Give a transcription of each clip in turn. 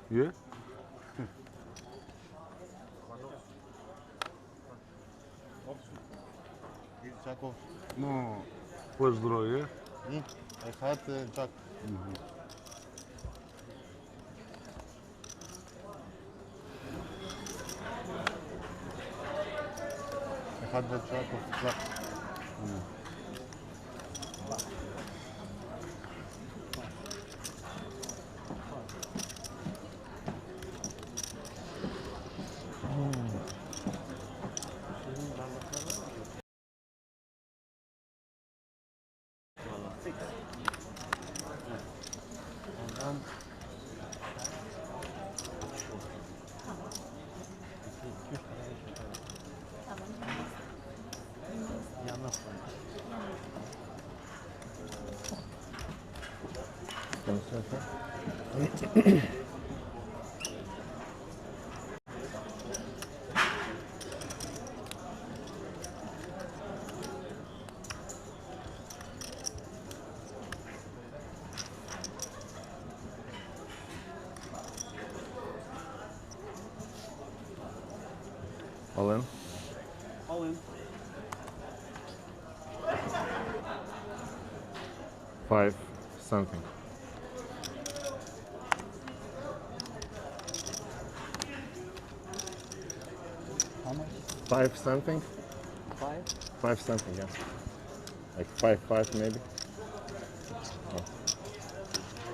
Yeah? Jack of. No, first draw, yeah? I had Jack. I had the Jack of Jack. All in? All in. 5 something. How much? 5 something? 5? 5 something, yeah. Like 5 maybe.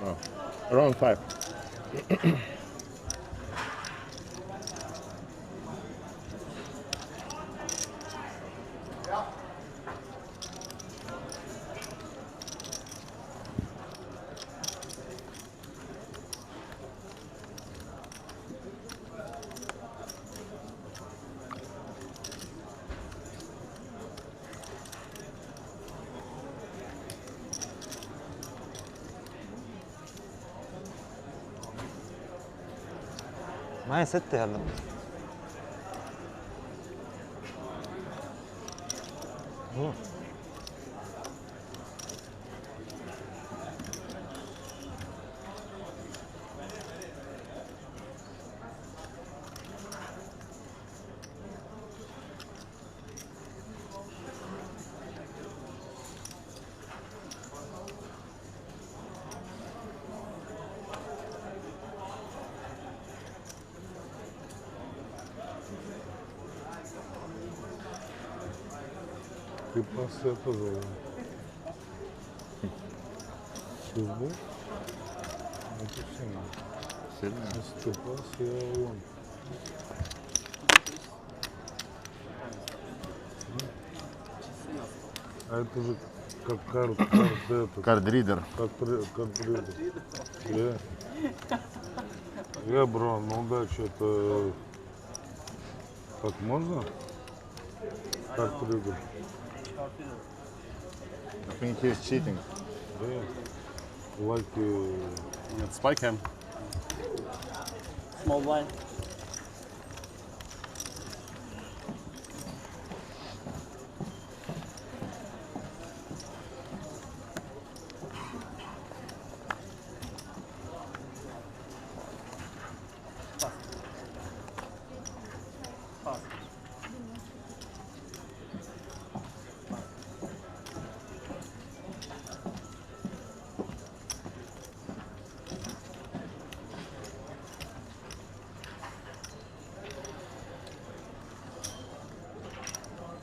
Oh. Around 5. معايا 6 هلا. Ты пас это же. Сюда? Это сильно. Сильно? Если ты пас, я он. А это же как карт это. Кардридер. Картридер. Я, бро, ну удачи, это... Так можно? Картридер. I think he's cheating. Yeah. Like... Jetzt Spike Cam. Small blind.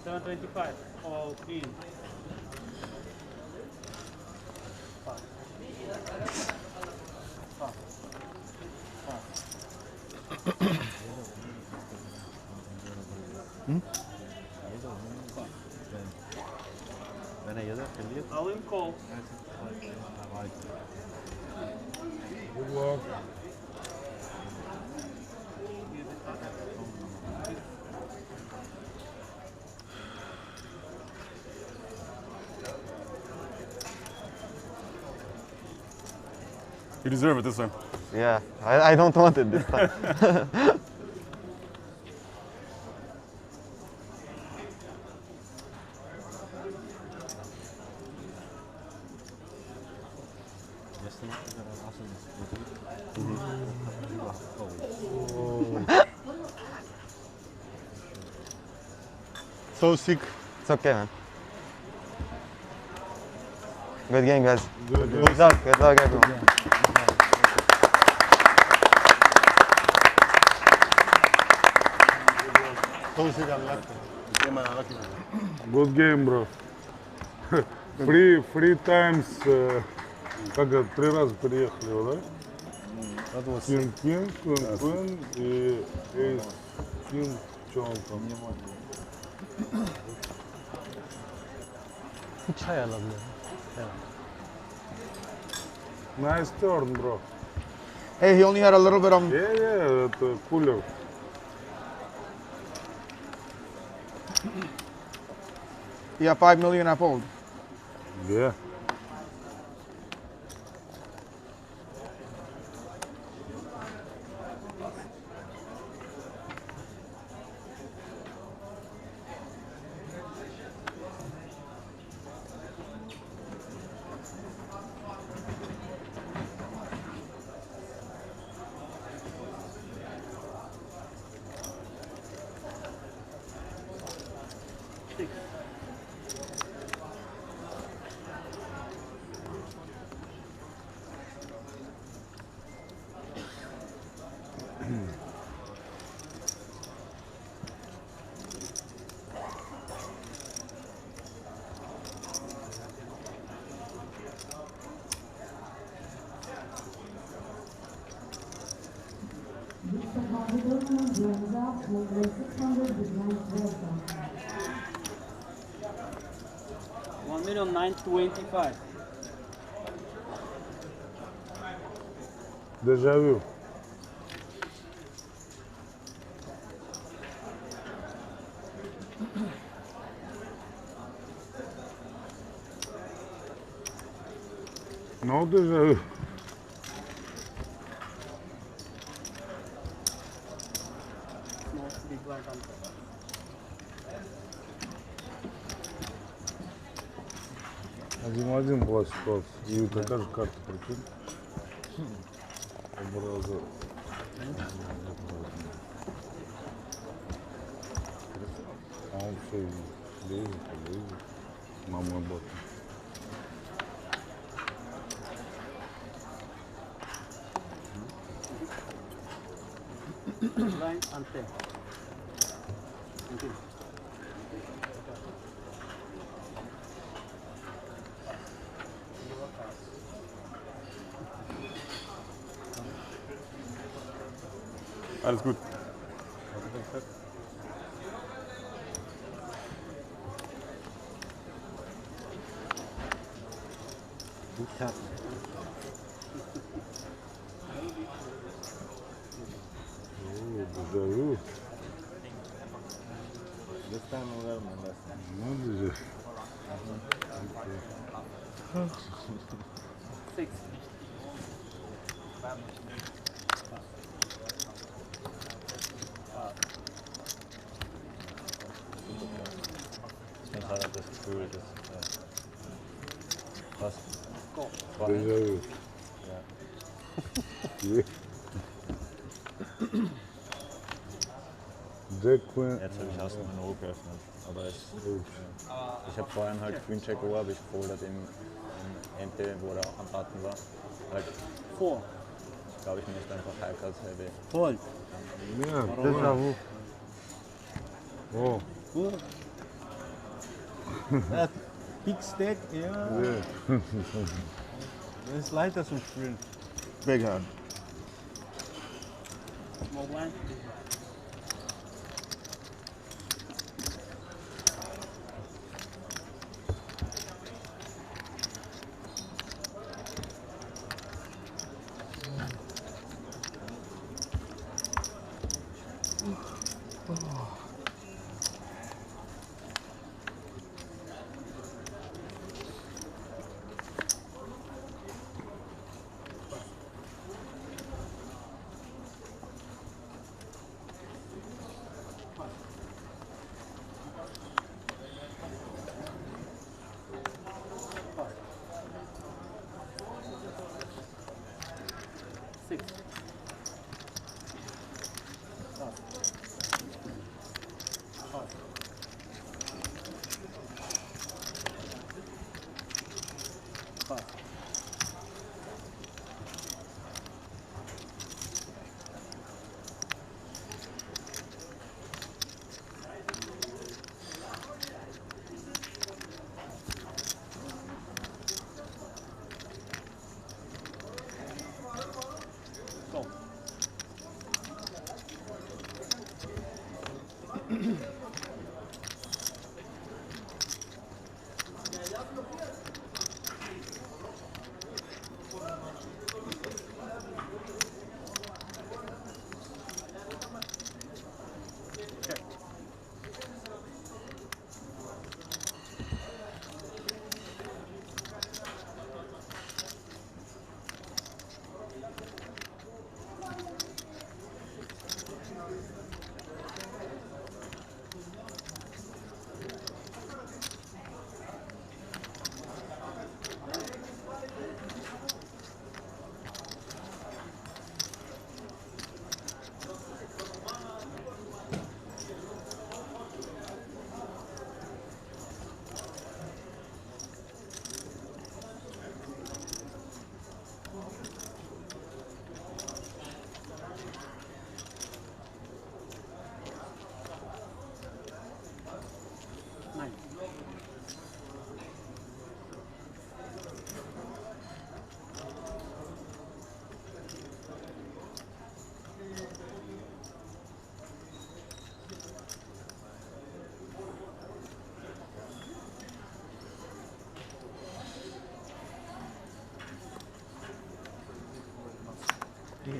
$7.25. All in. All in call. Good luck. You deserve it this time. Yeah, I don't want it this time. So sick. It's okay, man. Good game, guys. Good. Good luck, everyone. So sick, unlucky. Good game, bro. Free times, как говорят, 3 раза переехали его, да? Кинг, Квин и Эйс, Кинг, что он там? Çay alabilirim. Nice turn, bro. Hey, he only had a little bit on. Yeah, это кулер. He got 5 million I fold. Yeah. $1,925,000. Дежавю. No дежавю. No big blind on top. Один была ситуация. И такая же карта, прикинь. Образа. А он все лезет. Мама об Blind and 10. Thank you. Alles gut. Дежавю. This time we'll let him less. Ну, дежавю. 6. Ich habe das Gefühl, dass was? Дежавю. Yeah. Jack Queen. Jetzt habe ich erst mal 0 geöffnet. Aber ich habe vorhin halt Queen Jack O habe ich gefoldet im Ente, wo er auch am Button war. Halt, 4. ich glaube, ich möchte einfach High Cards Heavy. Fold. Yeah. Deja Oh. Good. That big stack, ja. Yeah. Das ist leichter zum Spielen. Big hand. Small blind.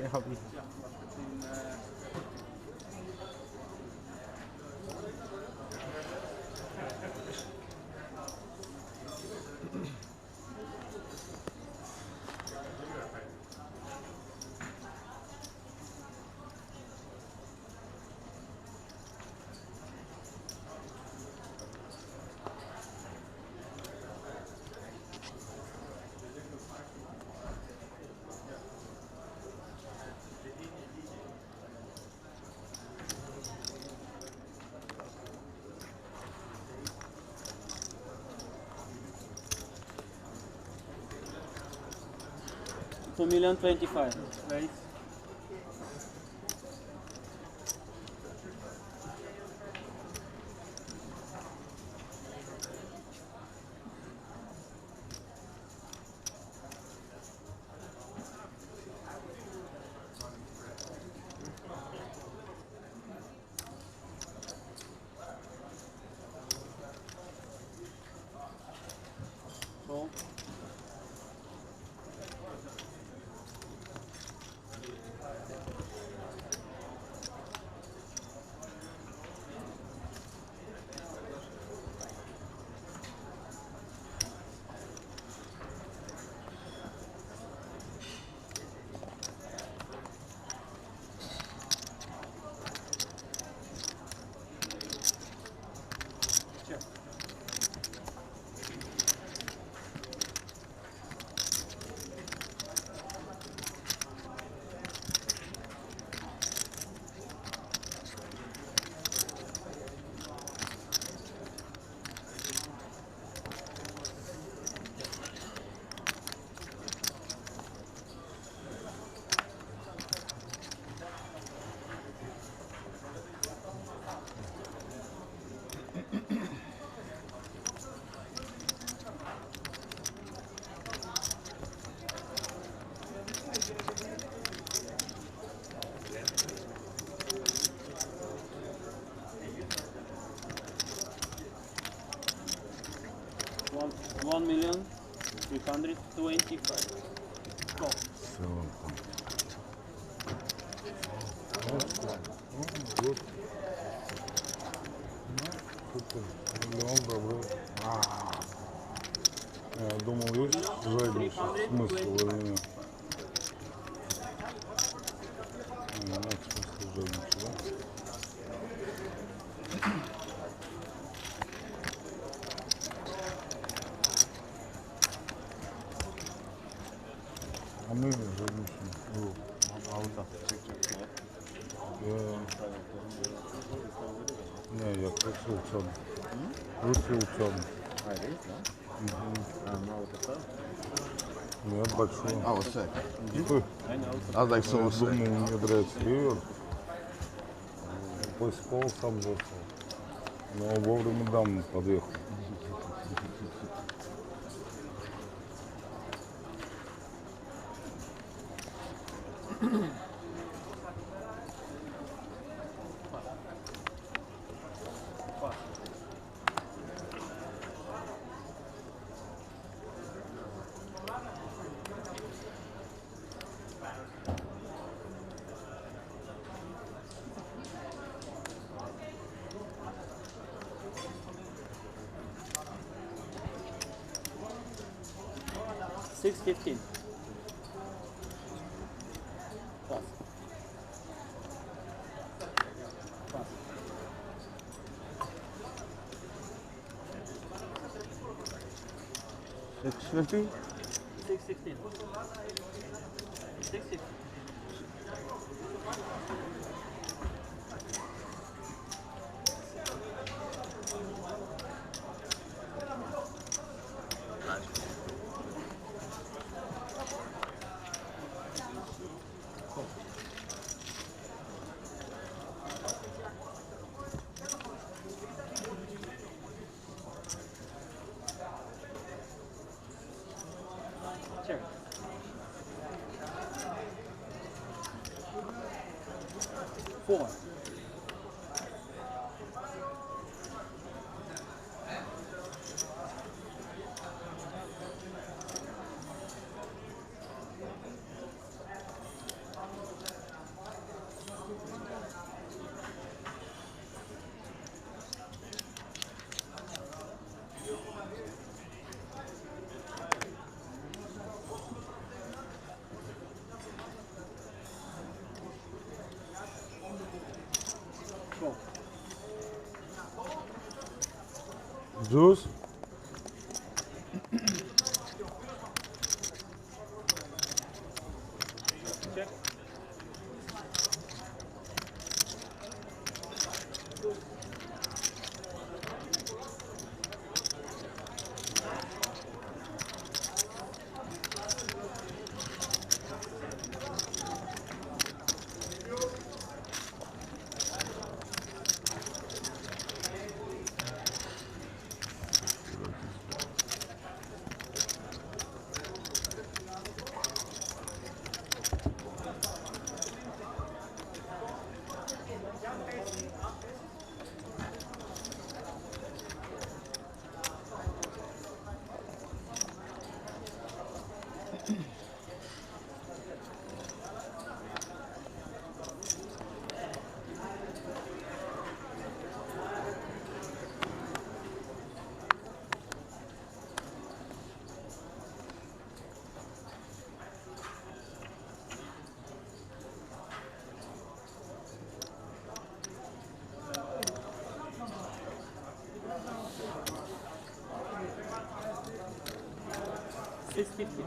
hobby. $2,025,000, right? So, check. $1,325,000. Go. Вот. Супер. Миллион добрый. Я думал, есть задний смысл или нет? Нет смысла жадничать, да? А мы жадничаем. Не, я крутил цену. Крутил цену. А, есть, да? Мало поставил? Нет, большой. I was sick. Ой, I was like я so sick. думал, мне нравится ривер. После пола сам зашел. Но вовремя дам подъехал. $615,000. Pass. Pass. 650? 616. 616. Check. 4. Juice. Check. $6.50.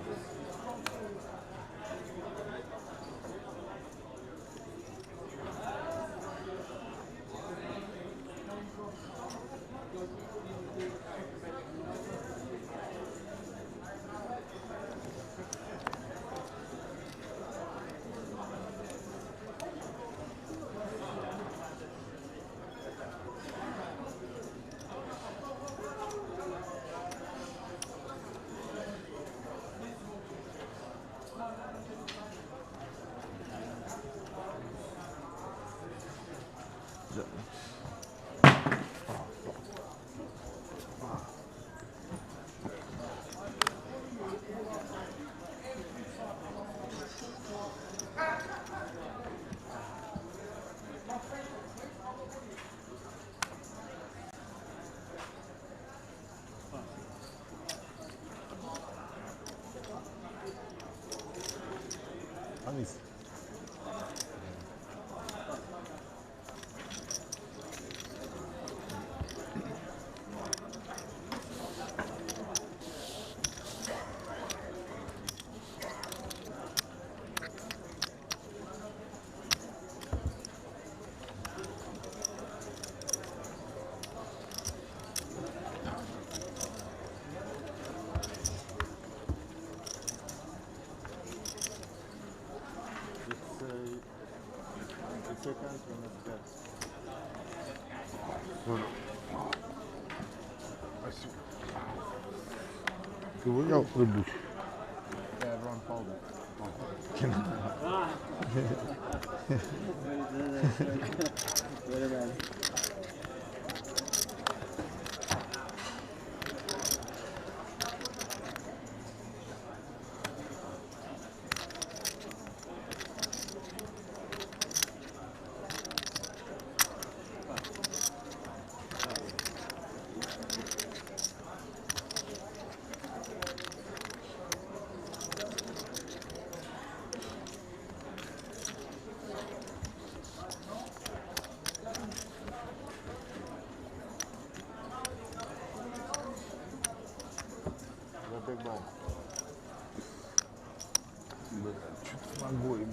Hangisi? Ты выиграл предыдущий? Everyone folded. Very bad. The big blind. Чуть с ногой.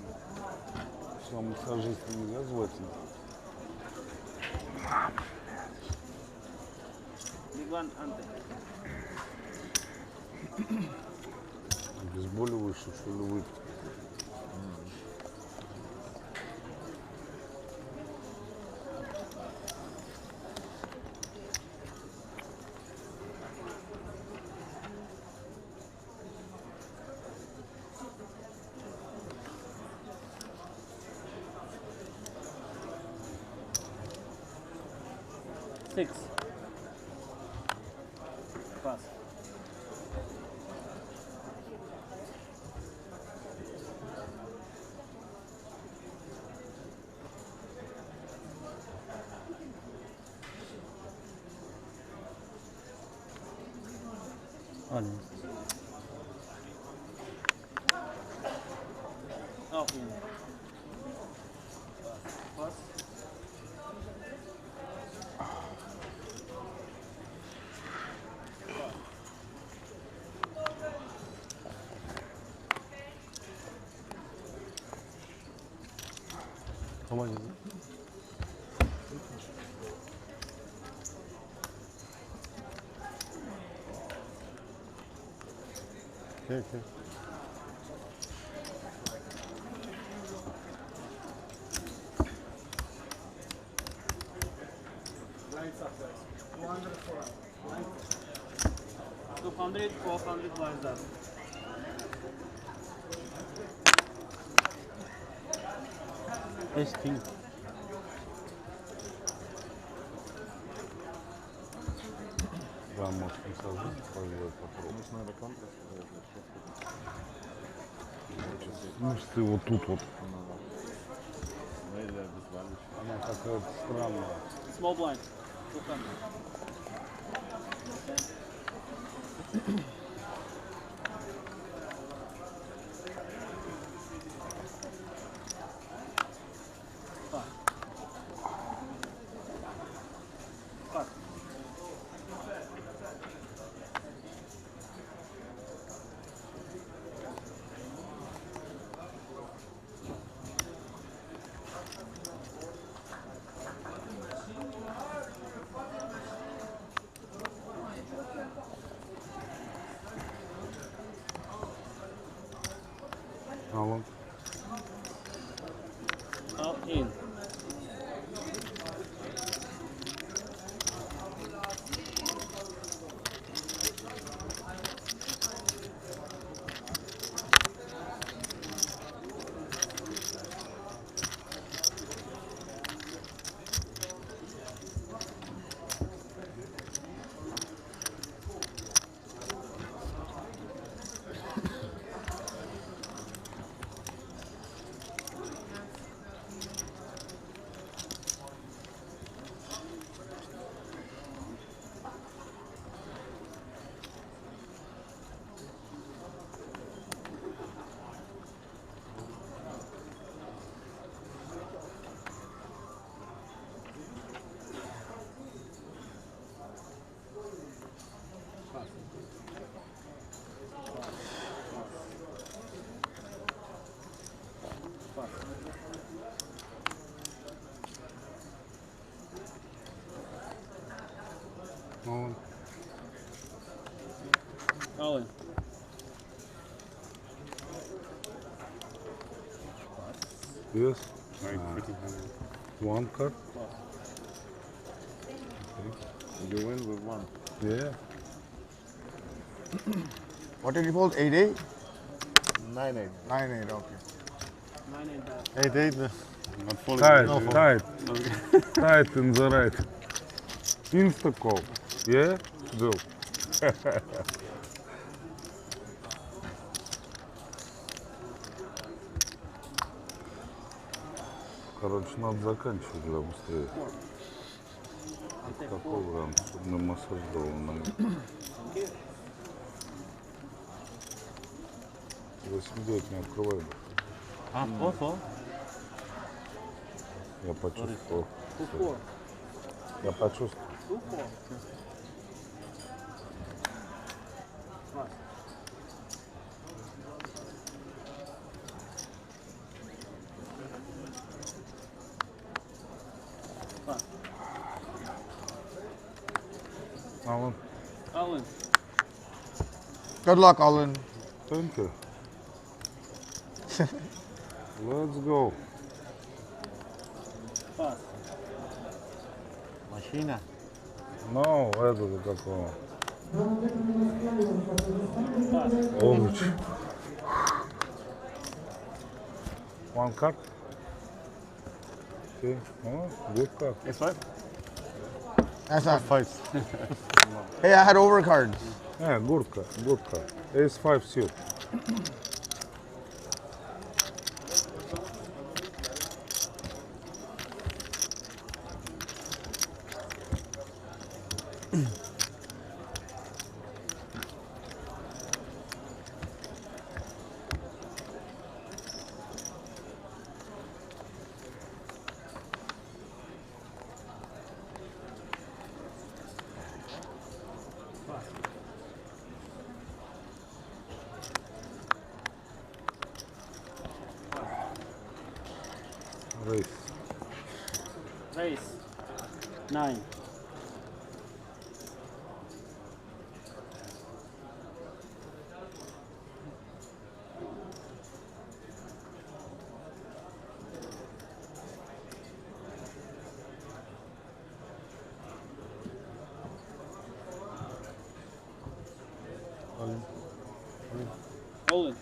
Все, массажист нельзя звать. Big one, ante. Обезболивающее, что ли, выпить? Six. Pass. Oh, in. Pass. How much is it? Okay, okay. Lines up, guys. 200, 400. 200, 400 lines up. Testing. Да, может, не сажусь, попробовать. Конечно, надо контраст. Мышцы вот тут вот. Ну или обезвалишь. Она какая-то странная. Small blind. 200. Алан. All in. Алан. All in. Yes. Like pretty heavy. One card. You win with one. Yeah. What did you fold? 8-8? 9-8. 9-8, okay. 9 and that. 8-8. Not falling. Tight, No, tight. Tight in the right. Insta call. Yeah? Jill. Короче, надо заканчивать, да, быстрее. Какой вариант, чтобы на массаж дал на 8-9 не открывай. Ah, 4-4? Я почувствовал. 2-4. Я почувствовал. 2-4. Pass. Pass. Алан, All in. Good luck, Olin. thank you. Let's go. Pass. Машина. No, это какого? Pass. Овощ. One card. Okay. Oh, good card. It's fine. That's not. Fights. Hey, I had overcards. Yeah, good card. Good card. Ace-5 suit. Race. Raise. 9. All in.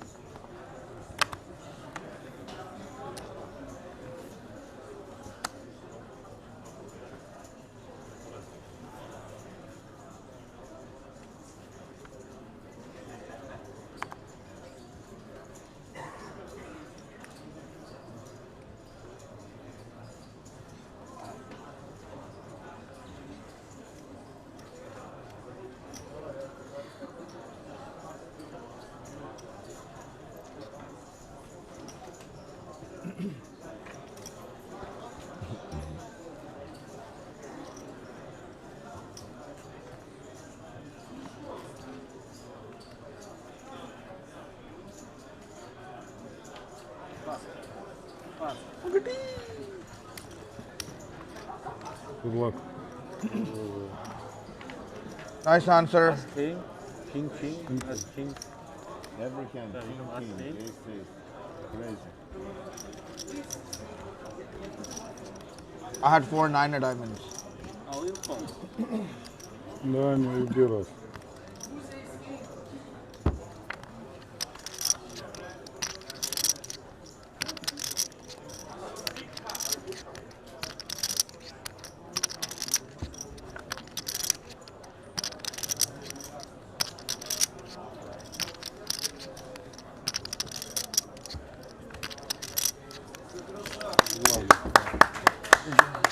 Good luck. Nice answer. King, king, king, as king. Every hand, king, last king, name. ace, crazy. I had 4 9 diamonds. All in fold. Да, не иди раз.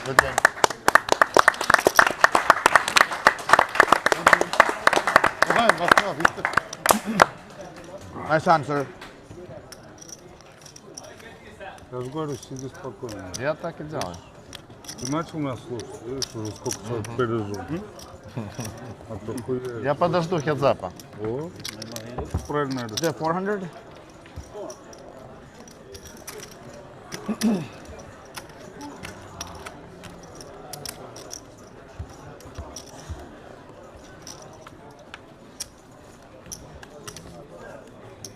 Good game. Nice answer. Я же говорю, сиди спокойно. Я так и делаю. Ты начал меня слушать, видишь, уже сколько человек пережил. А то хуя. Я подожду хедзапа. О, правильно Is это. it 400?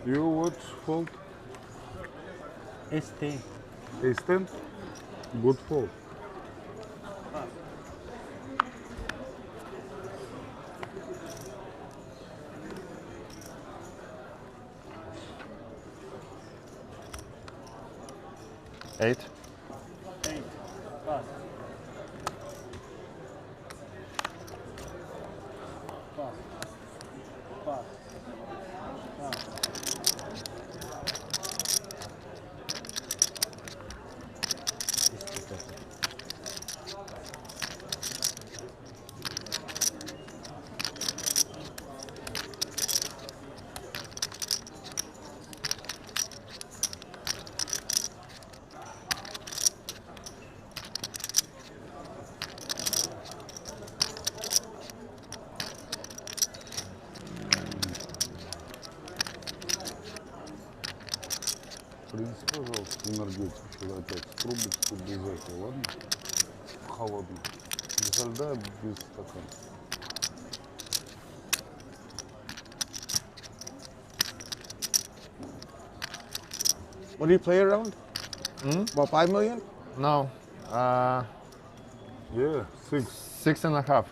You watch fold? Este. Ace 10? Good fold. Eight. 8. Pass. Pass. Pass. Pass. Принеси, пожалуйста, энергетик сюда опять. С трубочкой без этого, ладно? Холодно. Без льда, без стакана. What do you play around? About 5 million? No. Yeah, 6. 6.5.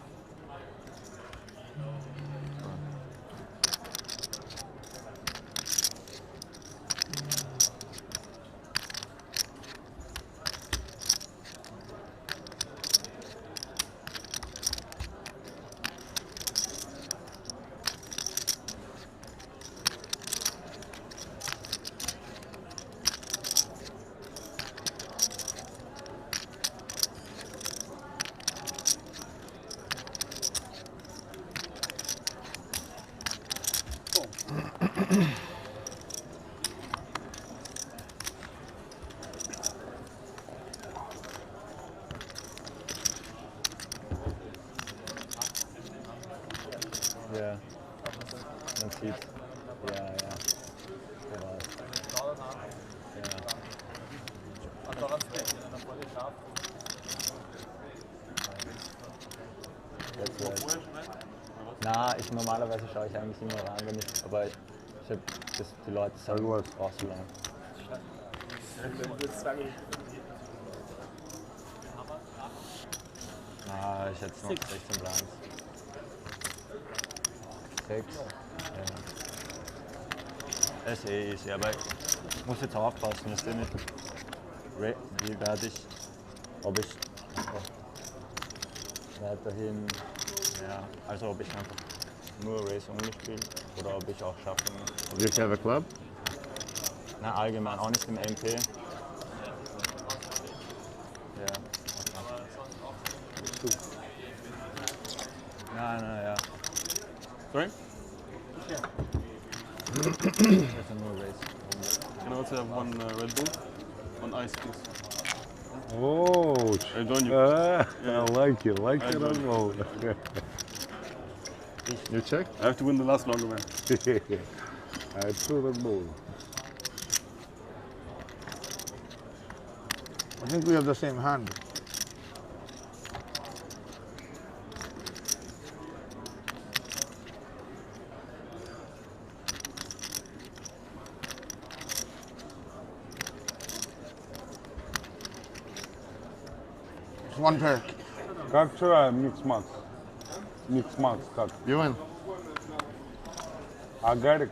Ja. Man sieht. Ja, ja. Der war's. Ja. Normalerweise schaue ich eigentlich immer rein, aber die Leute sagen Согласен. auch so lang. Ich hätte noch 16 Blinds. 6. Ja. Ist easy, aber ich muss jetzt aufpassen, dass nicht. Wie werde ich, ob ich weiterhin, ja, also ob ich einfach nur Race Only spiele oder ob ich auch schaffe. Do you have a club? Na, allgemein, auch nicht im MP. Ja. Nein, ja. Sorry? Also nur Race. Can I also have one Red Bull? One ice, please. Oh, I join you. I like it as well. You check? I have to win the last longer, man. I threw the ball. I think we have the same hand. It's one pair. Как вчера микс-макс? Микс-макс как? You win. А Гарик?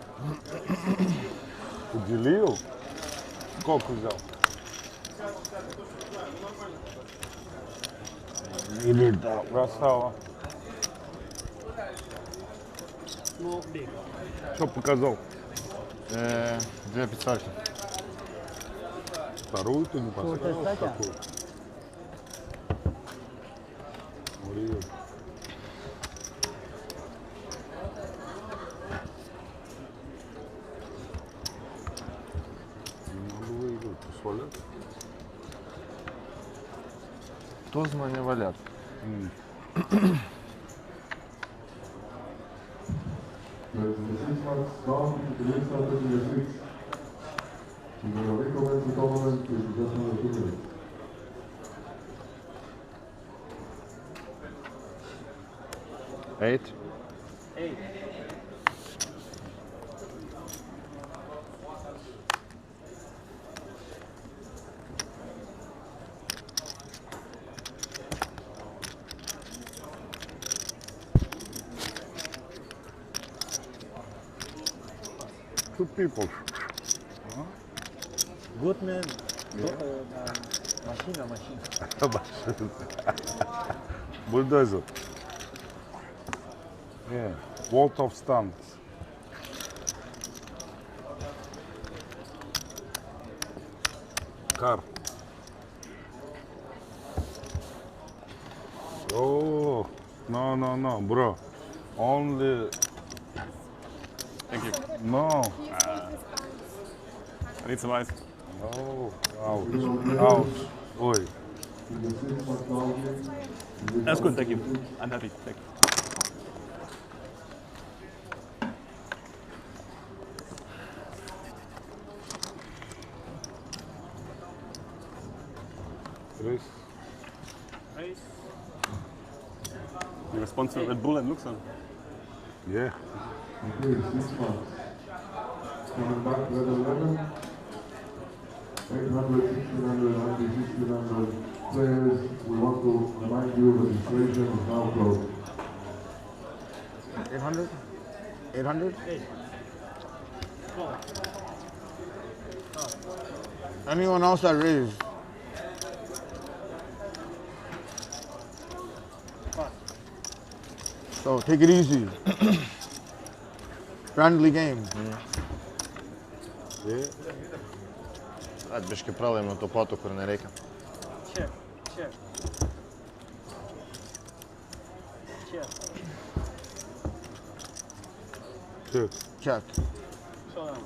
Уделил? Сколько взял? Красава. Что показал? 2 пятерки. Вторую ты не поставил? Какую? Ой. Не могу выиграть, свалят. Тузма не валят. Eight. Two people. Good man. Machine. Bulldozer. Yeah. Vault of Stance. Car. Oh, no, bro. Only. Thank you. No. I need some ice. Oh, ouch. Oi. That's good, thank you. I'm happy. Thank you. Chris. You respond to Red Bull and Luxon. Yeah. Coming back, red 11. 800, 1690, 1600 players. We want to remind you registration is now closed. 800? 800? Anyone else that raised? So take it easy. Friendly game. Yeah. Hadi biški pralaimim tų potų, kur nereikia. Check. Check. Showdown.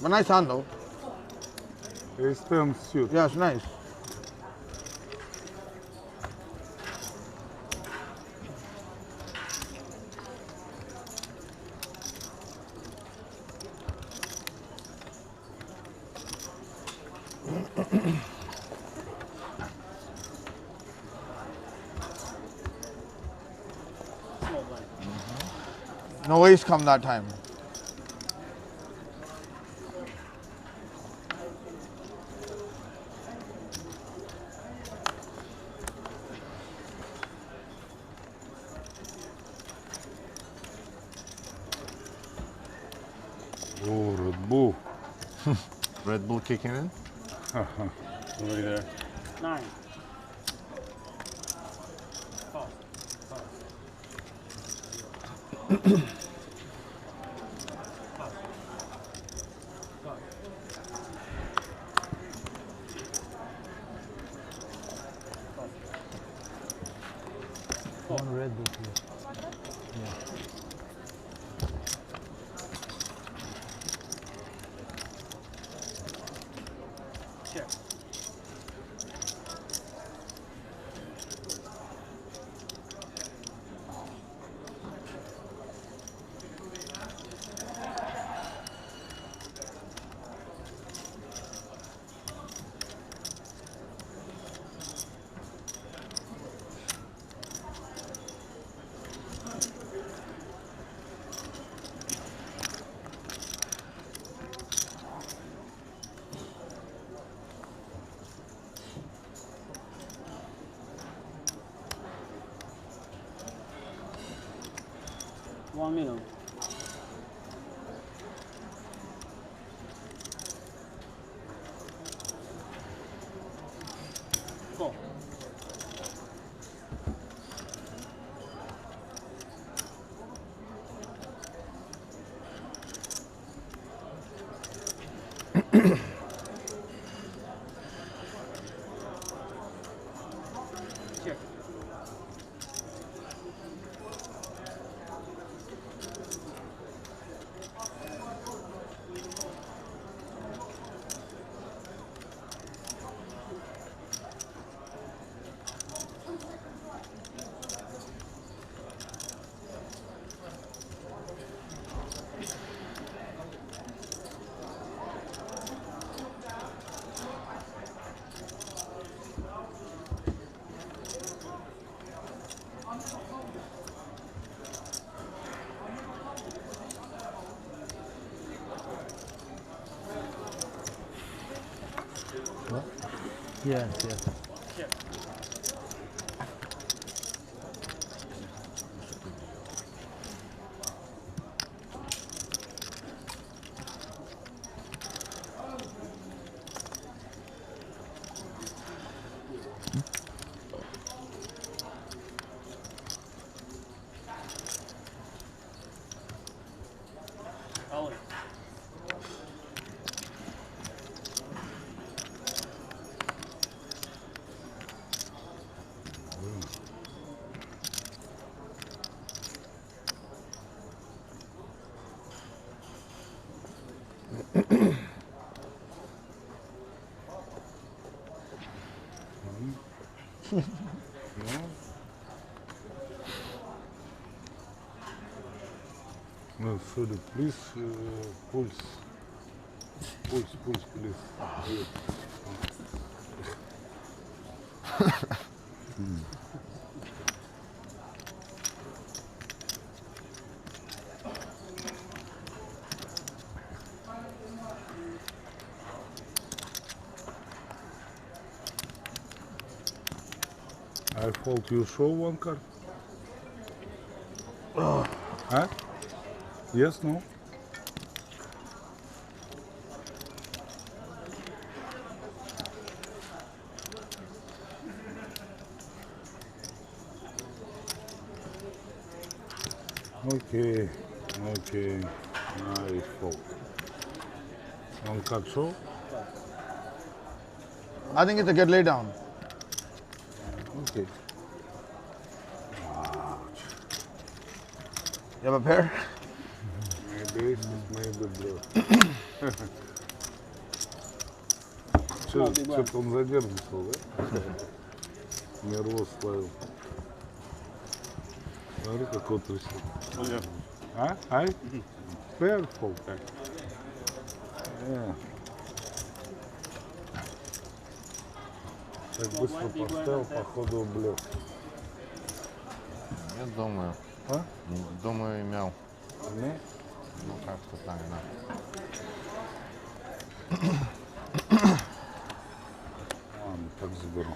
But nice hand though. Ace 10 suit. Yeah, it's nice. No ace come that time. Oh, Red Bull. Red Bull kicking in. Already there. 9. One Red Bull, please. Check. $1 million. Go. Check. Yes, yes. Check. All in. No, sorry, please, pulse. Pulse, please. I fold, you show one card? Huh? Yes, no? Okay, I fold. One card show? I think it's a good lay down. Okay. You have a pair? Maybe ace, maybe draw. Что-то он задерживал, да? Нервоз славил. Смотри, какой трясет. А? Ай? Fairful так. Так быстро поставил, походу, блеф. Я думаю. А? Думаю, имел. Не? Ну как-то так, да. Ладно, так заберу.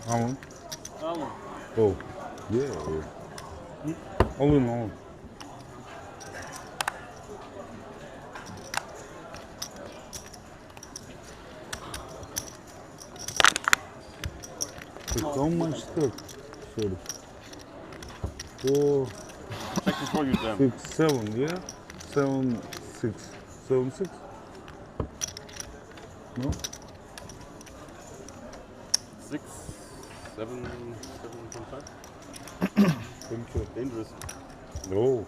Алло. Алло. Oh, yeah. All in all. How much stuff? Sorry. 4, Check before you jam. 6, 7, yeah? 7, 6. 7, 6? No? 6, 7, 7.5. Thank you. Dangerous. Oh.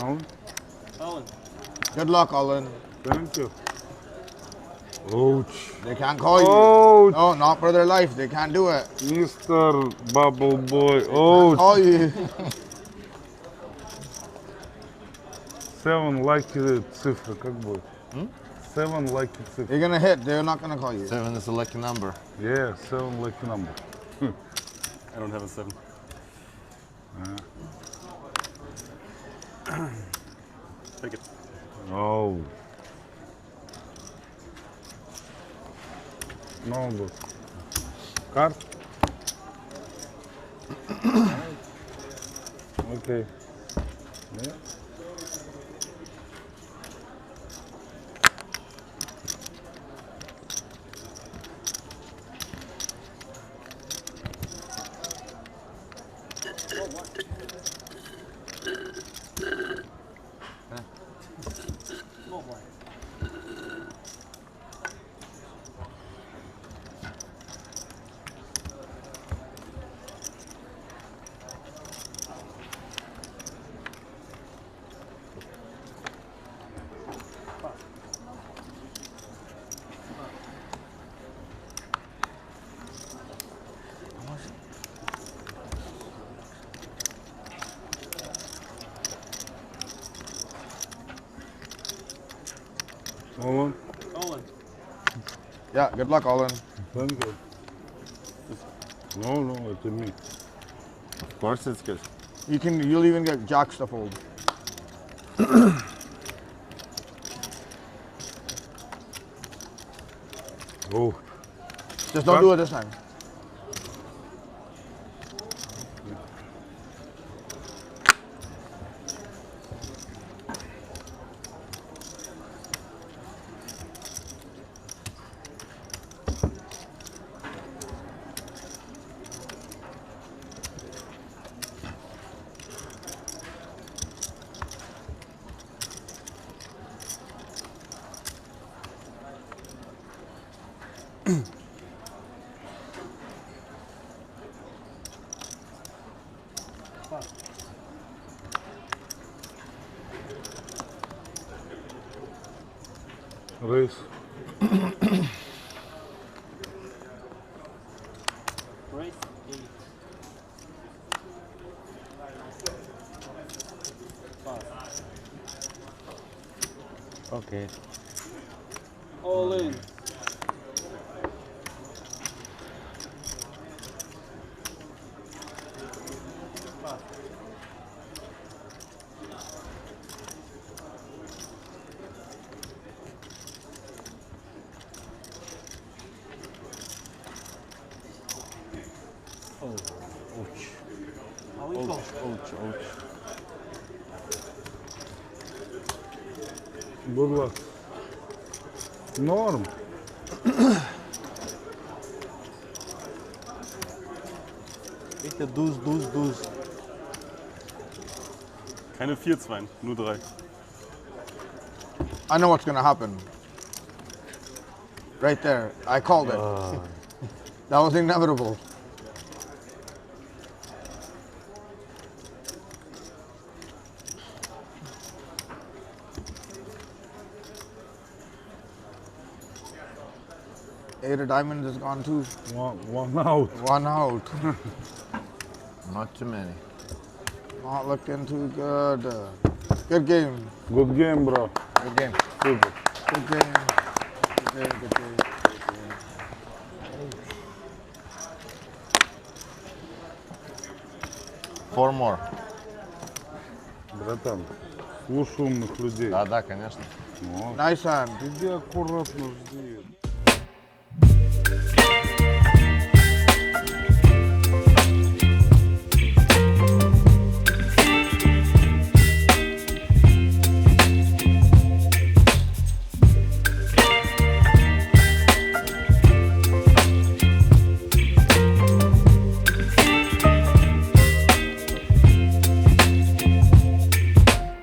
No? Alan. Good luck, Olin. Thank you. Ouch. They can't call you. Ouch. No, not for their life. They can't do it. Mr. Bubble Boy. Ouch. Call you. 7 lucky цифры, как будет? 7 lucky цифры. You're gonna hit. They're not gonna call you. 7 is a lucky number. Yeah, 7 lucky number. I don't have a 7. Take it. Oh. No good. Card? Okay. Yeah. Small blind. Olin? Olin. Yeah, good luck, Olin. Thank you. No, it's me. Of course it's good. You'll even get jacks to fold. Oh. Just don't do it this time. Race. Race 8. 5. Okay. All in. Ouch, ouch. Good luck. Norm. Bitte dus. Keine 4-2, nur 3. I know what's gonna happen. Right there. I called it. That was inevitable. Eight of diamonds is gone too. One out. One out. Not too many. Not looking too good. Good game. Good game, bro. Good game. Super. Good game. Good game. Four more. Братан, слушай умных людей. Да, конечно. Ну, Nice hand. иди аккуратно жди.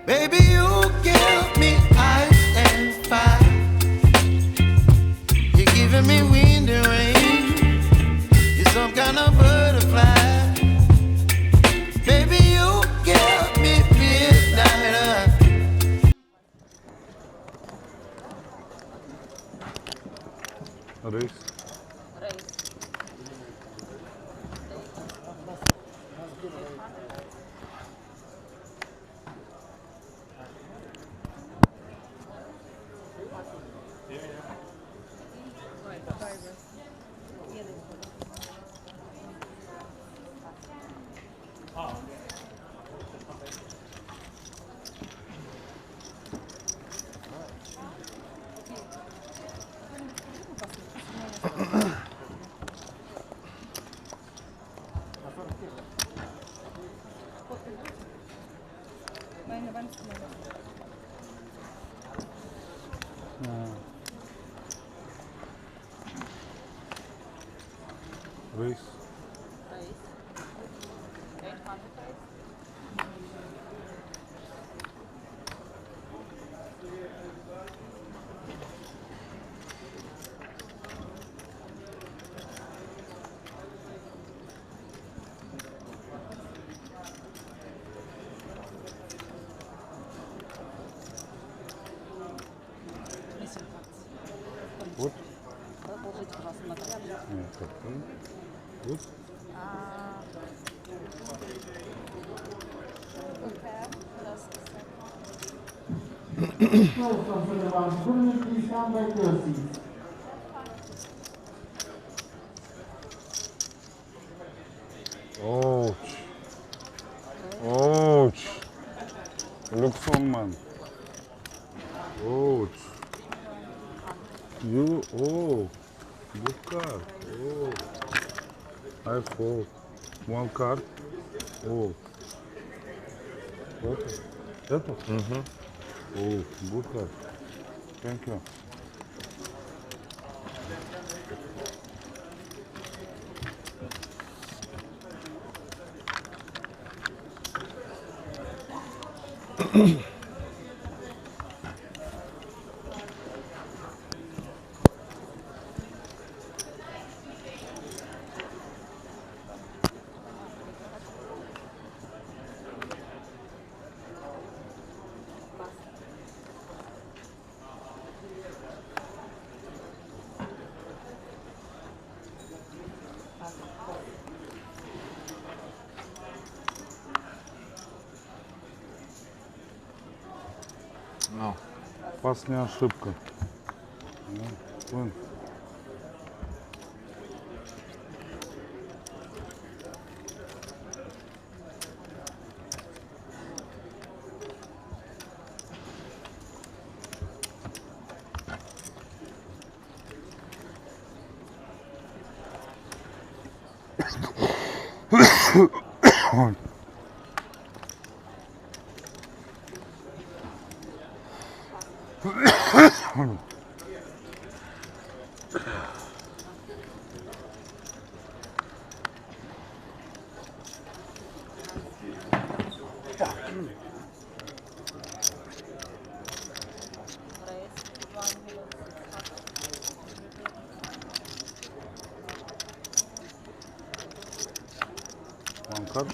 Baby, you give me ice and fire. You're giving me wind and rain. You're some kind of butterfly. Baby, you give me midnight. Рейс. Рейс. Вот. Нет, так, вот. Ouch. Ouch. Luxon man. Ouch. You, oh, good card. Oh, I fold. One card. Oh. What? Это? Oh, good card. Thank you. No. Пас не ошибка. Win. One card.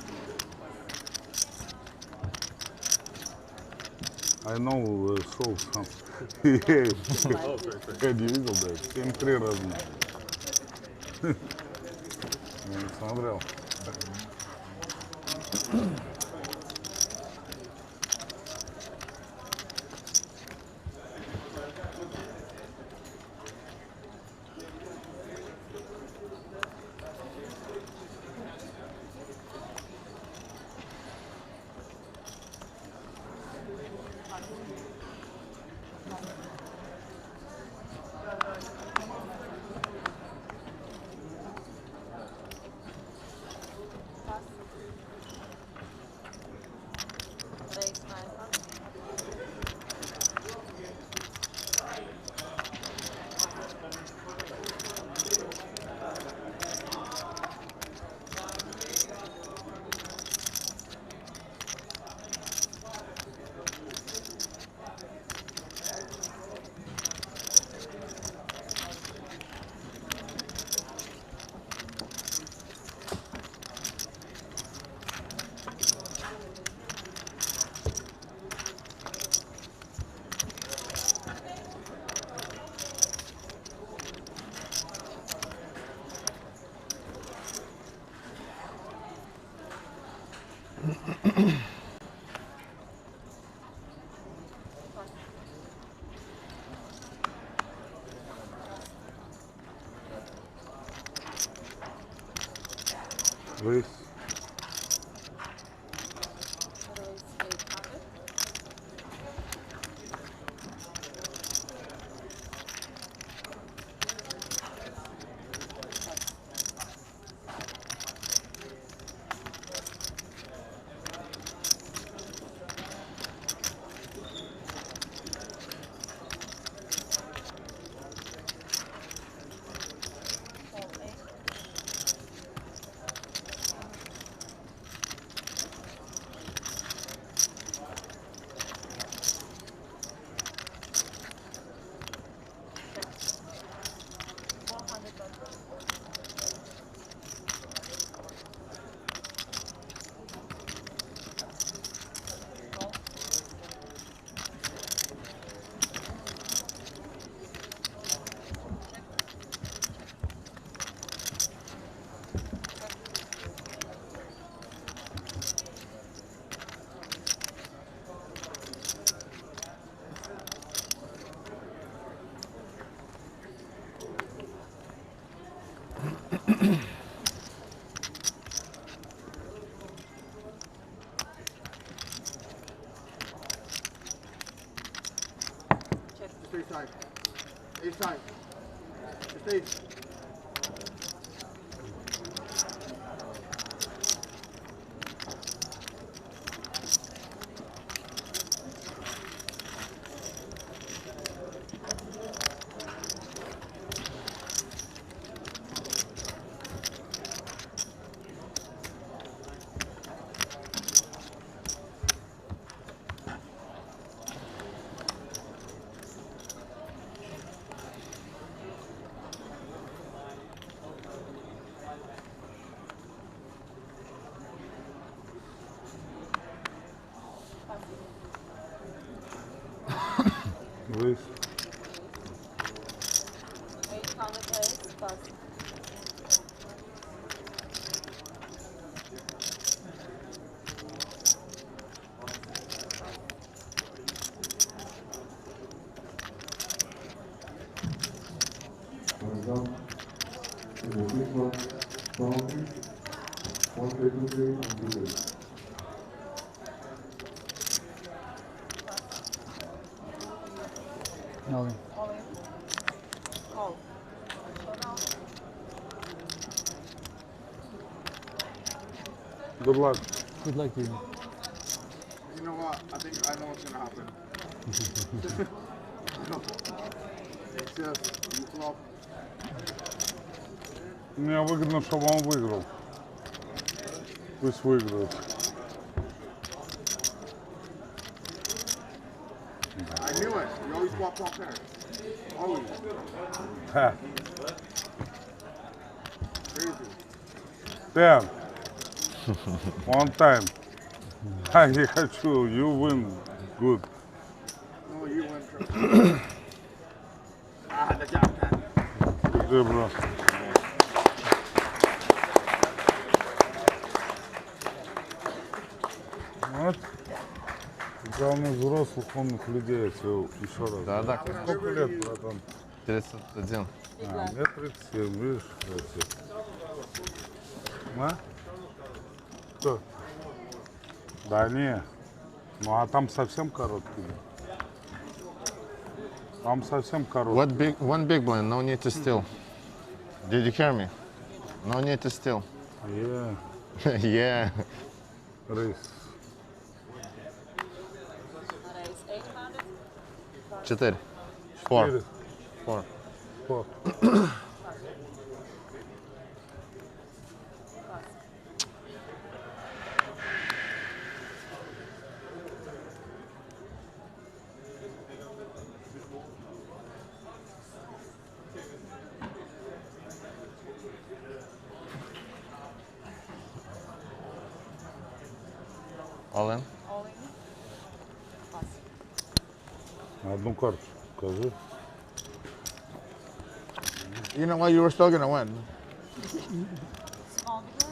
I know sold some. Я не видел, да. 7-3 разные. Я не смотрел. Raise. Stay side. Ace side. Stay. Raise. Hands up. In the six one, boundary. 1, 2, 3, and 2, 3. All in. Call. Good luck. Good luck to you. You know what? I think I know what's gonna happen. Мне выгодно, чтобы он выиграл. Пусть выиграет. I knew it. You always swap pairs. Always. Ха. Crazy. 10. One time. Я не хочу. You win. Good. No, you win. The job, man. Good, bro. Вот. Главное, взрослых, умных людей, я тебе еще раз. Да. Сколько лет, братан? 31. Мне 37, видишь, кстати. А? Кто? Да не. Ну а там совсем короткий. Там совсем короткий. One big blind, no need to steal. Did you hear me? No need to steal. Yeah. Yeah. Race. Raise 800. 4. 4. 4. 4. All in? All in. Pass. Одну карту покажи. You know what? You were still gonna win. Small big one.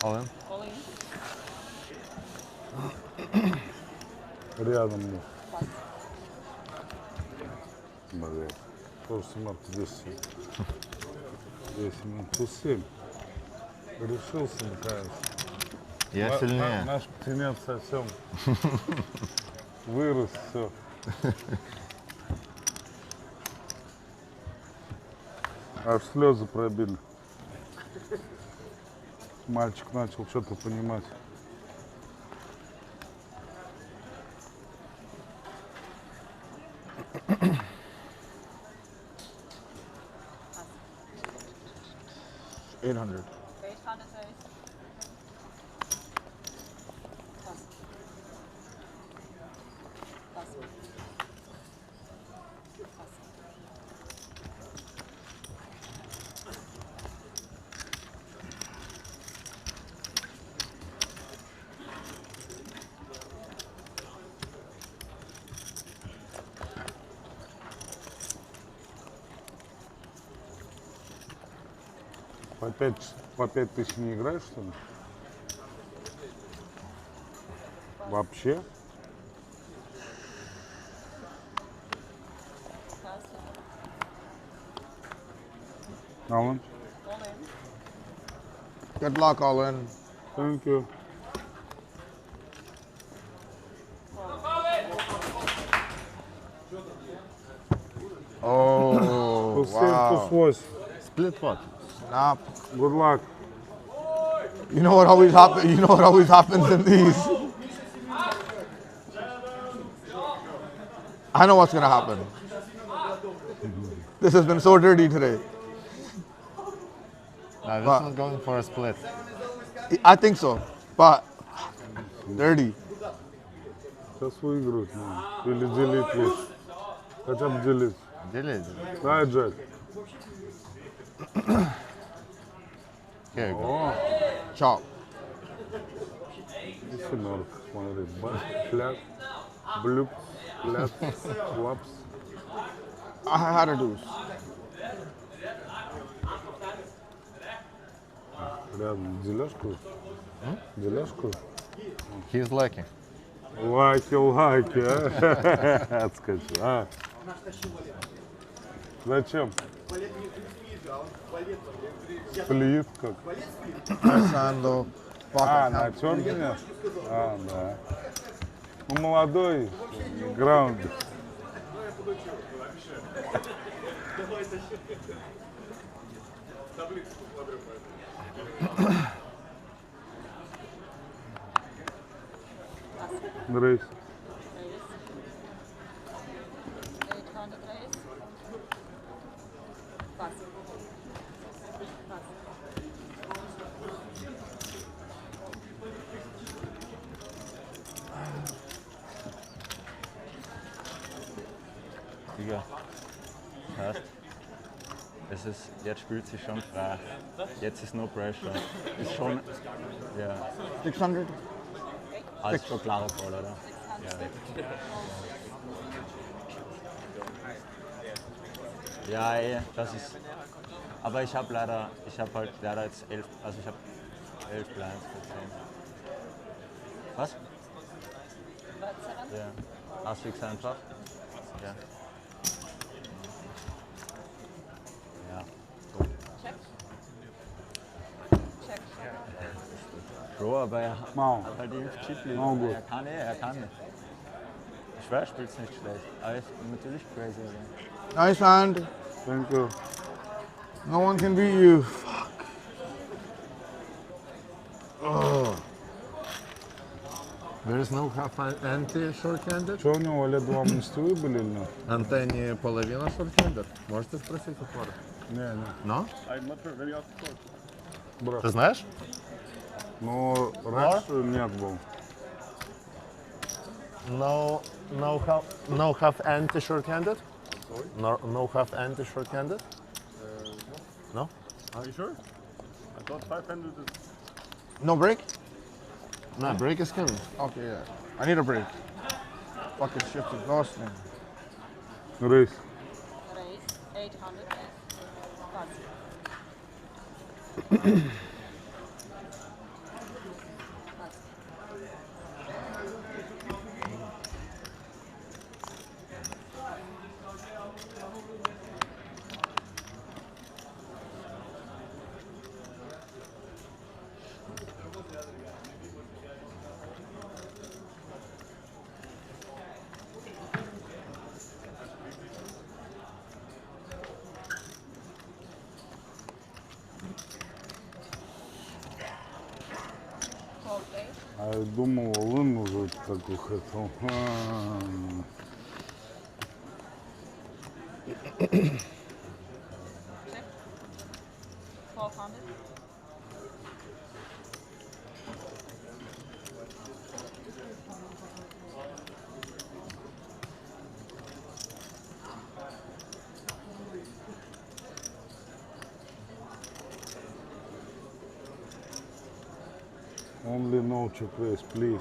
All in? All in. Рядом мне. Блин. Тоже 17, здесь 7. Здесь 7. Тут 7. Решился, наконец. Я сильнее. Наш птенец совсем вырос, все. Аж слезы пробили. Мальчик начал что-то понимать. $800. 800 raise. Pass. Pass. Pass. По 5 тысяч не играешь, что ли? Вообще? Pass. Алан? All in. Good luck, all in. Thank you. Oh, Плюс 7, wow. плюс 8. Split pot. Nah. Good luck. You know what always happens? You know what always happens in these? I know what's gonna happen. This has been so dirty today. This But- one's going for a split. I think so, but dirty. Сейчас выиграют, ну. Или делить лишь. Хотя бы делить. Delete. Дай, Джек. Here you go. О, Chop. Иди норк, смотри. Баш, фляп, блюп, фляп, лапс. How to do? Рядом деляшку. Деляшку. He's lucky. Лаки, а? Отскочил, а? Зачем? Сплит как? Sando. А, на черт меня? А, да. Ну, молодой, граунд. Рейс. 800 raise. Pass. Pass. Digga. Das heißt, jetzt spielt sie schon frei. Jetzt ist no pressure. Ist schon, ja, 600. alles schon klarer Fall, oder? Ja, ey, das ist. Aber ich habe halt leider jetzt 11, also ich habe 11 Blinds für 10. Was? Ja. Ass-Fix einfach. Ja. Ja, gut. Check. Check. Bro, aber er hat halt die Chip-Liga. Oh, gut. Er kann nicht. Ich weiß, er spielt nicht schlecht. Aber er ist natürlich crazy. Nice hand. Thank you. No one can beat you. Fuck. Oh. There is no half anti short-handed? Что у него, лет 2 мстивы были или нет? Анте не половина short-handed? Можете спросить у Флора? Не. No? I'm not sure, maybe ask the coach. Брат. Ты знаешь? Ну, раньше нет был. No half anti short-handed? No half anti short-handed? No? Are you sure? I thought 500 is... No break? No, break is coming. Okay, yeah. I need a break. Fucking shift exhausting. Рейс. Raise. 800 raise. Pass. Pass. Okay. А я думал, он уже такой хотел. Check. 1200. Only no check raise, please.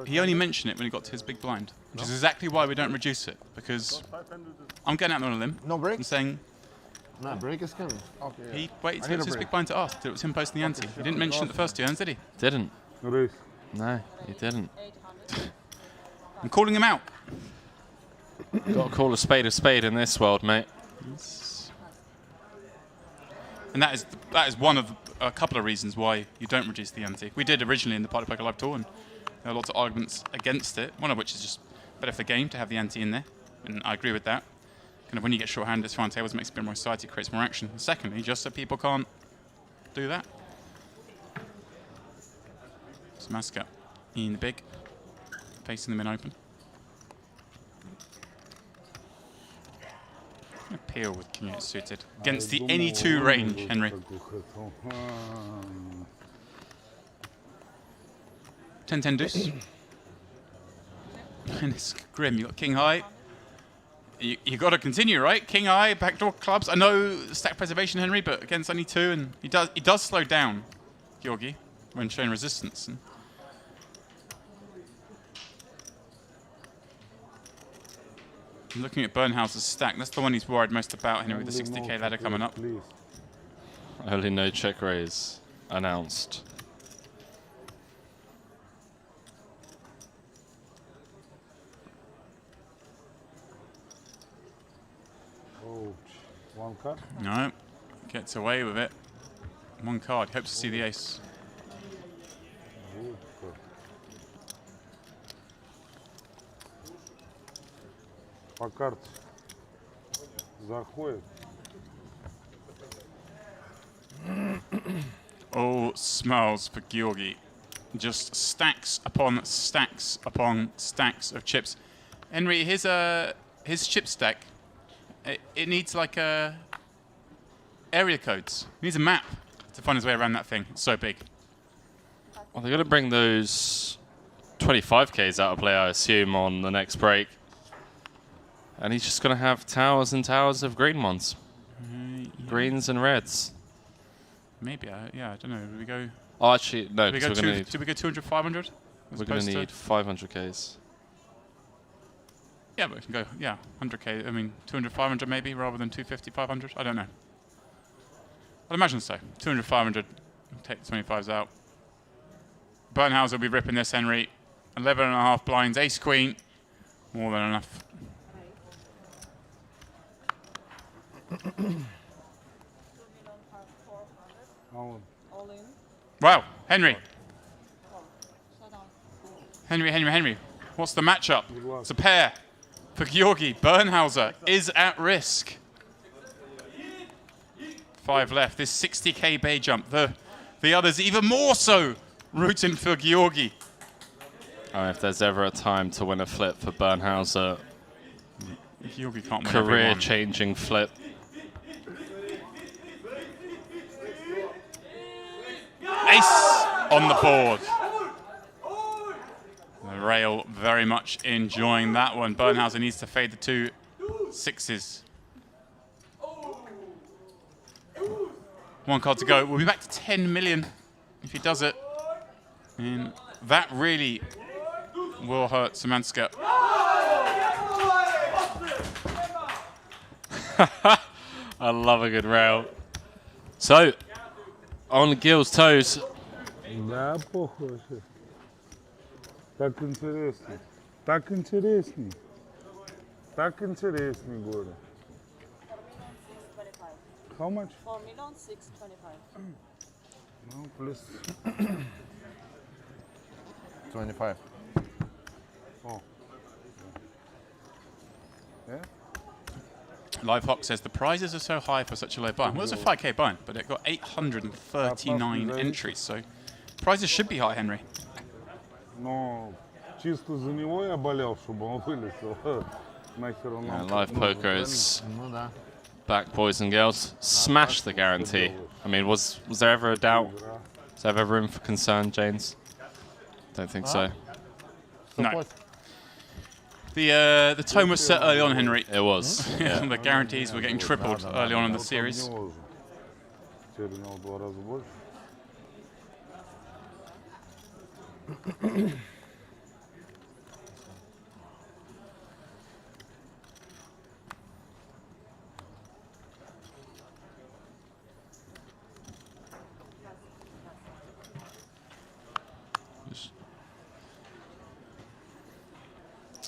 He only mentioned it when he got to his big blind, which is exactly why we don't reduce it, because I'm getting out on a limb. No break? I'm saying No, break is coming. Okay, yeah. he waited I till need it was a his break. big blind to ask, till it was him posting the ante. He didn't mention it the first two hands, did he? Didn't. Raise. No, he didn't. 800. I'm calling him out. Got to call a spade in this world, mate. And that is one of a couple of reasons why you don't reduce the ante. We did originally in the Party Poker Live Tour, and there are lots of arguments against it. One of which is just better for the game to have the ante in there, and I agree with that. Kind of when you get short-handed, it's fine. Tables makes a bit more exciting, creates more action. And secondly, just so people can't do that. So Mascot in the big, facing them in open. Appeal with King 8 suited against the any two range, Henry. 10-10 deuce. And it's grim. You got king high. You got to continue, right? King high, backdoor clubs. I know stack preservation, Henry, but against only 2, and he does slow down, Georgi, when showing resistance. And looking at Bernhauser's stack, that's the one he's worried most about, Henry, with the 60k ladder coming up. Only no check raise announced. Oh, 1 card? No, gets away with it. 1 card, hopes to see the ace. По карте. Заходит. All smiles for Georgi. Just stacks upon stacks upon stacks of chips. Henry, his chip stack, it needs like area codes. It needs a map to find his way around that thing. It's so big. Well, they're going to bring those 25Ks out of play, I assume, on the next break. And he's just going to have towers and towers of green ones. Yeah. Greens and reds. Maybe, yeah, I don't know. Do we go... Oh, actually, no. Do we go 200, 500? We're going to need 500Ks. Yeah, but we can go, 100k. I mean, 200, 500 maybe, rather than 250, 500. I don't know. I'd imagine so. 200, 500. Take the 25s out. Bernhauser will be ripping this, Henry. 11.5 blinds, ace queen. More than enough. Wow, Henry. Henry. What's the matchup? It's a pair for Georgi. Bernhauser is at risk. 5 left. This 60k bay jump. The others even more so rooting for Georgi. Oh, if there's ever a time to win a flip for Bernhauser, Georgi can't win career-changing flip. Ace on the board. The rail very much enjoying that one. Bernhauser needs to fade the 2 6s. 1 card to go. We'll be back to 10 million if he does it. And that really will hurt Samanska. I love a good rail. So, on Gil's toes. Да, похоже. Так интересно. Так интересней. Так интересней, говорю. How much? 4,625,000. No, plus. 25. Oh. Yeah? Livehawk says the prizes are so high for such a low buy. Well, it's a 5k buy, but it got 839 entries, so prizes should be high, Henry. Но чисто за него я болел, чтобы он вылетел. Нахер он нам. Live poker is back, boys and girls. Smash the guarantee. I mean, was there ever a doubt? Was there ever room for concern, James? Don't think so. No. The tone was set early on, Henry. It was. Yeah. The guarantees were getting tripled early on in the series.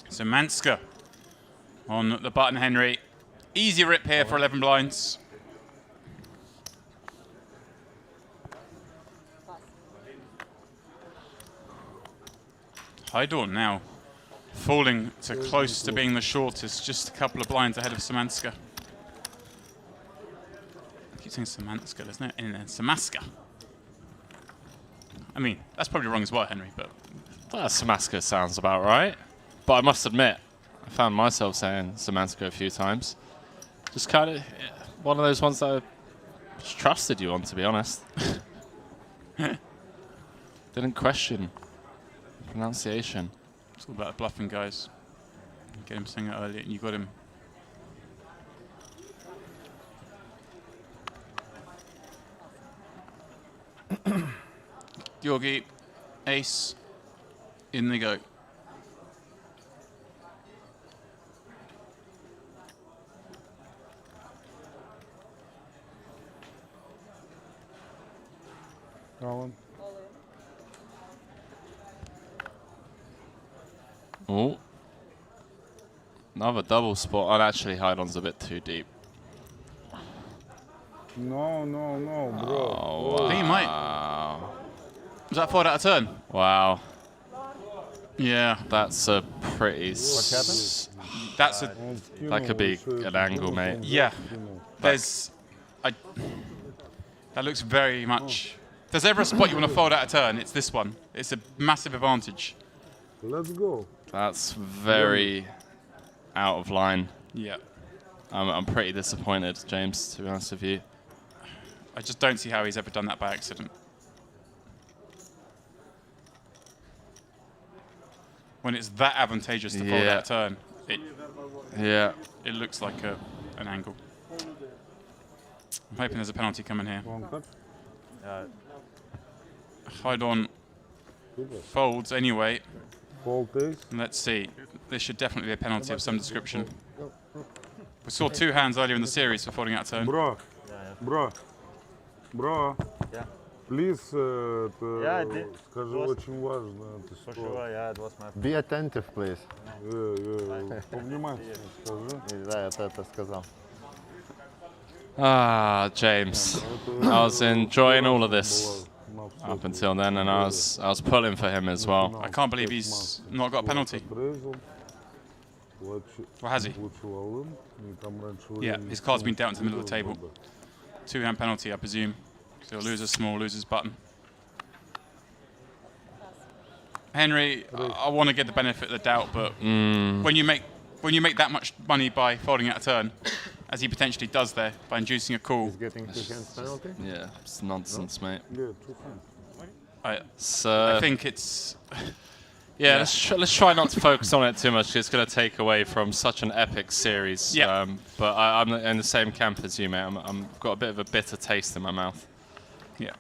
So Manska on the button, Henry. Easy rip here for 11 blinds. Heidorn now falling to close to being the shortest, just a couple of blinds ahead of Samanska. I keep saying Samanska, there's no N in there. Samaska. I mean, that's probably wrong as well, Henry, but... Samaska sounds about right. But I must admit, I found myself saying Samanska a few times. Just kind of one of those ones that I just trusted you on, to be honest. Didn't question pronunciation. It's all about bluffing, guys. Get him saying it early, and you got him. Georgi, ace, in they go. Alan. Oh. Another double spot. Oh, actually, Hydon's a bit too deep. No, bro. Oh, wow. I think he might. Was that fold out of turn? Wow. Yeah. That's a pretty... What happened? That's a... That could be an angle, mate. Yeah. There's... that looks very much... If there's ever a spot you want to fold out a turn, it's this one. It's a massive advantage. Let's go. That's very out of line. Yeah. I'm pretty disappointed, James, to be honest with you. I just don't see how he's ever done that by accident. When it's that advantageous to fold out a turn, it looks like an angle. I'm hoping there's a penalty coming here. Hydon folds anyway. Let's see. There should definitely be a penalty of some description. We saw 2 hands earlier in the series for folding out a turn. Bro. Yeah. Please, Yeah, I did. скажи, очень важно. For sure, yeah, it was my... Be attentive, please. Повнимательно скажи. Да, я это сказал. Ah, James. I was enjoying all of this up until then, and I was pulling for him as well. I can't believe he's not got a penalty. Or has he? Yeah, his card's been dealt into the middle of the table. 2-hand penalty, I presume. So losers small, losers button. Henry, I want to get the benefit of the doubt, but when you make that much money by folding out a turn, as he potentially does there by inducing a call, He's getting 2 hands penalty. Yeah, it's nonsense, mate. I So think it's. yeah, let's try not to focus on it too much, 'cause it's going to take away from such an epic series. Yeah. But I'm in the same camp as you, mate. I'm got a bit of a bitter taste in my mouth. Yeah.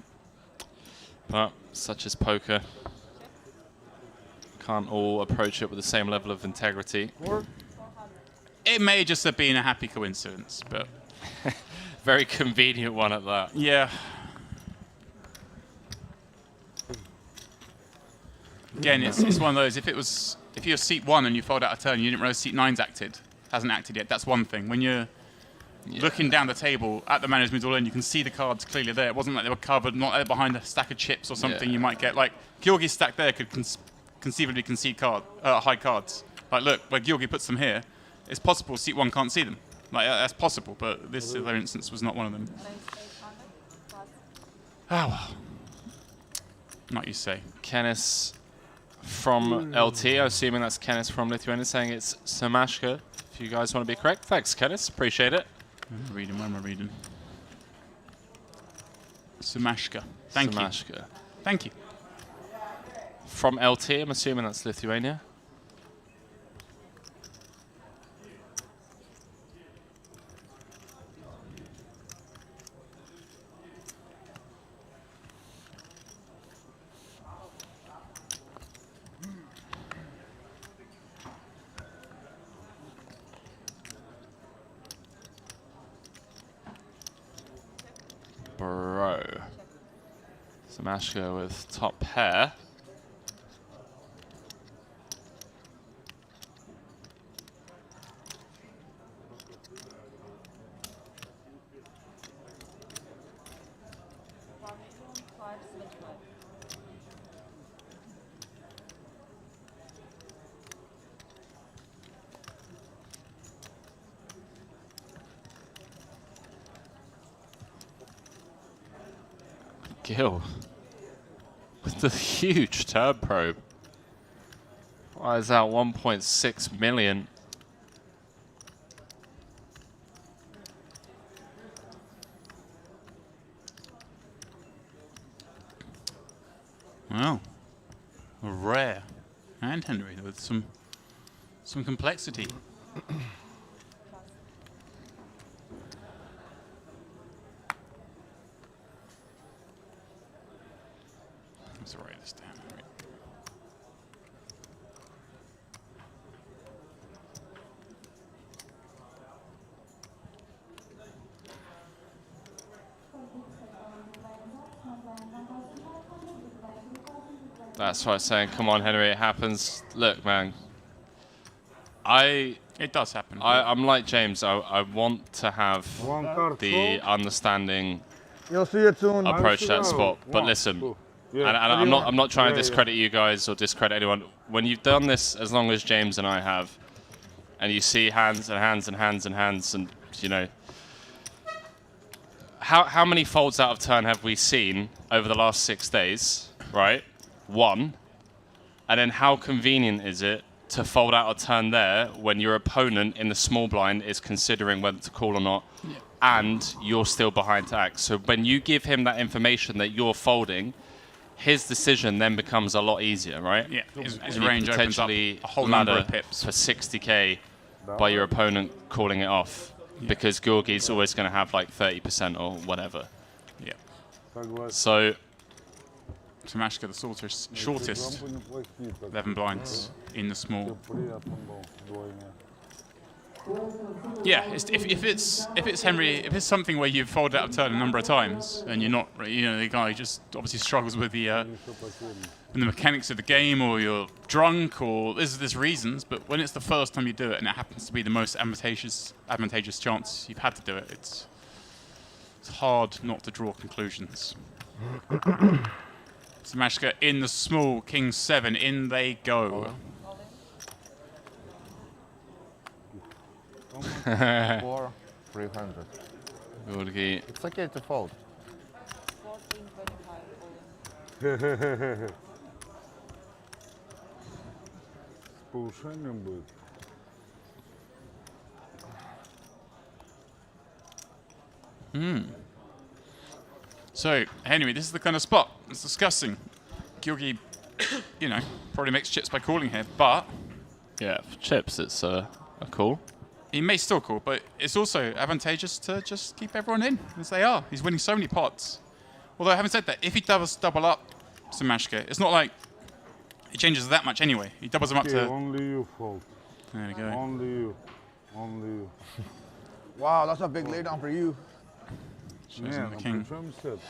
But such is poker. Can't all approach it with the same level of integrity. It may just have been a happy coincidence, but very convenient one at that. Yeah. Again, it's one of those. If you're seat 1 and you fold out a turn, you didn't realize seat 9's hasn't acted yet. That's one thing. When you're looking down the table at the manners moves all in, you can see the cards clearly there. It wasn't like they were covered, not behind a stack of chips or something. You might get like Georgi's stack there could conceivably concede high cards. Like look, where Georgi puts them here, it's possible seat 1 can't see them. Like that's possible, but this other instance was not one of them. Oh well. Not you say. Kenneth from LT, I'm assuming that's Kenneth from Lithuania, saying it's Samashka. If you guys want to be correct, thanks, Kenneth. Appreciate it. Where am I reading? Samashka. Thank you. Thank you. From LT, I'm assuming that's Lithuania. Bro. Samashka with top pair. Gil with the huge turb probe. Why is that 1.6 million? Well, rare. And Henry with some Some complexity. Let's write this down. That's why I'm saying, come on, Henry, it happens. Look, man. It does happen. I'm like James. I want to have the understanding You'll see it soon. approach to that spot. But listen, and I'm not trying to discredit you guys or discredit anyone. When you've done this as long as James and I have, and you see hands and hands and hands and hands, and you know, how many folds out of turn have we seen over the last 6 days? Right, 1. And then how convenient is it to fold out a turn there when your opponent in the small blind is considering whether to call or not, and you're still behind to act. So when you give him that information that you're folding, his decision then becomes a lot easier, right? Yeah, his range opens up a whole number of pips for 60k by your opponent calling it off, because Georgi's always going to have like 30% or whatever. Yeah. So Samashka, the shortest 11 blinds in the small. Yeah, if it's Henry, if it's something where you've folded out of turn a number of times and you're not, you know, the guy just obviously struggles with the mechanics of the game, or you're drunk, or there's reasons. But when it's the first time you do it and it happens to be the most advantageous chance you've had to do it, it's hard not to draw conclusions. Samashka in the small, king 7, in they go. 4, 300. Georgi. It's okay to fold. 14.25. С повышением будет. So, Henry, this is the kind of spot. It's disgusting. Georgi, you know, probably makes chips by calling here, but Yeah, for chips, it's a call. he may still call, but it's also advantageous to just keep everyone in, as they are. He's winning so many pots. Although, having said that, if he does double up Samashka, it's not like it changes that much anyway. He doubles them up to... Only you fold. There we go. Only you. Only you. Wow, that's a big laydown for you. Shows him the king.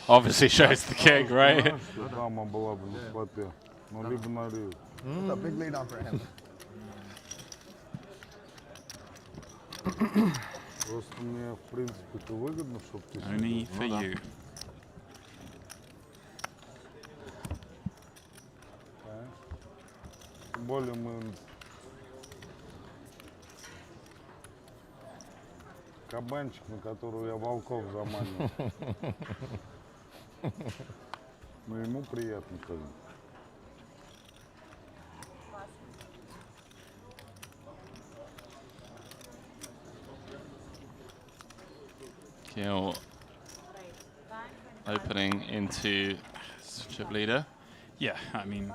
Obviously shows the king, right? That's a big laydown for him. Просто мне, в принципе-то выгодно, чтобы ты... Only for you. Тем более мы... Кабанчик, на которого я волков заманил. Но ему приятно тоже. Kill opening into chip leader. Yeah, I mean,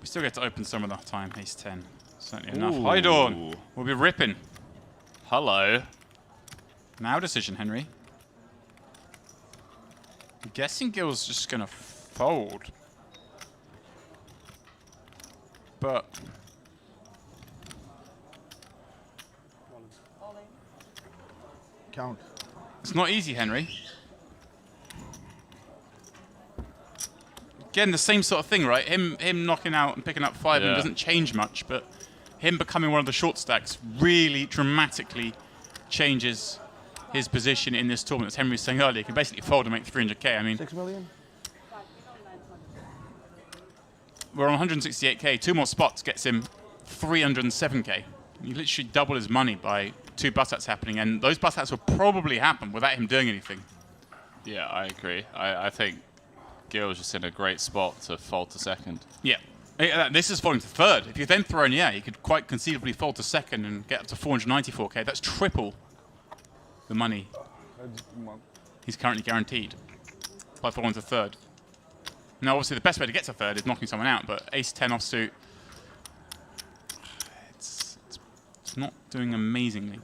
we still get to open some of the time. Ace 10, certainly enough. Hi, Dawn. We'll be ripping. Hello. Now decision, Henry. I'm guessing Gil's just gonna fold, but Count. it's not easy, Henry. Again, the same sort of thing, right? Him knocking out and picking up 5 doesn't change much, but him becoming one of the short stacks really dramatically changes his position in this tournament. As Henry was saying earlier, he can basically fold and make 300k. I mean, 6 million? we're on 168k. 2 more spots gets him 307k. You literally double his money by 2 bust-outs happening, and those bust-outs will probably happen without him doing anything. Yeah, I agree. I think Gil's just in a great spot to fold to second. Yeah. This is folding to third. If you then throw in, he could quite conceivably fold to second and get up to 494k. That's triple the money he's currently guaranteed by falling to third. Now, obviously, the best way to get to third is knocking someone out, but ace 10 offsuit, it's not doing amazingly.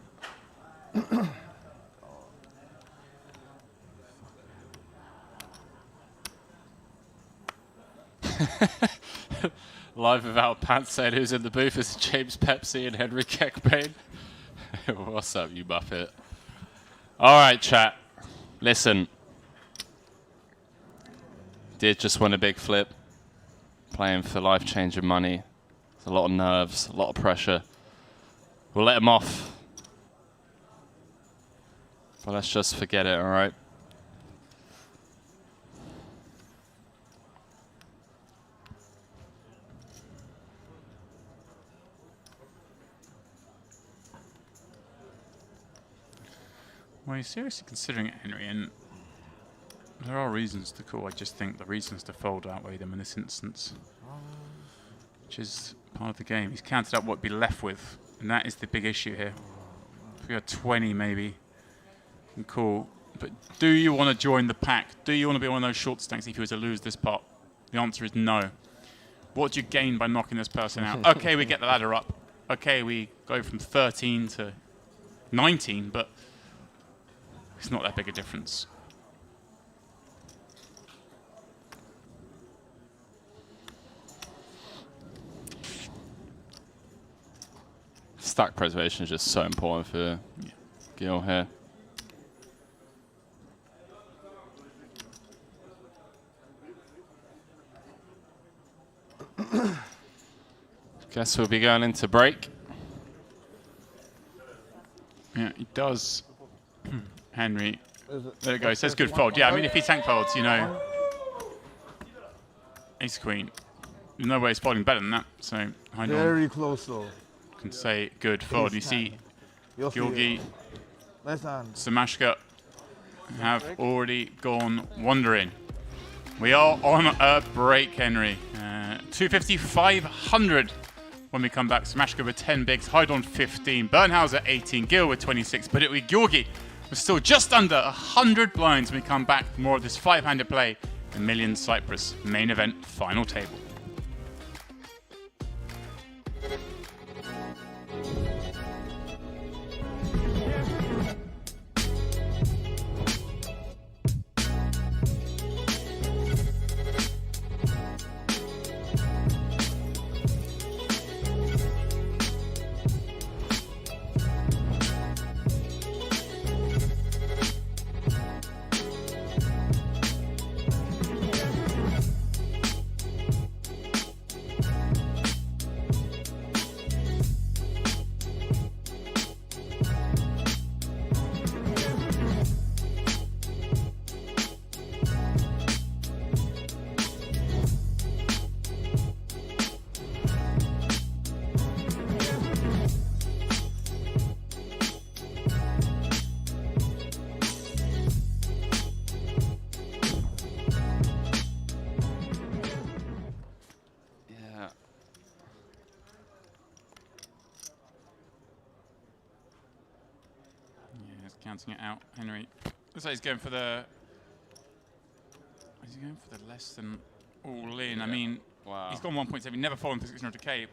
Live without pants saying who's in the booth is James Pepsi and Henry Keckbane. What's up, you Muppet? All right, chat. Listen. Did just win a big flip. Playing for life-changing money. There's a lot of nerves, a lot of pressure. We'll let him off. But let's just forget it, all right? Well, you're seriously considering it, Henry, and there are reasons to call. I just think the reasons to fold outweigh them in this instance, which is part of the game. He's counted up what we'd be left with, and that is the big issue here. If we had 20, maybe, you can call. But do you want to join the pack? Do you want to be one of those short stacks if you were to lose this pot? The answer is no. What do you gain by knocking this person out? Okay, we get the ladder up. Okay, we go from 13 to 19, but it's not that big a difference. Stack preservation is just so important for Gil here. Guess we'll be going into break. Yeah, he does. Henry. There it goes. Says good fold. Yeah, I mean, if he tank folds, you know, ace queen. There's no way he's folding better than that. So I Very close though. Can say good fold. You see, Georgi, Samashka have already gone wandering. We are on a break, Henry. 250, 500 when we come back. Samashka with 10 bigs, Haidon 15, Bernhauser 18, Gil with 26, but it was Georgi. We're still just under 100 blinds when we come back. More of this 5-handed play. The Millions Cyprus main event final table. Counting it out, Henry. Looks like he's going for the. Is he going for the less than all in? I mean, wow. He's gone 1.7. He never fallen for 600k,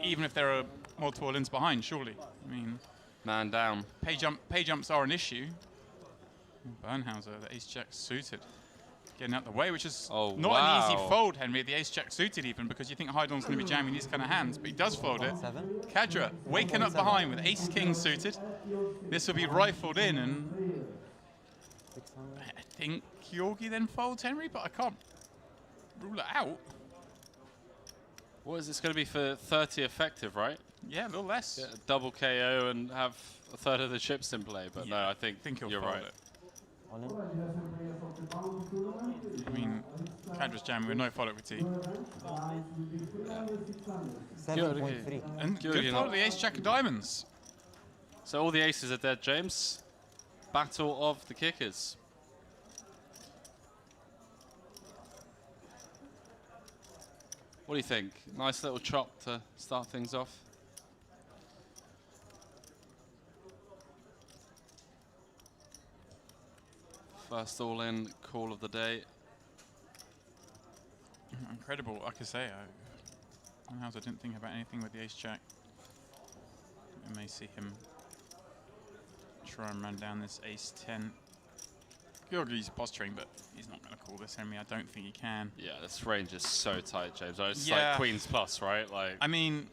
even if there are multiple all-ins behind. Surely, I mean, man down. Pay jumps are an issue. Bernhauser, the ace-jack suited, getting out the way, which is not an easy fold, Henry. The ace-jack suited even, because you think Haidon's going to be jamming these kind of hands, but he does fold it. Kadra waking up behind with ace-king suited. This will be rifled in, and I think Georgi then folds, Henry, but I can't rule it out. What is this going to be for 30 effective, right? Yeah, a little less. Get a double KO and have a third of the chips in play, but no, I think he'll you're fold right. it. I mean, Kadra's jamming with no follow with T. 7.3. And good fold of the ace-jack of diamonds. So all the aces are dead, James. Battle of the kickers. What do you think? Nice little chop to start things off. First all-in call of the day. Incredible, like I say. I didn't think about anything with the ace-jack. You may see him try and run down this ace-10. Georgi's posturing, but he's not going to call this, Henry. I don't think he can. Yeah, this range is so tight, James. It's Yeah. like queens plus, right? Like, I mean,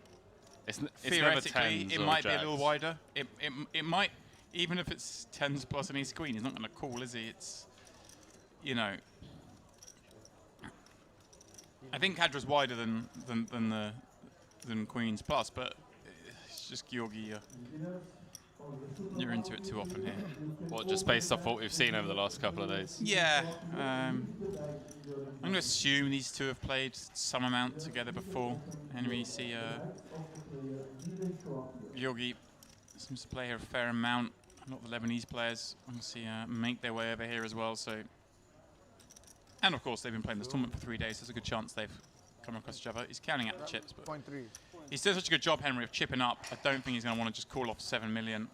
it's theoretically, never it tens might or be a little jacks. wider. It might, even if it's tens plus an ace queen, he's not going to call, is he? It's, you know, I think Kadra's wider than queens plus, but it's just Georgi. You're into it too often here. What, just based off what we've seen over the last couple of days? Yeah. I'm going to assume these two have played some amount together before. Henry, see, Georgi seems to play here a fair amount. A lot of the Lebanese players obviously make their way over here as well. So, and of course they've been playing this tournament for 3 days. There's a good chance they've come across each other. He's counting out the chips, but 0.3. he's doing such a good job, Henry, of chipping up. I don't think he's going to want to just call off 7 million.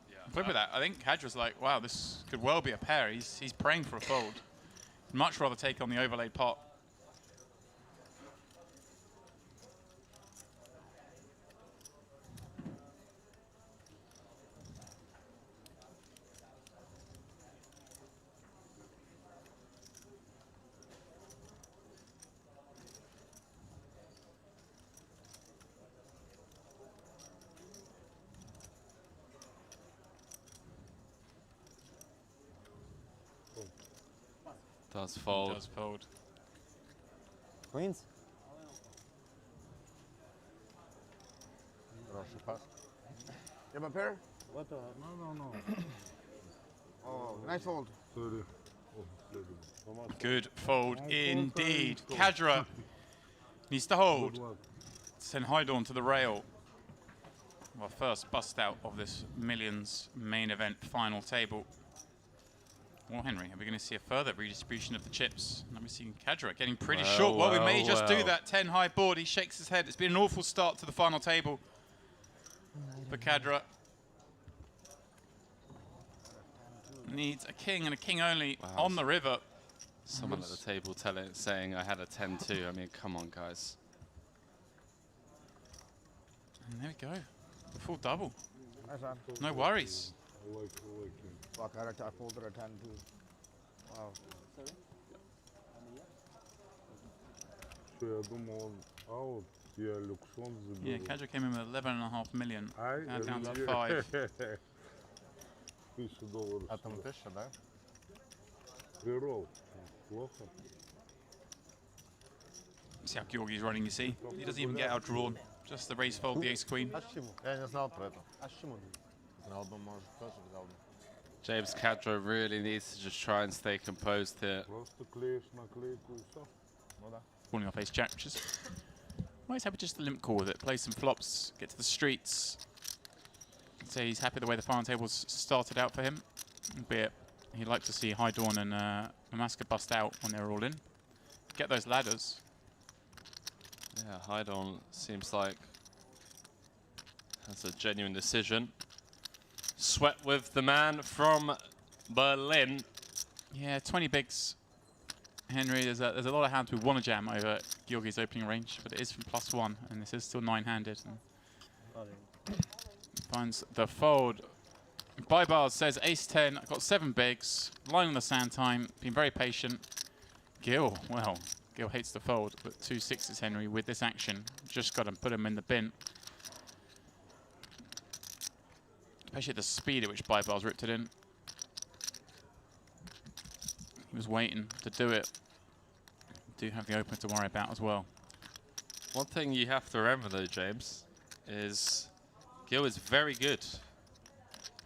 Yeah. Flip with that. I think Kadra's like, wow, this could well be a pair. He's praying for a fold. He'd much rather take on the overlaid pot. Does fold. Does fold. Queens? Russia pass. You have a pair? What the? No. Oh, nice fold. Sorry. Good fold indeed. Kadra needs to hold. Send Hydorn to the rail. Well, first bust out of this Millions main event final table. Well, Henry, are we going to see a further redistribution of the chips? Let me see Kadra getting pretty short. Well, we may just do that. 10 high board. He shakes his head. It's been an awful start to the final table for Kadra. Needs a king and a king only on the river. Someone at the table saying I had a 10-2. I mean, come on, guys. And there we go. The full double. Nice one. No worries. Fuck, I folded a 10 too. Wow. Я думал, он аут, я люксон заберу. Yeah, Kadra came in with 11.5 million. Now down to 5. $1000. А там 1000, да? Реролл. Плохо. See how Georgi's running, you see? He doesn't even get outdrawn. Just the raise fold, the ace queen. А почему? Я не знал про это. А почему? Знал бы, может, тоже взял бы. James Kadra really needs to just try and stay composed here. Просто клеишь наклейку и все. Ну да. Falling off ace jack, which is... Well, he's happy just to limp call with it. Play some flops, get to the streets. I'd say he's happy the way the final tables started out for him. Albeit, he'd like to see High Dawn and Mamaska bust out when they're all in. Get those ladders. Yeah, Hydon seems like that's a genuine decision. Sweat with the man from Berlin. Yeah, 20 bigs. Henry, there's a lot of hands we want to jam over Georgi's opening range, but it is from +1, and this is still 9-handed. Finds the fold. Buy bars says ace-10. I've got 7 bigs. Line on the sand time. Been very patient. Gil, well, Gil hates the fold, but 2 6s, Henry, with this action. Just got to put him in the bin. Especially at the speed at which Buy bars ripped it in. He was waiting to do it. Do have the opener to worry about as well. One thing you have to remember though, James, is Gil is very good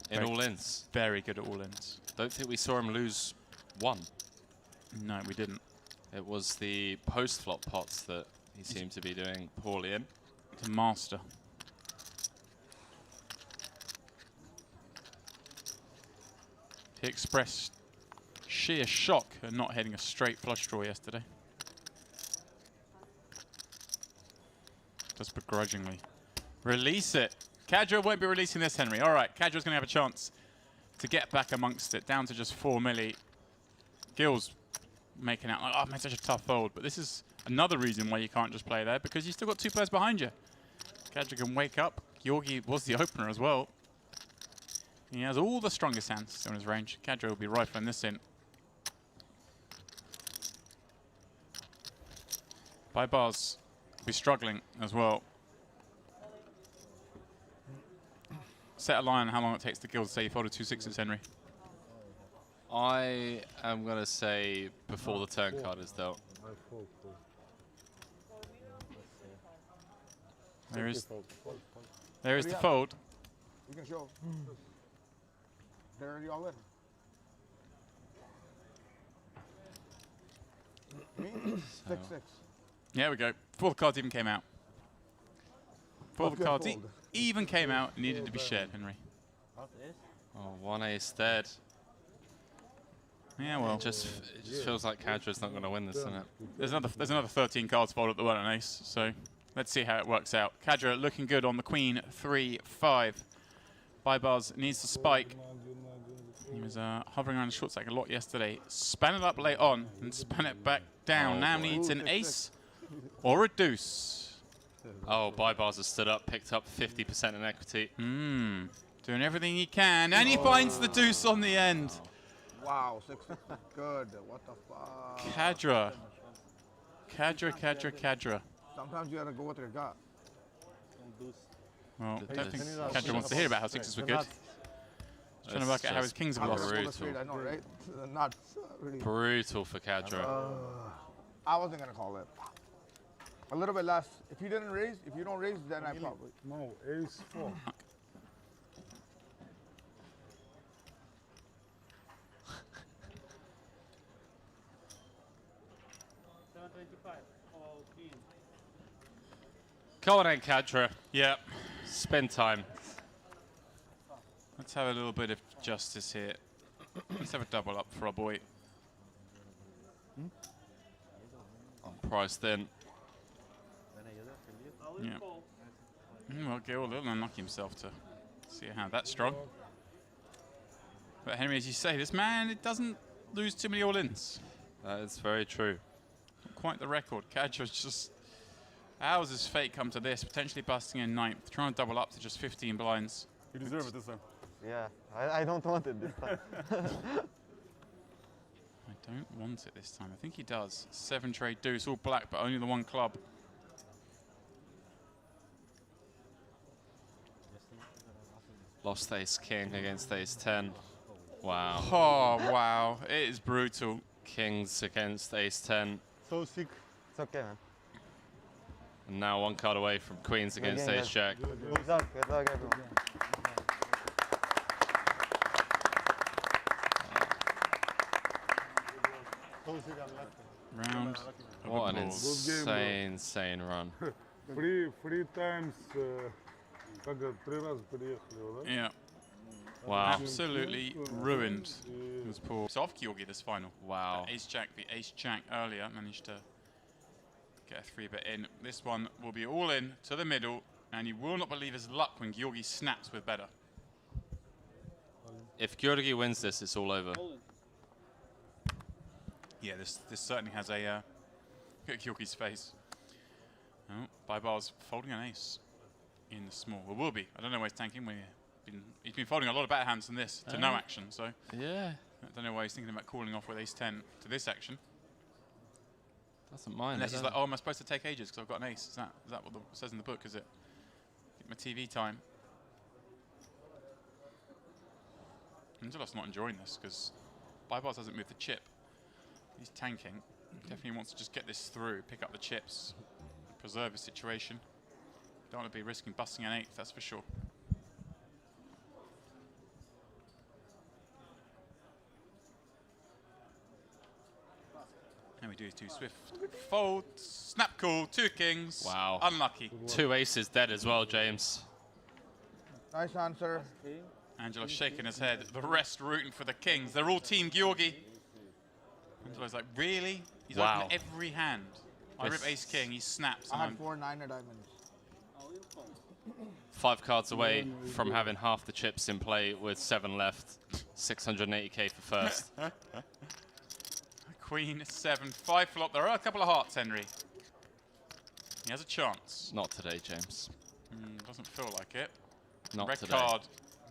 in all-ins. Very good at all-ins. Don't think we saw him lose one. No, we didn't. It was the post-flop pots that he seemed to be doing poorly in. He's a master. He expressed sheer shock at not hitting a straight flush draw yesterday. Just begrudgingly. Release it. Kadra won't be releasing this, Henry. All right, Kadra's going to have a chance to get back amongst it, down to just 4 milli. Gil's making out like, oh, I've made such a tough fold. But this is another reason why you can't just play there, because you've still got 2 players behind you. Kadra can wake up, Georgi was the opener as well. He has all the strongest hands still in his range. Kadra will be rifling this in. Bars will be struggling as well. Set a line on how long it takes to kill to say you folded 2 6s, Henry. I am going to say before the turn card is dealt. There is the fold. You can show. They're already all in. Me? 6-6. Yeah, we go. Before the cards even came out. Before the cards even came out, it needed to be shared, Henry. Oh, 1 ace dead. Yeah, well. It just feels like Kadra's not going to win this, isn't it? There's another 13 cards folded that weren't an ace, so let's see how it works out. Kadra looking good on the queen, 3-5. Bars needs to spike. He was hovering around the short stack a lot yesterday. Span it up late on and span it back down. Oh, now needs an ace or a deuce. Oh, Bars has stood up, picked up 50% in equity. Doing everything he can, and he finds the deuce on the end. Wow, 6-6 is good. What the fuck? Kadra. Sometimes you gotta go with your gut. Well, I don't think Kadra wants to hear about how 6s were good. He's trying to work out how his kings have lost. I know, right? Not really. Brutal for Kadra. I wasn't gonna call it. A little bit less. If you don't raise, then I probably. No, ace 4. Come on in, Kadra. Yep. Spin time. Let's have a little bit of justice here. Let's have a double up for our boy. I'm priced in. Yeah. Well, Gil will unlucky himself to see how that's strong. But Henry, as you say, this man, it doesn't lose too many all-ins. That is very true. Quite the record. Kadra's just... How has his fate come to this? Potentially busting in 9th, trying to double up to just 15 blinds. You deserve it this time. Yeah, I don't want it this time. I don't want it this time. I think he does. 7 trade deuce, all black, but only the one club. Lost ace king against ace 10. Wow. Oh, wow. It is brutal. Kings against ace 10. So sick. It's okay, man. And now 1 card away from queens against game, ace jack. Good luck, everyone. Round. What an insane run. Three times, как 3 раза переехали, да? Yeah. Wow. Absolutely ruined. It was poor. It's off Georgi this final. Wow. Ace Jack beat Ace Jack earlier. Managed to get a 3-bet in. This one will be all in to the middle, and you will not believe his luck when Georgi snaps with better. If Georgi wins this, it's all over. Yeah, this certainly has a look at Georgi's face. Oh, Bars folding an ace in the small. Well, will be. I don't know why he's tanking. He's been folding a lot of better hands than this to no action. So yeah, I don't know why he's thinking about calling off with ace 10 to this action. Doesn't mind. Unless he's like, oh, am I supposed to take ages because I've got an ace? Is that what it says in the book? Is it? Get my TV time. Angelos not enjoying this because Bars hasn't moved the chip. He's tanking. Definitely wants to just get this through, pick up the chips, preserve his situation. Don't want to be risking busting an 8th, that's for sure. And we do 2 swift folds, snap call, 2 kings. Wow. Unlucky. 2 aces dead as well, James. Nice answer. Angelo's shaking his head. The rest rooting for the kings. They're all Team Georgi. Angelo's like, really? He's opening every hand. I rip ace king, he snaps. I had 4 9 diamonds. 5 cards away from having half the chips in play with 7 left. 680k for first. Queen 7, 5 flop. There are a couple of hearts, Henry. He has a chance. Not today, James. Doesn't feel like it. Not Red today. card,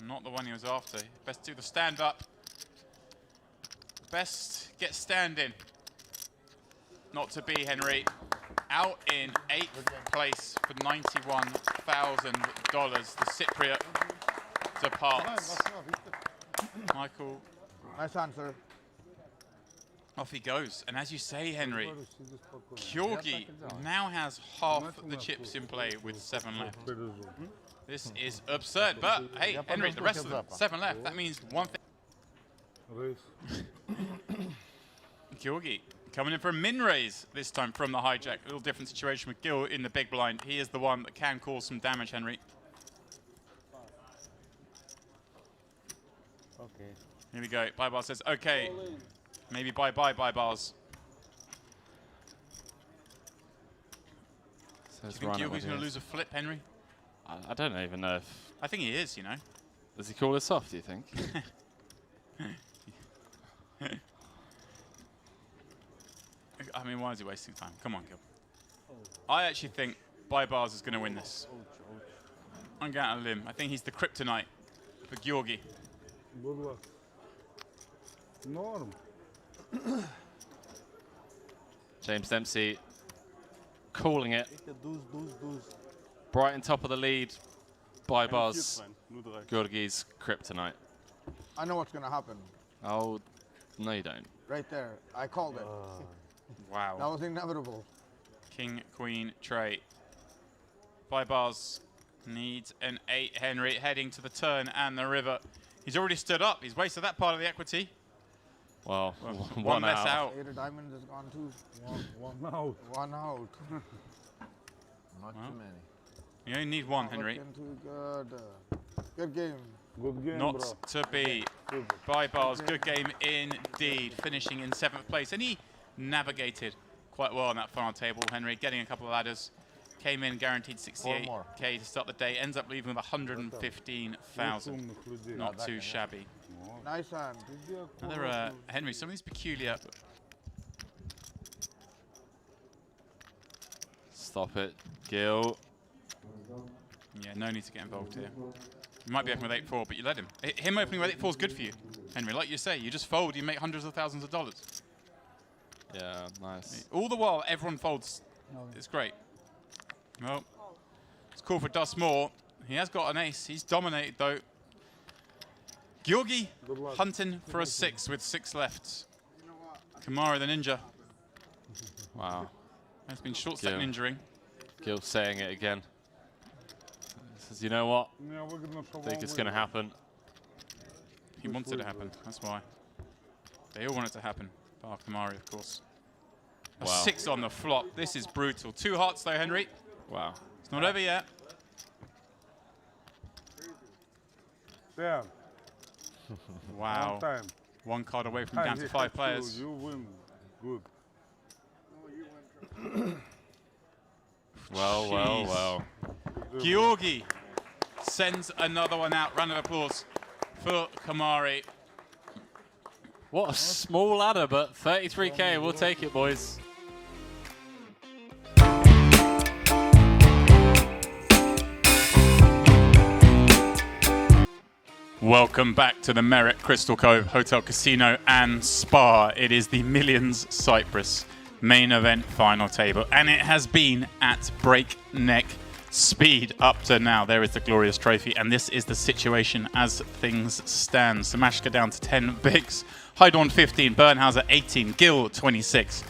not the one he was after. Best do the stand up. Best get standing. Not to be, Henry. Out in 8th place for $91,000. The Cypriot departs. Michael. Nice answer. Off he goes. And as you say, Henry, Georgi now has half the chips in play with 7 left. This is absurd. But hey, Henry, the rest of them, 7 left. That means one thing. Georgi coming in for a min raise this time from the hijack. A little different situation with Gil in the big blind. He is the one that can cause some damage, Henry. Okay. Here we go. Bye-bye says, okay. Maybe bye-bye, bye-bars. Do you think Georgi's going to lose a flip, Henry? I don't even know if... I think he is, you know. Does he call this off, do you think? I mean, why is he wasting time? Come on, Gil. I actually think bars is going to win this. I'm going out on a limb. I think he's the kryptonite for Georgi. Good luck. Norm. James Dempsey calling it. Bright on top of the lead. Bars. Georgi's kryptonite. I know what's going to happen. Oh, no you don't. Right there. I called it. Wow. That was inevitable. King, queen, tray. Bars needs an 8. Henry heading to the turn and the river. He's already stood up. He's wasted that part of the equity. Well, one less out. 8 of diamonds is gone too. One out. One out. Not too many. You only need 1, Henry. Looking too good. Good game. Good game, Not bro. to be. Bars, good game indeed. Finishing in 7th place. And he navigated quite well on that final table, Henry. Getting a couple of ladders. Came in guaranteed 68K to start the day. Ends up leaving with 115,000. Not too shabby. Nice hand. Another, Henry, some of these peculiar... Stop it, Gil. Yeah, no need to get involved here. You might be open with 8-4, but you let him. Him opening with 8-4 is good for you, Henry. Like you say, you just fold, you make hundreds of thousands of dollars. Yeah, nice. All the while, everyone folds. It's great. Well, it's cool for Dust Moore. He has got an ace. He's dominated, though. Georgi hunting for a 6 with 6 left. Kamara the ninja. Wow. Has been short-second injuring. Gil saying it again. Says, you know what? I think it's going to happen. He wants it to happen. That's why. They all want it to happen. Bar Kamari, of course. A 6 on the flop. This is brutal. 2 hearts, though, Henry. Wow. It's not over yet. Yeah. Wow. One time. 1 card away from down to 5 players. You win. Good. Well. Georgi sends another one out. Round of applause for Kamari. What a small ladder, but 33K. We'll take it, boys. Welcome back to the Merit Crystal Cove Hotel, Casino and Spa. It is the Millions Cyprus main event final table, and it has been at breakneck speed up to now. There is the glorious trophy, and this is the situation as things stand. Samashka down to 10 bigs, Haidorn 15, Bernhauser 18, Gil 26,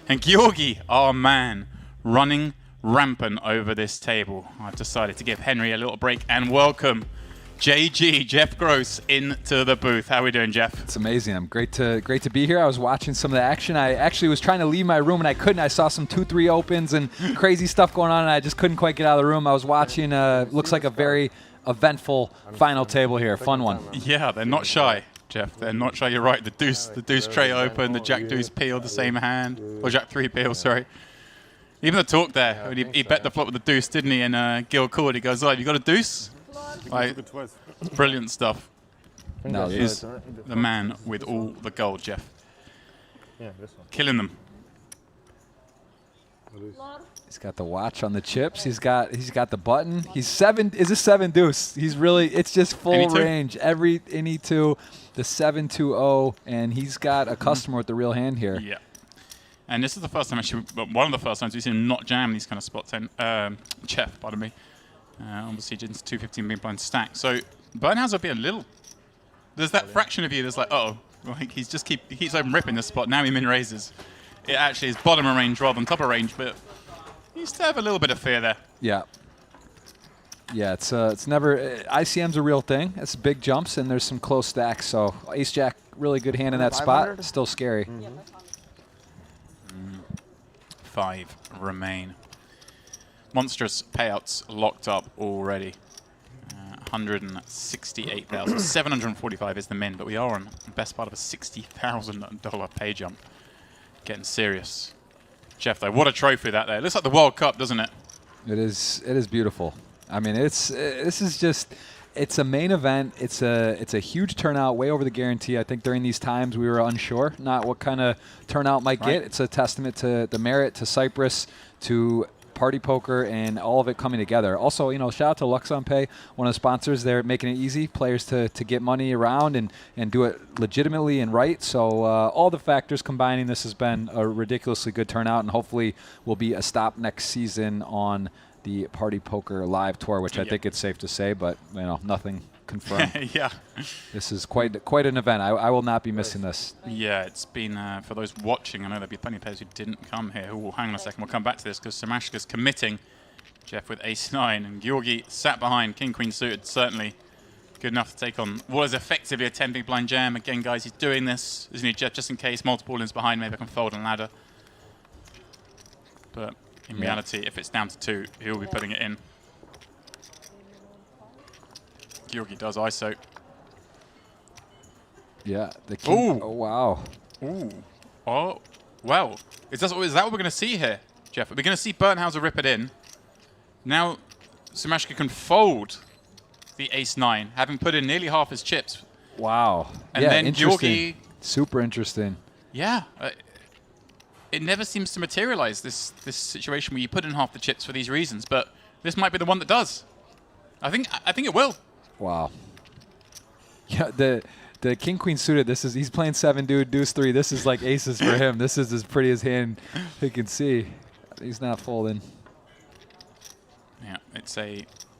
and Georgi, our man, running rampant over this table. I've decided to give Henry a little break and welcome JG, Jeff Gross, into the booth. How are we doing, Jeff? It's amazing. I'm great to be here. I was watching some of the action. I actually was trying to leave my room and I couldn't. I saw some 2-3 opens and crazy stuff going on, and I just couldn't quite get out of the room. I was watching. Looks like a very eventful final table here. Fun one. Yeah, they're not shy, Jeff. They're not shy. You're right. The deuce tray open, the jack deuce peel, the same hand, or jack 3 peel. Sorry. Even the talk there. When he bet the flop with the deuce, didn't he? And Gil called. He goes, "Oh, have you got a deuce?" Like, brilliant stuff. No, he is the man with all the gold, Jeff. Yeah, this one. Killing them. He's got the watch on the chips. He's got the button. He's 7. Is a 7 deuce? He's really. It's just full range. Any two, the 7-2-0, and he's got a customer with the real hand here. Yeah. And this is the first time, actually, one of the first times we've seen him not jam these kind of spots. Jeff, pardon me. Obviously, Jin's 215 big blind stack. So Bernhauser will be a little. There's that fraction of you that's like, uh oh, like he keeps open ripping this spot. Now he min raises. It actually is bottom of range rather than top of range, but he used to have a little bit of fear there. Yeah. Yeah, it's never ICM's a real thing. It's big jumps and there's some close stacks. So Ace Jack, really good hand in that spot. Still scary. 5 remain. Monstrous payouts locked up already. 168,000. 745 is the min, but we are on the best part of a $60,000 pay jump. Getting serious. Jeff, though, what a trophy that there. It looks like the World Cup, doesn't it? It is beautiful. I mean, this is just. It's a main event. It's a huge turnout, way over the guarantee. I think during these times we were unsure, not what kind of turnout might get. It's a testament to the merit, to Cyprus, to Party Poker, and all of it coming together. Also, shout out to Luxon Pay, one of the sponsors. They're making it easy, players to get money around and do it legitimately and right. So all the factors combining, this has been a ridiculously good turnout, and hopefully will be a stop next season on the Party Poker Live Tour, which I think it's safe to say, but nothing confirmed. Yeah. This is quite an event. I will not be missing this. Yeah, it's been, for those watching, I know there'll be plenty of players who didn't come here. Oh, hang on a second, we'll come back to this because Samashka's committing. Jeff with ace-9, and Georgi sat behind, king-queen suited, certainly good enough to take on what is effectively a 10 big blind jam. Again, guys, he's doing this, isn't he, Jeff, just in case multiple ins behind, maybe I can fold and ladder. But in reality, if it's down to 2, he'll be putting it in. Georgi does ISO. Yeah, the king. Oh, wow. Ooh. Oh, well. Is that what we're going to see here, Jeff? We're going to see Bernhauser rip it in. Now, Samashka can fold the ace-9, having put in nearly half his chips. Wow. And then Georgi. Super interesting. Yeah. It never seems to materialize, this situation where you put in half the chips for these reasons, but this might be the one that does. I think it will. Wow. Yeah, the king queen suited. He's playing 7 deuce 3. This is like aces for him. This is as pretty as hand he can see. He's not folding. Yeah, it's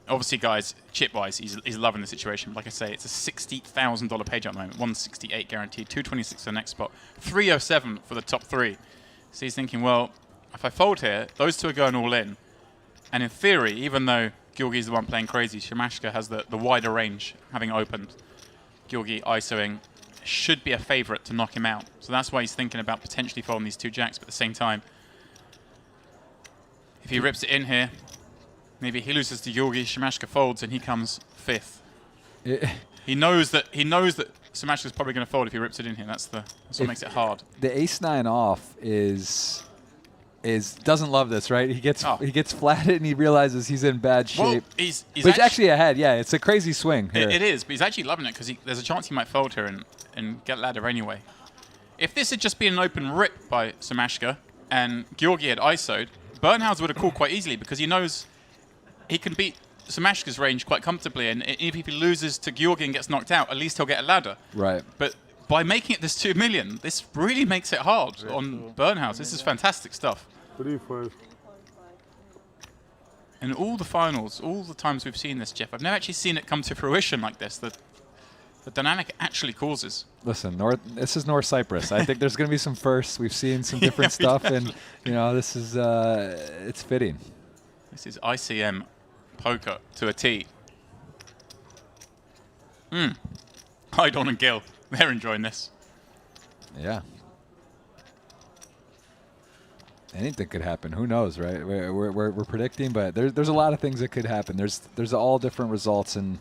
obviously, guys, chip wise, he's loving the situation. Like I say, it's a $60,000 pay jump moment. 168 guaranteed, 226 for the next spot, 307 for the top 3. So he's thinking, well, if I fold here, those 2 are going all in. And in theory, even though Georgi's the one playing crazy, Samashka has the wider range, having opened. Georgi ISOing should be a favorite to knock him out. So that's why he's thinking about potentially folding these 2 jacks, but at the same time, if he rips it in here, maybe he loses to Georgi, Samashka folds, and he comes 5th. He knows that Samashka's probably going to fold if he rips it in here. That's what makes it hard. The ace-9 off doesn't love this, right? He gets flatted and he realizes he's in bad shape. Well, he's actually ahead. Yeah, it's a crazy swing here. It is, but he's actually loving it because there's a chance he might fold here and get ladder anyway. If this had just been an open rip by Samashka and Georgi had ISO'd, Bernhauser would have called quite easily because he knows he can beat Samashka's range quite comfortably, and if he loses to Georgi and gets knocked out, at least he'll get a ladder. Right. But by making it this 2 million, this really makes it hard on Bernhauser. This is fantastic stuff. 3-5. In all the finals, all the times we've seen this, Jeff, I've never actually seen it come to fruition like this. The dynamic actually causes. Listen, this is North Cyprus. I think there's going to be some firsts. We've seen some different stuff, and this is it's fitting. This is ICM poker to a T. Hydon and Gil, they're enjoying this. Yeah. Anything could happen. Who knows, right? We're predicting, but there's a lot of things that could happen. There's all different results and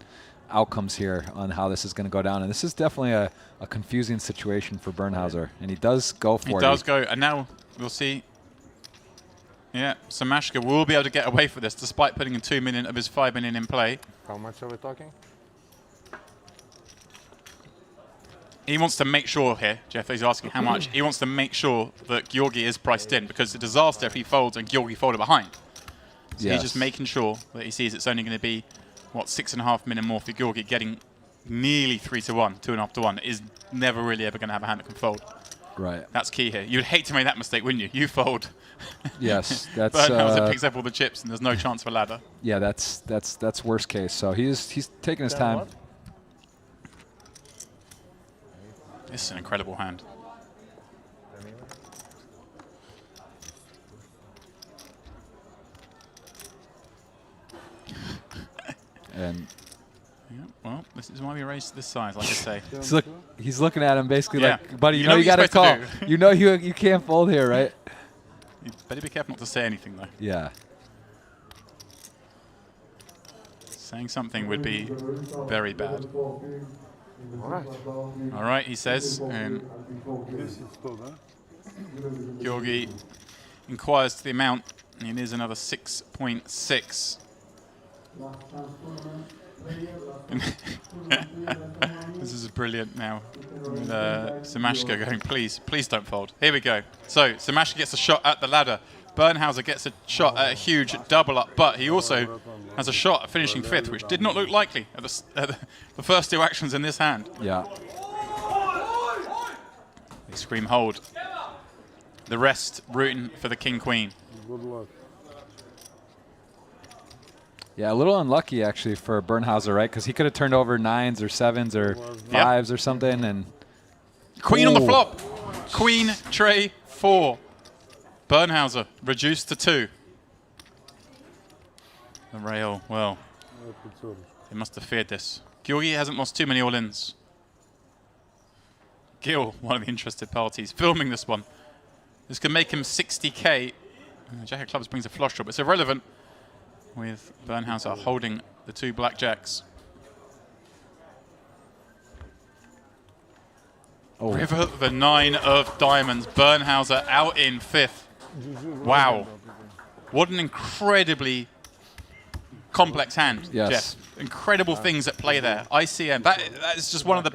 outcomes here on how this is going to go down, and this is definitely a confusing situation for Bernhauser, and he does go for it. He does go, and now we'll see. Yeah, Samashka will be able to get away for this despite putting in 2 million of his 5 million in play. How much are we talking? he wants to make sure here, Jeff, he's asking how much. He wants to make sure that Georgi is priced in, because it's a disaster if he folds and Georgi folded behind. So he's just making sure that he sees it's only going to be, what, 6.5 minutes more for Georgi. Getting nearly 3-1, 2.5 to 1 is never really ever going to have a hand that can fold. Right. That's key here. You'd hate to make that mistake, wouldn't you? You fold. Yes, that's. Bernhauser picks up all the chips, and there's no chance for ladder. Yeah, that's worst case. So he's taking his time. This is an incredible hand. And yeah, well, this is why we race this size, like I say. He's looking at him basically Yeah. like, buddy, you You know know you what got to you're call. supposed to do. You know you can't fold here, right? You better be careful not to say anything, though. Yeah. Saying something would be very bad. All right, he says. Georgi inquires to the amount, and it is another 6.6. This is brilliant now. With Samashka going, please don't fold. Here we go. So Samashka gets a shot at the ladder. Bernhauser gets a shot at a huge double up, but he also has a shot at finishing 5th, which did not look likely at the first 2 actions in this hand. Yeah. They scream hold. The rest rooting for the king-queen. Good luck. Yeah, a little unlucky actually for Bernhauser, right? Because he could have turned over 9s or 7s or 5s or something, and Queen on the flop. Queen tray 4. Bernhauser reduced to 2. The rail, well, he must have feared this. Georgi hasn't lost too many all-ins. Gil, one of the interested parties, filming this one. This could make him 60k. Jack of clubs brings a flush draw, but it's irrelevant with Bernhauser holding the 2 blackjacks. River, the 9 of diamonds. Bernhauser out in 5th. Wow. What an incredibly complex hand, yes. Jeff. Incredible things at play there. ICM. That is just one of the...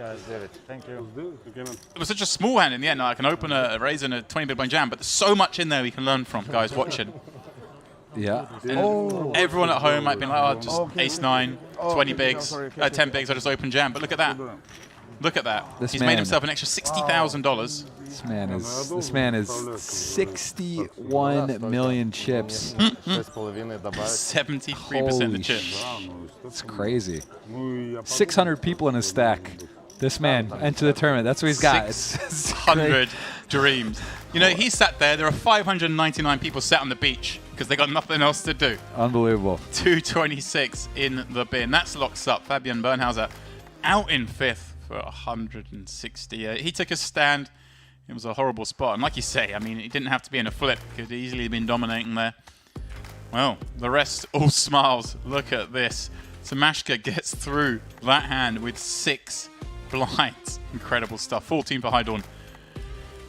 Thank you. It was such a small hand in the end. I can open a raise and a 20 big blind jam, but there's so much in there we can learn from, guys watching. Yeah. And everyone at home might be like, oh, just ace-9, 20 bigs, 10 bigs, I just open jam. But look at that. Look at that. He's made himself an extra $60,000. This man is 61 million chips. 73% of chips. It's crazy. 600 people in his stack. This man entered the tournament. That's what he's got. 600 dreams. You know, he sat there. There are 599 people sat on the beach because they got nothing else to do. Unbelievable. 226 in the bin. That's locks up. Fabian Bernhauser out in 5th for 160. He took a stand. It was a horrible spot. And like you say, I mean, he didn't have to be in a flip. Could easily have been dominating there. Well, the rest all smiles. Look at this. Samashka gets through that hand with 6 blinds. Incredible stuff. 14 for High Dawn.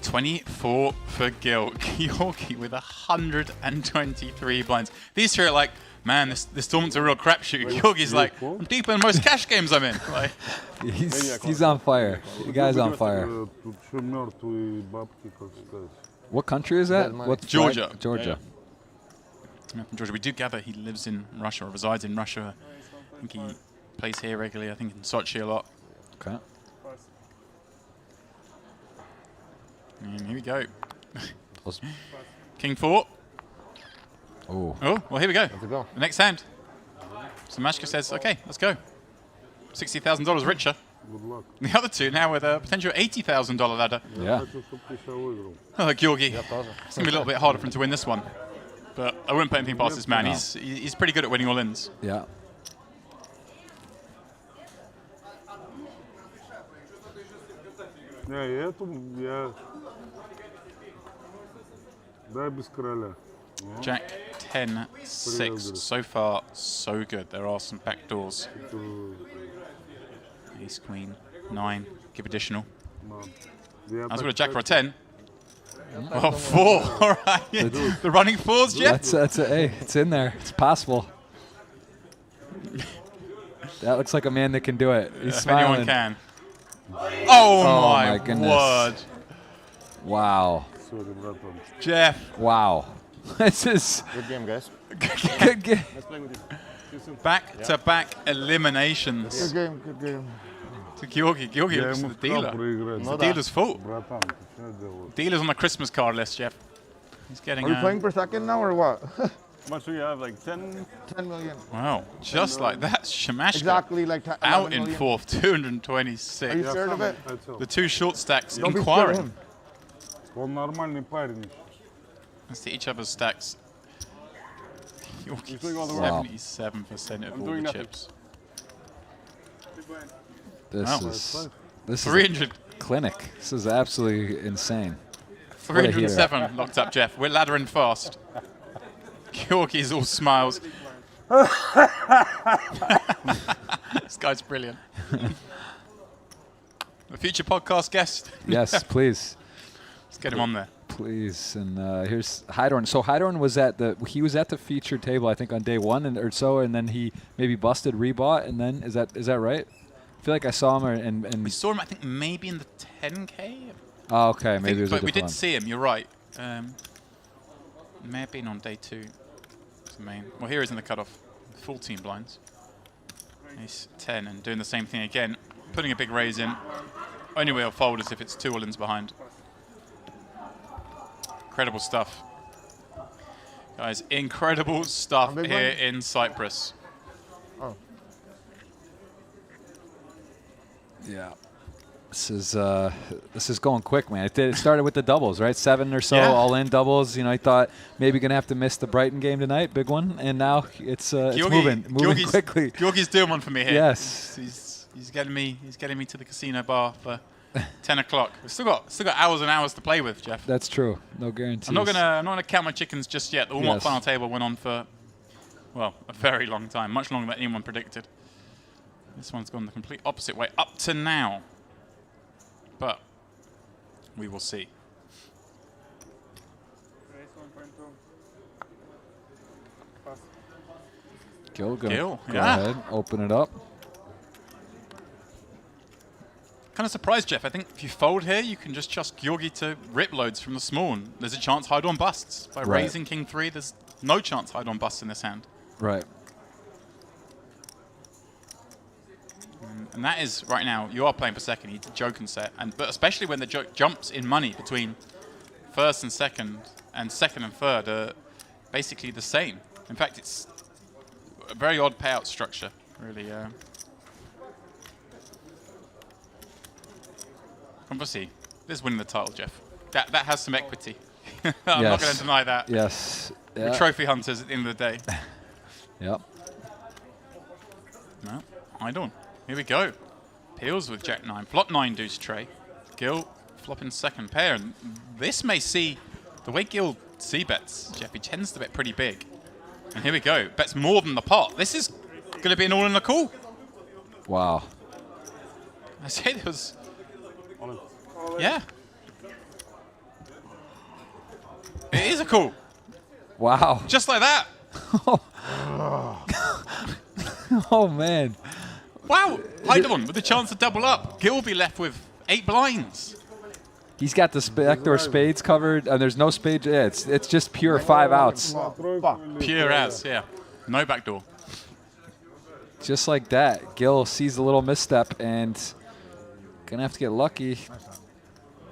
24 for Gil. Georgi with 123 blinds. These three are like, man, this tournament's a real crapshoot. Georgi's like, I'm deeper than most cash games I'm in. Like, he's on fire. The guy's on fire. What country is that? What's Georgia. Georgia. Yeah, from Georgia. We do gather he lives in Russia or resides in Russia. I think he plays here regularly. I think in Sochi a lot. Okay. And here we go. King 4. Oh, well, here we go. The next hand. So Mashka says, okay, let's go. $60,000 richer. The other two now with a potential $80,000 ladder. Yeah. Oh, Georgi. It's going to be a little bit harder for him to win this one. But I wouldn't put anything past this man. No. He's pretty good at winning all-ins. Yeah. Jack 10-6. So far, so good. There are some back doors. Ace, Queen, 9. Give additional. As well, a Jack for a 10. Oh, 4. All right. The running 4s, Jeff. Hey, it's in there. It's possible. That looks like a man that can do it. He's smiling. Anyone can. Oh, my goodness. word. Wow. Sorry, братан. Jeff. Wow. This is Good game, guys. good game. Nice playing with you. See you soon. Back-to-back eliminations. Good game, good game. To Georgi. Georgi Я looks ему at the сказал dealer. проиграть. It's the dealer's fault. Братан, ты что делаешь? Dealer's on the Christmas card list, Jeff. He's getting Are we playing per second now or what? How much do you have? Like 10? 10 million. Wow, just like that, Shamashka. Exactly like 11 out in million. fourth, 226. Are you scared of it? The two short stacks Don't be scared of inquiring. him. Он нормальный парень. Let's see each other's stacks. He's doing all the work. 77% of I'm all doing the nothing. chips. This is 300. clinic. This is absolutely insane. What a hero. 307 locked up, Jeff. We're laddering fast. Georgi's all smiles. This guy's brilliant. A future podcast guest? Yes, please. Let's get him on there. Please. And here's Hydorn. So Hydorn was at the featured table, I think, on day one or so, and then he maybe busted, rebought, and then is that right? I feel like I saw him and We saw him, I think, maybe in the 10K. Oh, okay, maybe it was a but we different did see him. You're right. May have been on day 2. It's the main. Well, here he's in the cutoff. Full team blinds. He's 10 and doing the same thing again, putting a big raise in. Only way he'll fold is if it's 2 all-ins behind. Incredible stuff, guys. Incredible stuff here in Cyprus. Oh. Yeah. This is going quick, man. It started with the doubles, right? 7 or so all-in doubles. You know, I thought maybe gonna have to miss the Brighton game tonight, big one, and now it's moving quickly. Georgi's doing one for me here. Yes. He's getting me to the casino bar for 10 o'clock. We've still got hours and hours to play with, Jeff. That's true. No guarantees. I'm not gonna count my chickens just yet. The warm-up final table went on for, well, a very long time, much longer than anyone predicted. This one's gone the complete opposite way up to now. But we will see. Gil, go yeah. ahead, open it up. Kind of surprised, Jeff. I think if you fold here, you can just trust Georgi to rip loads from the small. And there's a chance Hydorn busts. By raising King 3, there's no chance Hydorn busts in this hand. Right. And that is, right now, you are playing per second. It's a joking set. But especially when the jumps in money between first and second and third are basically the same. In fact, it's a very odd payout structure, really. Obviously, this is winning the title, Jeff. That has some equity. I'm not going to deny that. Yes. We're trophy hunters at the end of the day. Yep. No, Hydorn. Here we go. Peels with Jack 9. Flop 9 deuce tray. Gil flopping second pair. And this may see the way Gil c-bets, Jeff, he tends to bet pretty big. And here we go. Bets more than the pot. This is going to be an all in the call. Wow. I say there was... Yeah. It is a call. Wow. Just like that. Oh, man. Wow. Hydorn with the chance to double up. Gil will be left with 8 blinds. He's got the backdoor spades covered. There's no spades. Yeah, it's just pure 5 outs. Pure as, yeah. No backdoor. Just like that. Gil sees a little misstep and gonna have to get lucky.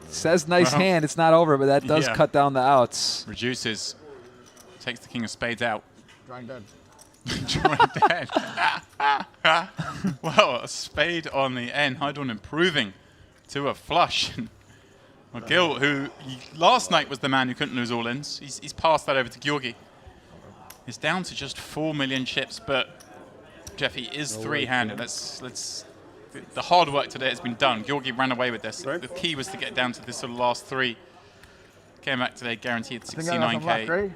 Says nice hand. It's not over, but that does cut down the outs. Reduces. Takes the king of spades out. Drawing dead. Drawing dead. Well, a spade on the end. Hydorn improving to a flush. Well, Gil, who last night was the man who couldn't lose all-ins, he's passed that over to Georgi. He's down to just 4 million chips, but Jeff, he is three-handed. The hard work today has been done. Georgi ran away with this. The key was to get down to this sort of last 3. Came back today, guaranteed 69K.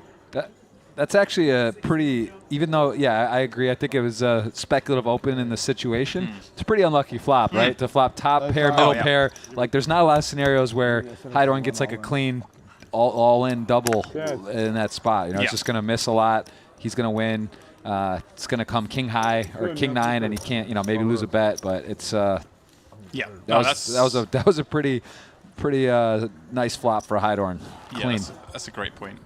That's actually a pretty, even though, I agree. I think it was a speculative open in the situation. It's a pretty unlucky flop, right? To flop top pair, middle pair. Like, there's not a lot of scenarios where Hydorn gets like a clean all-in double in that spot. You know, it's just going to miss a lot. He's going to win. It's going to come king high or king 9, and he can't, maybe lose a bet. But it's Yeah, that was a pretty nice flop for Heidorn. Yeah, Clean. That's a great point.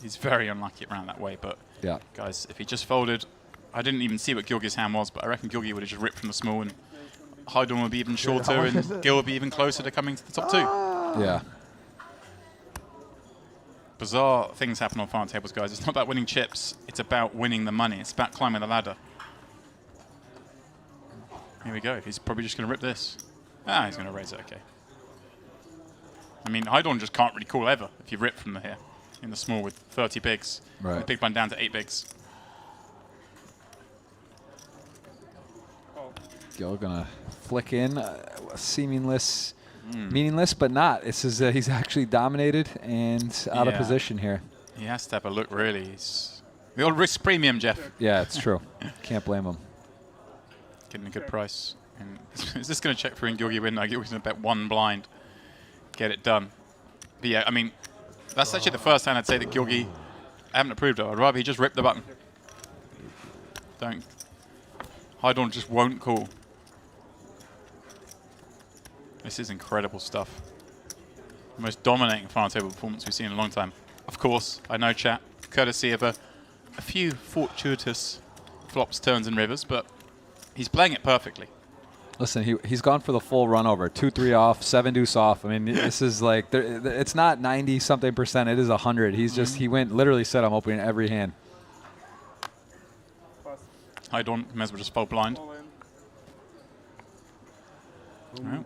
He's very unlucky around that way, but yeah, guys, if he just folded, I didn't even see what Gilgi's hand was, but I reckon Gilgi would have just ripped from the small, and Heidorn would be even shorter, and Gil would be even closer to coming to the top 2. Yeah. Bizarre things happen on farm tables, guys. It's not about winning chips. It's about winning the money. It's about climbing the ladder. Here we go. He's probably just going to rip this. He's going to raise it. Okay. I mean, Heidorn just can't really call ever if you rip from the here in the small with 30 bigs. Right. The big blind down to 8 bigs. Gil gonna flick in, seamless. Meaningless, but not. This is he's actually dominated and out of position here. He has to have a look, really. He's the old risk premium, Jeff. Yeah, it's true. Can't blame him. Getting a good price. And is this going to check through and Gilgi win? No, Gilgi's going to bet 1 blind. Get it done. But yeah, I mean, that's actually the first time I'd say that Gilgi, I haven't approved of. I'd rather he just rip the button. Don't. Heidorn just won't call. This is incredible stuff. The most dominating final table performance we've seen in a long time. Of course, I know, chat, courtesy of a few fortuitous flops, turns, and rivers, but he's playing it perfectly. Listen, he's gone for the full run over. 2-3 off, 7 deuce off. I mean, this is like, it's not 90-something%. It is 100. He's just, he literally said, I'm opening every hand. Heidorn, may as well just fold blind. All right.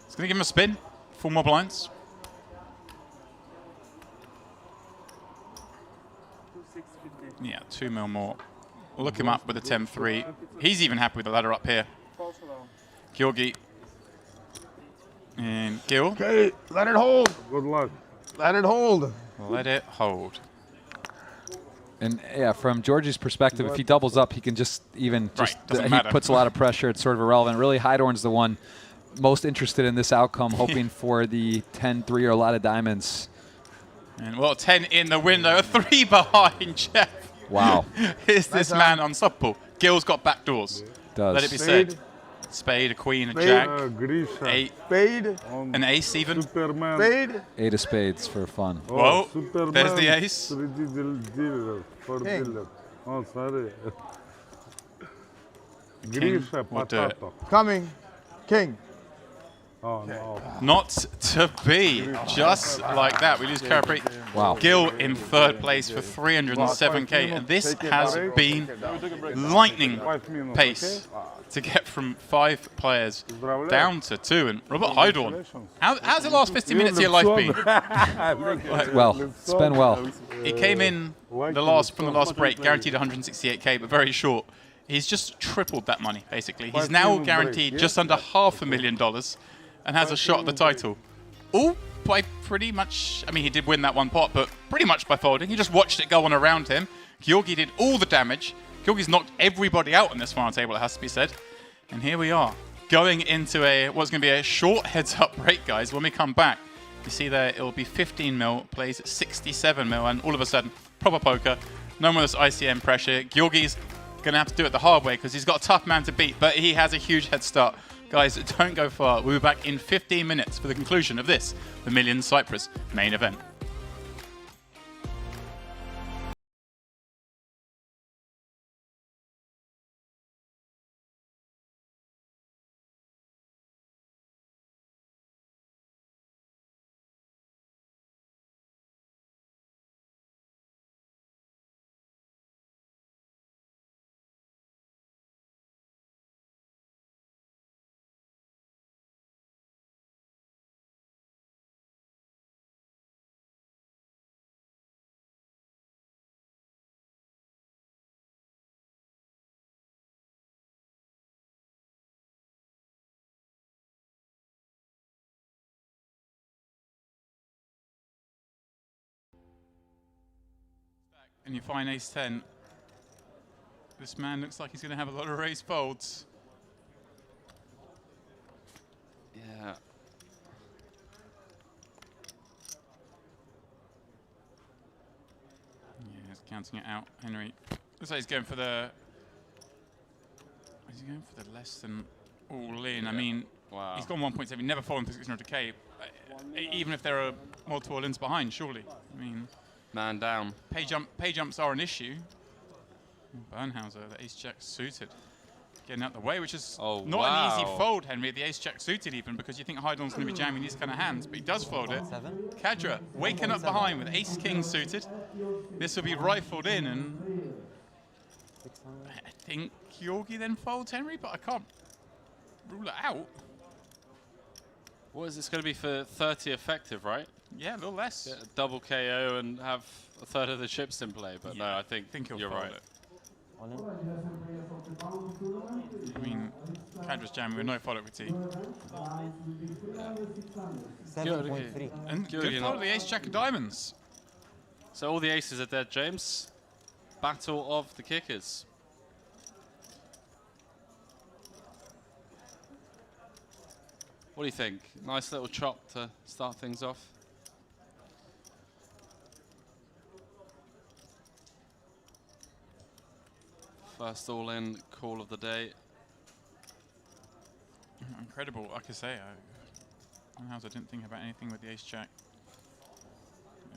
It's going to give him a spin. 4 more blinds. Yeah, 2 mil more. Look him up with a 10-3. He's even happy with the ladder up here. Gilgi. And Gil. Okay, let it hold. Good luck. Let it hold. Let it hold. And yeah, from Georgie's perspective, if he doubles up, he can just even he puts a lot of pressure. It's sort of irrelevant. Really, Heidorn's the one most interested in this outcome, hoping for the 10-3 or a lot of diamonds. And well, 10 in the window, 3 behind Jeff. Wow. Is this man unstoppable? Gil's got back doors. Does. Let it be said. Spade, a queen, a jack, 8, spade, an ace even. Superman. Spade. 8 of spades for fun. Whoa, Superman. there's the ace. Oh, sorry. King or dirt. Coming. King. Oh, no. Not to be. Just like that. We lose Carapri. Wow. Gil in 3rd place for 307k. And this has been lightning pace to get from 5 players down to 2. And Robert Heidorn, how's the last 50 minutes of your life been? Well, it's been well. He came in from the last break, guaranteed 168k, but very short. He's just tripled that money, basically. He's now guaranteed just under $500,000 and has a shot at the title. All by pretty much, I mean, he did win that 1 pot, but pretty much by folding. He just watched it go on around him. Gilgi did all the damage. Gilgi's knocked everybody out on this final table, it has to be said. And here we are, going into what's going to be a short heads-up break, guys. When we come back, you see there, it'll be 15 mil, plays 67 mil, and all of a sudden, proper poker. No more this ICM pressure. Gilgi's going to have to do it the hard way because he's got a tough man to beat, but he has a huge head start. Guys, don't go far. We'll be back in 15 minutes for the conclusion of this, the Millions Cyprus main event. And you find ace-10. This man looks like he's going to have a lot of raise folds. Yeah. Yeah, he's counting it out. Henry looks like he's going for the... Is he going for the less than all in. I mean, wow. He's gone 1.7. He never fallen for 600k, even if there are multiple all-ins behind. Surely, I mean, man down. Pay jumps are an issue. Bernhauser, the ace-jack suited, getting out the way, which is not an easy fold, Henry. The ace-jack suited even, because you think Heidorn's going to be jamming these kind of hands, but he does fold it. Kadra waking up behind with ace-king suited. This will be rifled in, and I think Georgi then folds, Henry, but I can't rule it out. What is this going to be for 30 effective, right? Yeah, a little less. Get a double KO and have a third of the chips in play, but no, I think he'll you're fold right. it. I mean, Kadra's jamming with no follow equity. 7.3. And good fold of the ace-jack of diamonds. So all the aces are dead, James. Battle of the kickers. What do you think? Nice little chop to start things off. First all-in call of the day. Incredible, like I say. I didn't think about anything with the ace-jack.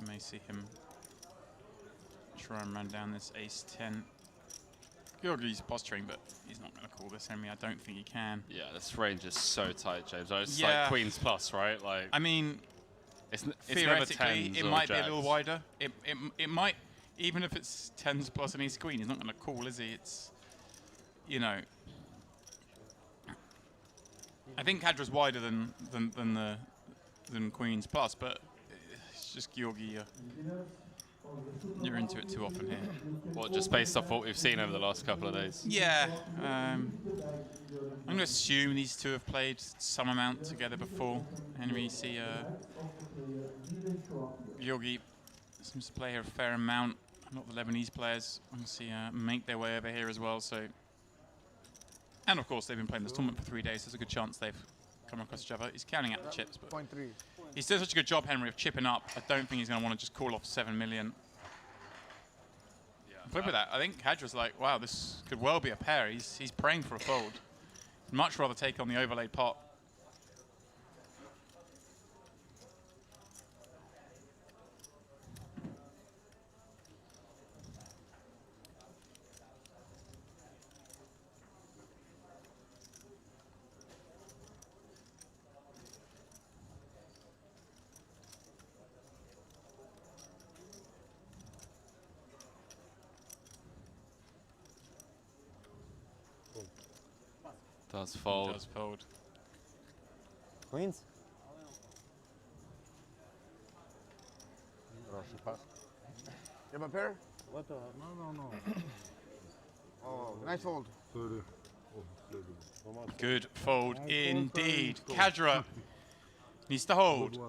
I may see him try and run down this ace-10. Georgi's posturing, but he's not going to call this, Henry. I don't think he can. Yeah, this range is so tight, James. It's like Queen's plus, right? Like, I mean, it's theoretically, never it might be a little wider. It might, even if it's 10s plus an ace queen, he's not going to call, is he? It's, you know, I think Kadra's wider than Queen's plus, but it's just Georgi. You're into it too often here. What, just based off what we've seen over the last couple of days? Yeah. I'm going to assume these two have played some amount together before. Henry, see, Georgi seems to play here a fair amount. A lot of the Lebanese players, I'm going to see, make their way over here as well. So, and of course, they've been playing this tournament for 3 days. There's a good chance they've come across each other. He's counting out the chips, but 0.3. He's doing such a good job, Henry, of chipping up. I don't think he's going to want to just call off 7 million. Yeah, flip with that. I think Kadra's like, wow, this could well be a pair. He's praying for a fold. He'd much rather take on the overlaid pot. Does fold. Does fold. Queens? You have a pair? What? No. Oh, nice fold. Sorry. Good fold indeed. Kadra needs to hold.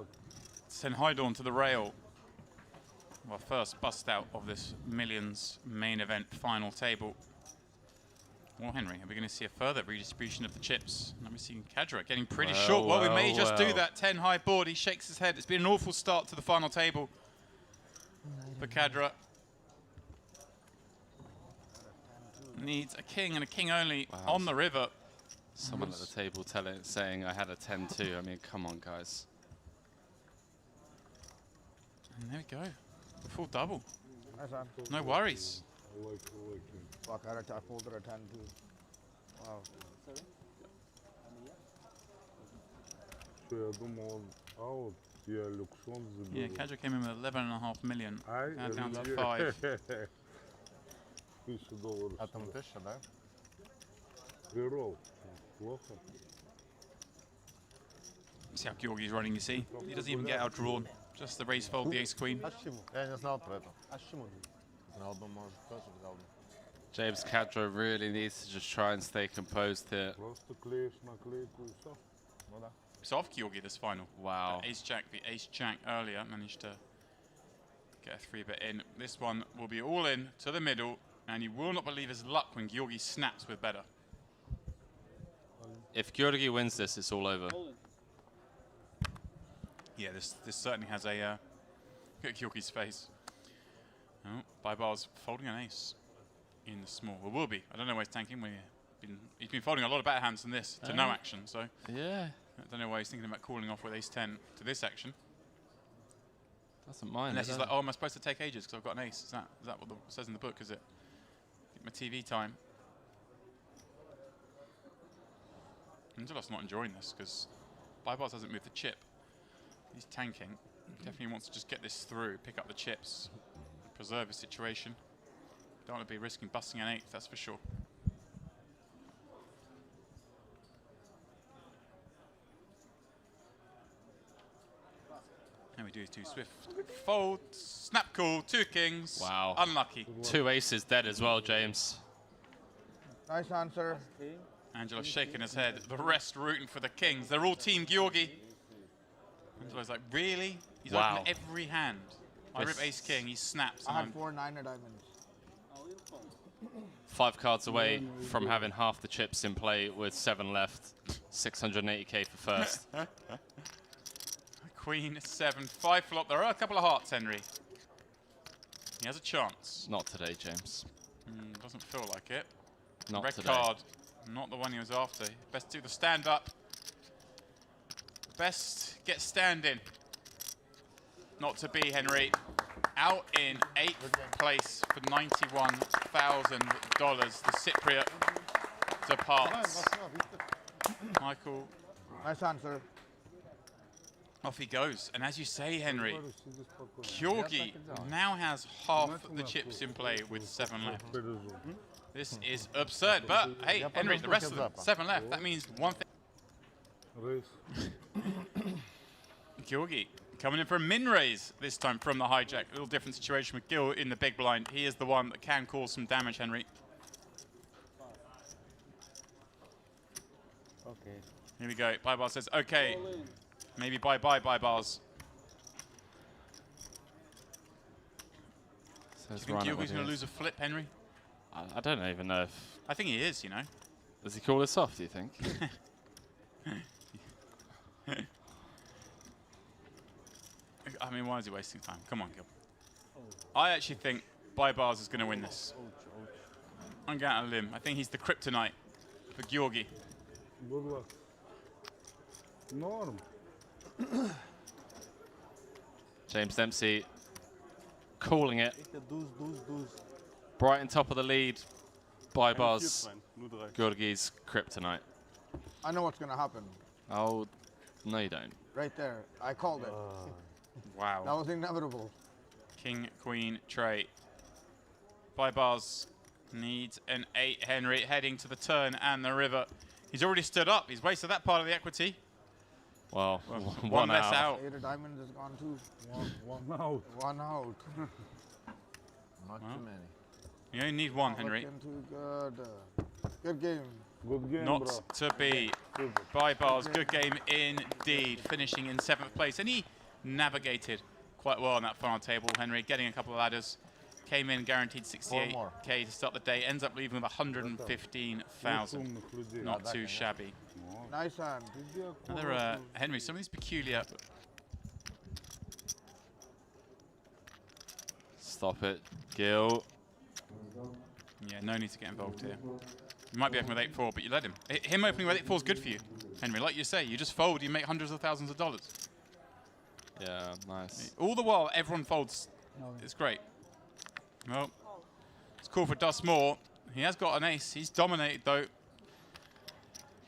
Send Heidorn to the rail. Well, first bust out of this Millions main event final table. Well, Henry, are we going to see a further redistribution of the chips? And we're seeing Kadra getting pretty short. Well, we may just do that 10 high board. He shakes his head. It's been an awful start to the final table for Kadra. Needs a king and a king only on the river. Someone at the table saying I had a 10-2. I mean, come on, guys. And there we go. The full double. Nice one. No worries. Fuck, I folded a 10 too. Wow. Yeah, Kadra came in with 11.5 million. Now down to 5. А там 1000, да? See how Georgi's running, you see? He doesn't even get outdrawn. Just the raise fold, the ace queen. Я не знал про это. Знал бы, может, тоже взял бы. James Kadra really needs to just try and stay composed here. It's off Georgi this final. Wow. The ace jack earlier managed to get a 3-bet in. This one will be all in to the middle, and you will not believe his luck when Georgi snaps with better. If Georgi wins this, it's all over. Yeah, this certainly has a look at Georgi's face. Oh, by bars folding an ace in the small. Well, will be. I don't know where he's tanking. We've he's been folding a lot of better hands than this to no action. So yeah, I don't know why he's thinking about calling off with ace-10 to this action. Doesn't mind. Unless he's like, oh, am I supposed to take ages because I've got an ace? Is that what it says in the book? Is it? Get my TV time. Angelos not enjoying this because Bybars hasn't moved the chip. He's tanking. He definitely wants to just get this through, pick up the chips, and preserve his situation. Don't want to be risking busting an 8th, that's for sure. And we do 2 swift folds, snap call, 2 kings. Wow. Unlucky. 2 aces dead as well, James. Nice answer. Angelo's shaking his head. The rest rooting for the kings. They're all Team Georgi. Angelo's like, really? He's Wow. opened every hand. I rip ace king, he snaps. I And had 4 9er diamonds. 5 cards away from having half the chips in play with 7 left. 680k for first. Queen 7, 5 flop. There are a couple of hearts, Henry. He has a chance. Not today, James. Doesn't feel like it. Not Red today. card, not the one he was after. Best do the stand up. Best get standing. Not to be, Henry. Out in 8th place for $91,000. The Cypriot departs. Michael. Nice answer. Off he goes. And as you say, Henry, Georgi now has half the chips in play with 7 left. This is absurd. But hey, Henry, the rest of them, 7 left. That means one thing. Georgi coming in for a min raise this time from the hijack. A little different situation with Gil in the big blind. He is the one that can cause some damage, Henry. Okay. Here we go. Bybars says, okay. Maybe bye-bye, Bybars. Do you think Georgi's going to lose a flip, Henry? I don't even know if... I think he is, you know. Does he call this off, do you think? I mean, why is he wasting time? Come on, Gil. I actually think Bybars is going to win this. I'm going out on a limb. I think he's the kryptonite for Georgi. Good luck. Norm. James Dempsey calling it. Bright on top of the lead. Bybars. Georgi's kryptonite. I know what's going to happen. Oh, no you don't. Right there. I called it. Wow. That was inevitable. King, queen, tray. Bybars needs an 8, Henry, heading to the turn and the river. He's already stood up. He's wasted that part of the equity. Well, one less out. 8 of diamonds is gone too. One out. One out. Not too many. You only need 1, Henry. Looking too good. Good game. Good game, Not bro. to be. Bybars, good game indeed. Finishing in 7th place. And he navigated quite well on that final table, Henry, getting a couple of ladders. Came in guaranteed 68k to start the day. Ends up leaving with 115,000. Not too shabby. Nice hand. Another Henry, some of these peculiar. Stop it, Gil. Yeah, no need to get involved here. You might be opening with 8-4, but you let him. Him opening with 8-4 is good for you, Henry. Like you say, you just fold, you make hundreds of thousands of dollars. Yeah, nice. All the while, everyone folds. It's great. Well, it's cool for Dust Moore. He has got an ace. He's dominated, though.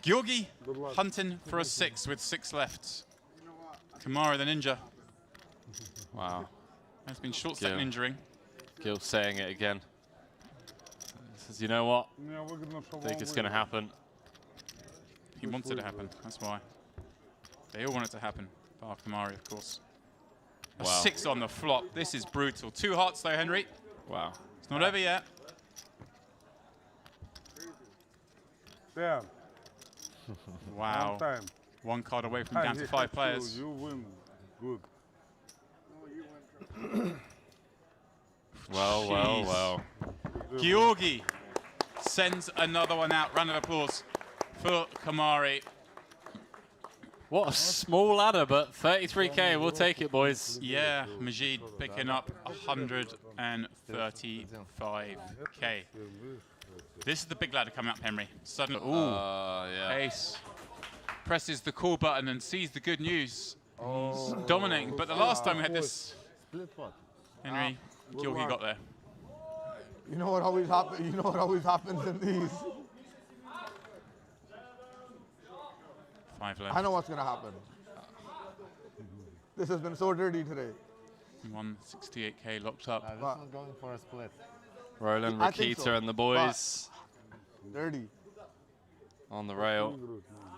Georgi hunting for a 6 with 6 left. Kamara the Ninja. Wow. Has been short second injuring. Gil saying it again. Says, you know what? I think it's going to happen. He wants it to happen. That's why. They all want it to happen. Bar Kamari, of course. A 6 on the flop. This is brutal. 2 hearts, though, Henry. Wow. It's not over yet. Damn. Wow. Time. 1 card away from down to 5 players. You win. Good. Well. Georgi sends another one out. Round of applause for Kamari. What a small ladder, but 33k, we'll take it, boys. Yeah, Majid picking up 135k. This is the big ladder coming up, Henry. Suddenly, yeah. Ace presses the call button and sees the good news. He's dominating, but the last time we had this, Split pot. Henry, Georgi got there. You know what always happens? You know what always happens in these? 5 left. I know what's gonna happen. This has been so dirty today. 168k locked up. This one's going for a split. Roland, I think Rakita, so, and the boys Dirty. on the rail.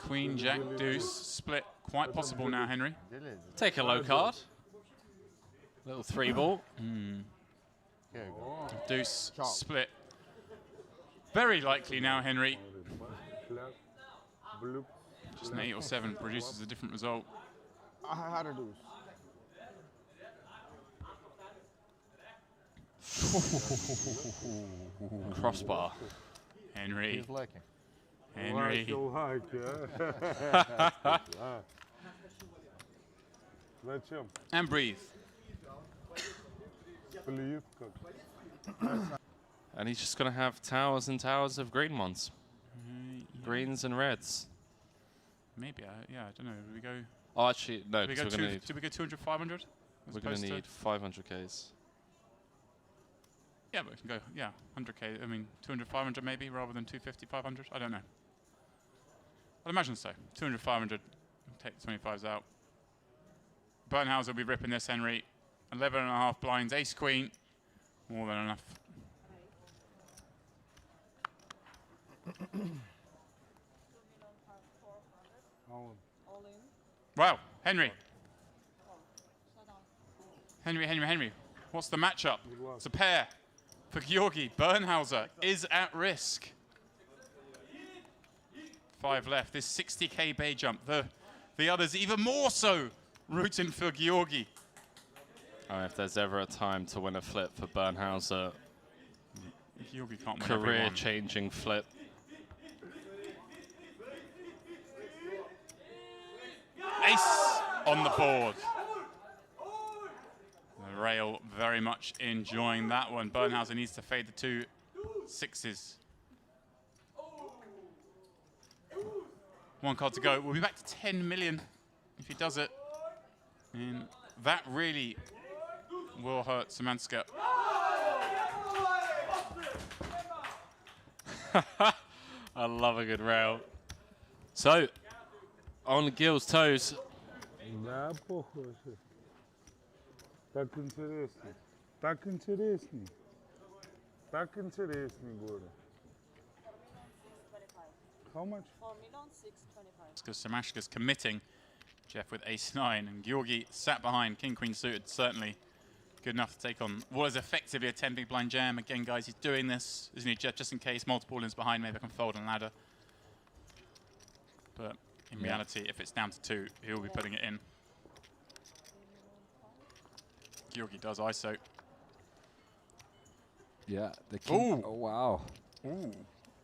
Queen, Jack, Deuce, split. Quite possible now, Henry. Take a low card. Little 3-ball. Deuce, split. Very likely now, Henry. Just an 8 or 7 produces a different result. I had a deuce. Crossbar. Henry. He's liking. Henry. Зачем? And breathe. And he's just going to have towers and towers of green ones. Greens and reds. Maybe, yeah, I don't know. Do we go? Oh, actually, no. Do we go, we're gonna need, 200, 500? we're going to need 500Ks. Yeah, but we can go, yeah, 100k. I mean, 200, 500 maybe, rather than 250, 500. I don't know. I'd imagine so. 200, 500. Take the 25s out. Bernhauser will be ripping this, Henry. 11.5 blinds, ace queen. More than enough. Wow, Henry. Henry. What's the matchup? It's a pair for Georgi. Bernhauser is at risk. 5 left. This 60k bay jump. The others even more so rooting for Georgi. Oh, if there's ever a time to win a flip for Bernhauser, Georgi can't win every one. career-changing flip. Ace on the board. The rail very much enjoying that one. Bernhauser needs to fade the 2 6s. 1 card to go. We'll be back to 10 million if he does it. And that really will hurt Semanska. I love a good rail. So, on Gil's toes. Да, похоже. Так интересней. Так интересней. Так интересней, говорю. How much? Because Semashka's committing Jeff with ace-9, and Georgi sat behind king-queen suited, certainly good enough to take on what is effectively a 10 big blind jam. Again, guys, he's doing this, isn't he, Jeff, just in case multiple ins behind, maybe I can fold on ladder. But in reality, if it's down to 2, he'll be putting it in. Georgi does ISO. Yeah, the king. Ooh. Oh, wow. Ooh.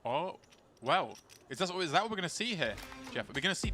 Oh, well. Is that what we're going to see here, Jeff? Are we going to see...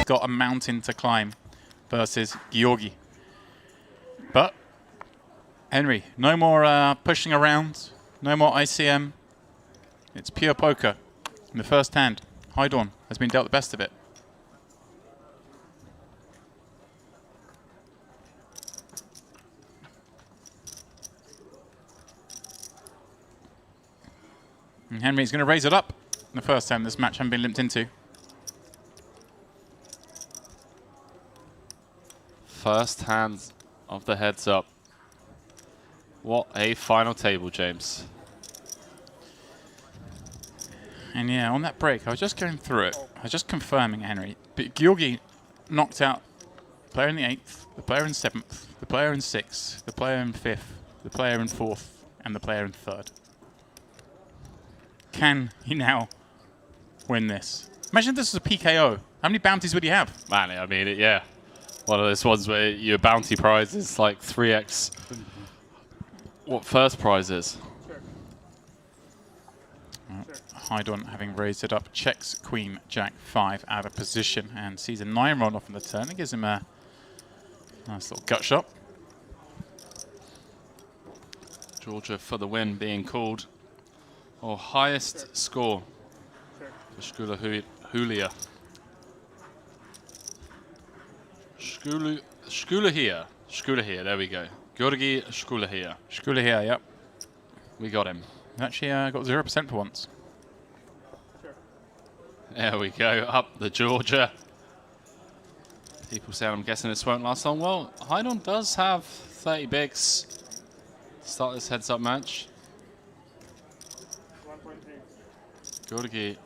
got a mountain to climb versus Georgi. But, Henry, no more pushing around, no more ICM. It's pure poker. In the first hand, Haidorn has been dealt the best of it. And Henry's going to raise it up in the first hand this match hasn't been limped into. First hand of the heads up. What a final table, James. And yeah, on that break, I was just going through it. I was just confirming, Henry. But Georgi knocked out the player in the 8th, the player in 7th, the player in 6th, the player in 5th, the player in 4th, and the player in 3rd. Can he now win this? Imagine if this was a PKO. How many bounties would he have? Man, I mean, yeah. One of those ones where your bounty prize is like 3x what first prize is. Hydon, having raised it up, checks Queen, Jack, 5 out of position and sees a 9 run off in the turn. It gives him a nice little gut shot. Georgia for the win being called. Or highest score for Shkula Hulia. Shkula here, there we go. Georgi Shkula here. Shkula here, yep. We got him. Actually got 0% for once. There we go, up the Georgia. People say, I'm guessing this won't last long. Well, Hydon does have 30 bigs to start this heads-up match. Georgi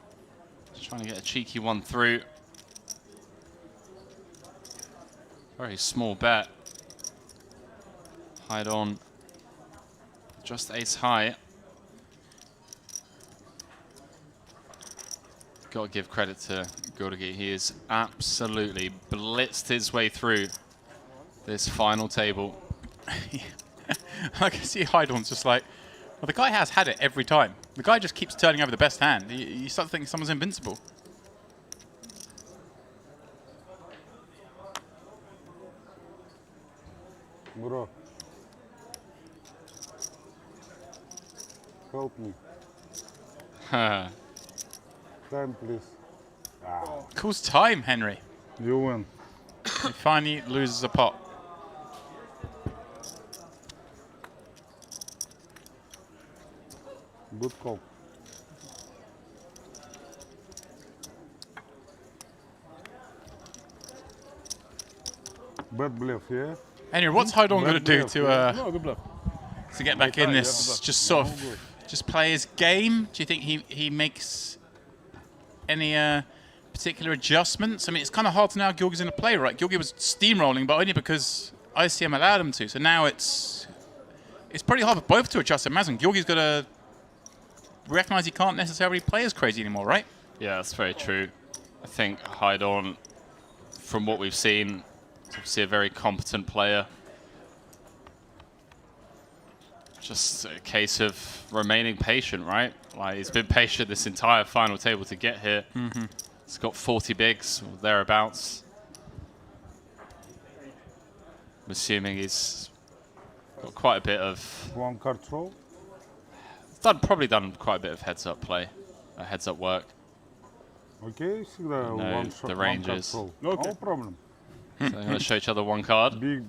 just trying to get a cheeky one through. Very small bet. Hydon just ace high. Got to give credit to Georgi. He has absolutely blitzed his way through this final table. I can see Hydon's just like, well, the guy has had it every time. The guy just keeps turning over the best hand. You start thinking someone's invincible. Bro. Help me. Time, please. Calls time, Henry. You win. He finally loses a pot. Good call. Bad bluff, yeah? Henry, what's Hydon going to do No, good bluff. to get back in this? Just sort of, just play his game? Do you think he makes any particular adjustments? I mean, it's kind of hard to know Georgi's going to play, right? Georgi was steamrolling, but only because ICM allowed him to. So now it's pretty hard for both to adjust. Imagine Georgi's got to recognize he can't necessarily play as crazy anymore, right? Yeah, that's very true. I think Hydon, from what we've seen, is obviously a very competent player. Just a case of remaining patient, right? Like, he's been patient this entire final table to get here. Mm-hmm. He's got 40 bigs, or thereabouts. I'm assuming he's got quite a bit of... One card roll? Probably done quite a bit of heads-up play, heads-up work. Okay, всегда No, one shot, the one card ranges. roll. Okay. No problem. So they're going to show each other one card. Big,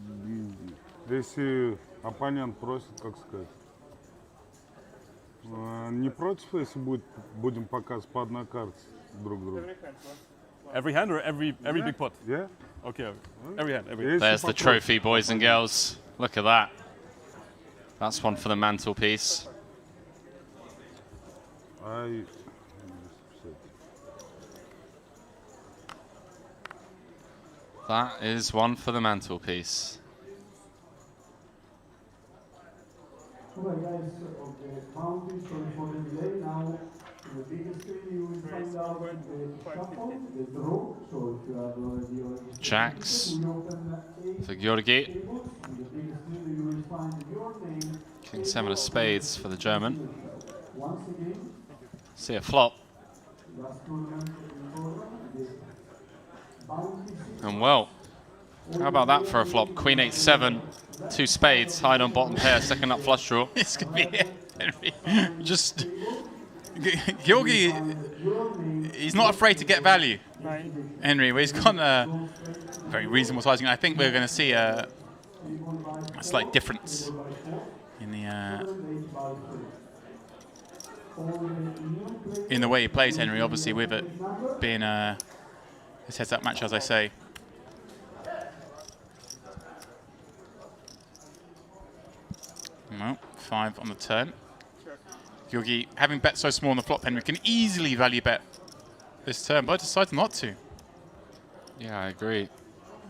если оппонент просит, как сказать, не против, если будем показывать по одной карте друг другу. Every hand or every big pot? Yeah. Okay, every hand. Every. There's the trophy, boys and girls. Look at that. That's one for the mantelpiece. That is one for the mantelpiece. Alright guys, okay, mountain, sorry for the delay. Now, in the biggest screen you will find out the shuffle, the draw. So if you have already Jacks we open for Georgi. tables. In the biggest screen you will find your name. King 7 of spades for the German. Once again, See a flop. last tournament in Florida, the bounty And well, how about that for a flop? Queen 8-7, 2 spades, hide on bottom pair, second up flush draw. It's going to be it, Henry. Just, Georgi, he's not afraid to get value, Henry. He's got a very reasonable sizing. I think we're going to see a slight difference in the way he plays, Henry. Obviously, with it being a his heads-up match, as I say. No, 5 on the turn. Georgi, having bet so small on the flop, Henry, can easily value bet this turn, but I decided not to. Yeah, I agree.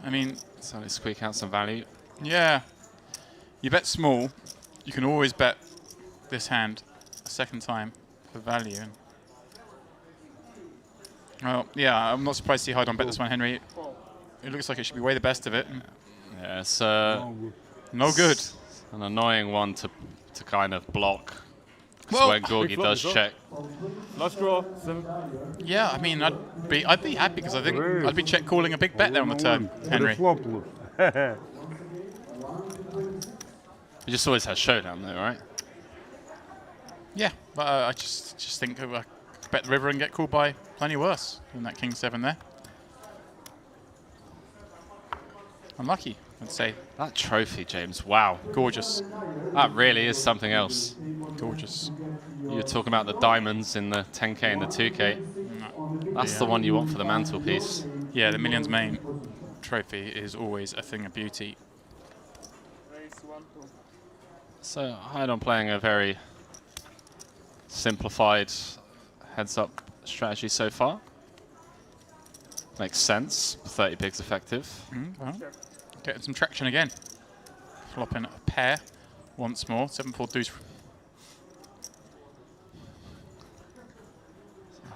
I mean, so let's squeak out some value. Yeah. You bet small, you can always bet this hand a second time for value. And well, yeah, I'm not surprised to see Hydon bet this one, Henry. It looks like it should be way the best of it. Yeah, it's no good. An annoying one to kind of block. Well, when Georgi does check. Last draw, 7. Yeah, I mean, I'd be happy because I think I'd be check calling a big bet there on the turn, Henry. He just always has showdown though, right? Yeah, but I just think I could bet the river and get called by plenty worse than that King 7 there. Unlucky, I'd say. That trophy, James, wow. Gorgeous. That really is something else. Gorgeous. You were talking about the diamonds in the 10K and the 2K. That's the one you want for the mantelpiece. Yeah, the Millions main trophy is always a thing of beauty. So, Hydon playing a very simplified heads-up strategy so far. Makes sense. 30 pigs effective. Well, getting some traction again. Flopping a pair once more. 7-4 deuce.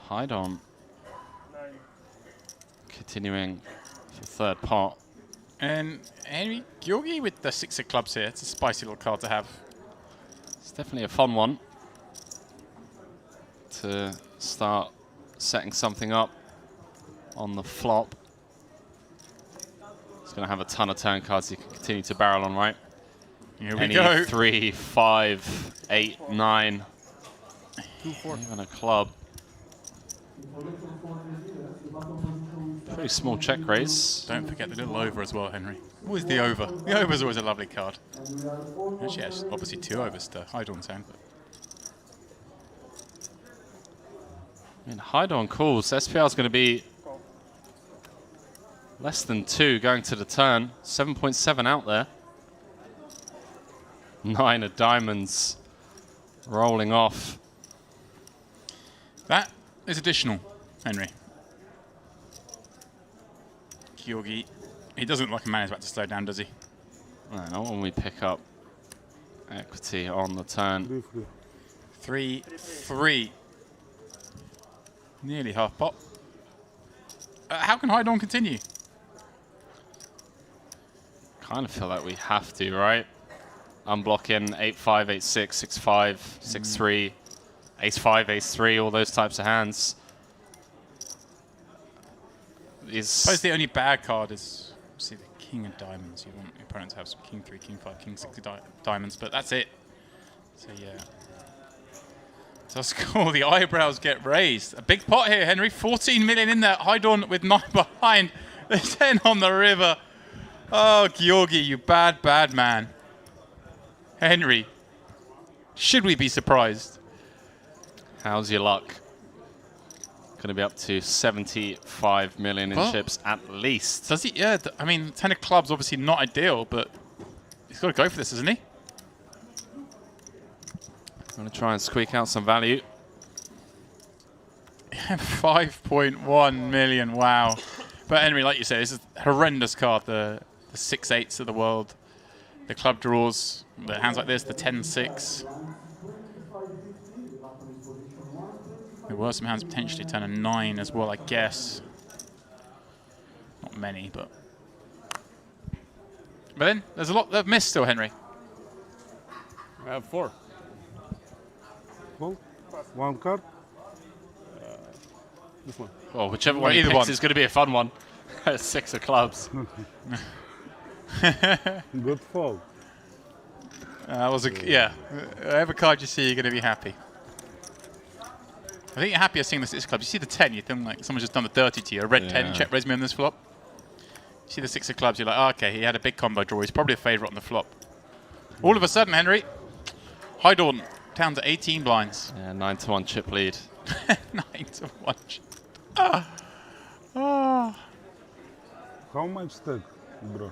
Hydon continuing for third pot. And Henry Georgi with the 6 of clubs here. It's a spicy little card to have. It's definitely a fun one to start setting something up on the flop. It's going to have a ton of turn cards you can continue to barrel on, right? Here we go. 3, 5, 8, 9. Even a club. Pretty small check raise. Don't forget the little over as well, Henry. Always the over. The over is always a lovely card. Actually, yeah, obviously 2 overs to Hydon's hand. But I mean, Hydon calls. SPR is going to be less than 2 going to the turn. 7.7 out there. 9 of diamonds rolling off. That is additional, Henry. Georgi, he doesn't look like a man who's about to slow down, does he? I know when we pick up equity on the turn. 3-3. Nearly half pot. How can Hydon continue? Kind of feel like we have to, right? Unblocking 8-5, 8-6, 6-5, 6-3, ace-5, ace-3, all those types of hands. I suppose the only bad card is obviously the King of Diamonds. You want your opponent to have some King 3, King 5, King 6 diamonds, but that's it. So yeah. So score, the eyebrows get raised. A big pot here, Henry. 14 million in there. Hydon with 9 behind. The 10 on the river. Oh, Georgi, you bad, bad man. Henry, should we be surprised? How's your luck? Going to be up to 75 million in chips at least. Does he? Yeah, I mean, 10 of clubs obviously not ideal, but he's got to go for this, isn't he? Going to try and squeak out some value. 5.1 million, wow. But Henry, like you say, this is a horrendous card. The 6-8s of the world, the club draws, the hands like this, the 10-6. There were some hands potentially turn a 9 as well, I guess. Not many, but then there's a lot that have missed still, Henry. I have 4. Well, 1 card. This one. Well, whichever one he picks is going to be a fun one. 6 of clubs. Good fold. That was yeah. Whatever card you see, you're going to be happy. I think you're happier seeing the 6 clubs. You see the 10, you think like someone's just done the dirty to you. A red 10 check raise me on this flop. You see the 6 of clubs, you're like, oh, okay, he had a big combo draw. He's probably a favourite on the flop. All of a sudden, Henry, Hydon down to 18 blinds. Yeah, 9-1 chip lead. 9-1 chip. Ah. How much stake, bro?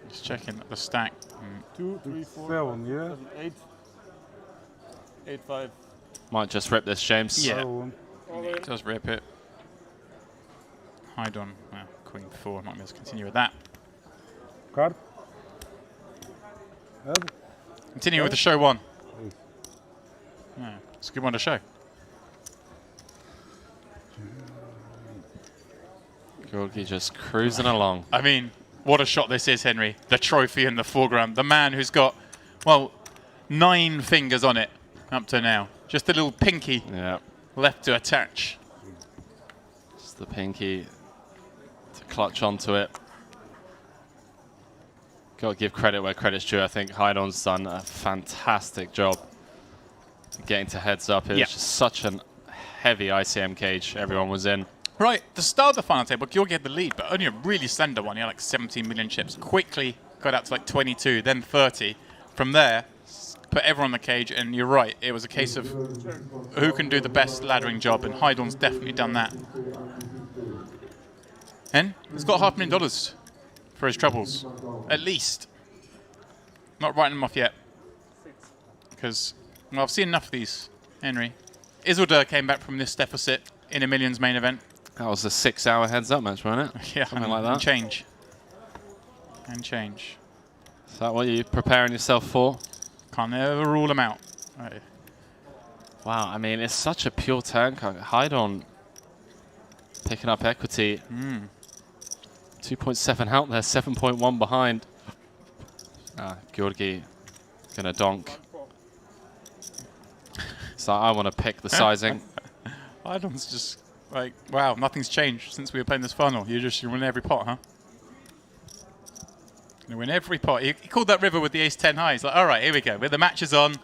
Just checking the stack. 2, 3, 4, 7, yeah? 8, 8, 5. Might just rip this, James. Yeah. Seven. Just rip it. Hide on. Queen 4. I'm not going to continue with that. Card. Head. Continue with the show 1. Yeah, it's a good one to show. Georgi just cruising along. I mean, what a shot this is, Henry. The trophy in the foreground. The man who's got, well, 9 fingers on it up to now. Just a little pinky left to attach. Just the pinky to clutch onto it. Got to give credit where credit's due. I think Haidon's done a fantastic job getting to heads up. It was just such a heavy ICM cage everyone was in. Right, the start of the final table, Georgi had the lead, but only a really slender one. He had like 17 million chips. Quickly got out to like 22, then 30. From there, put everyone on the cage, and you're right, it was a case of who can do the best laddering job, and Haidon's definitely done that. And he's got $500,000 for his troubles, at least. Not writing them off yet, because well, I've seen enough of these, Henry. Isildur came back from this deficit in a Millions main event. That was a 6-hour heads-up match, wasn't it? Yeah, something like that. And change. And change. Is that what you're preparing yourself for? Can't ever rule them out. Right. Wow, I mean, it's such a pure turn. Haidon picking up equity. 2.7 out there, 7.1 behind. Georgi gonna donk. So I want to pick the sizing. Haidon's just like, wow, nothing's changed since we were playing this final. You win every pot, huh? You win every pot. He called that river with the ace-10 high. He's like, all right, here we go. The match is on.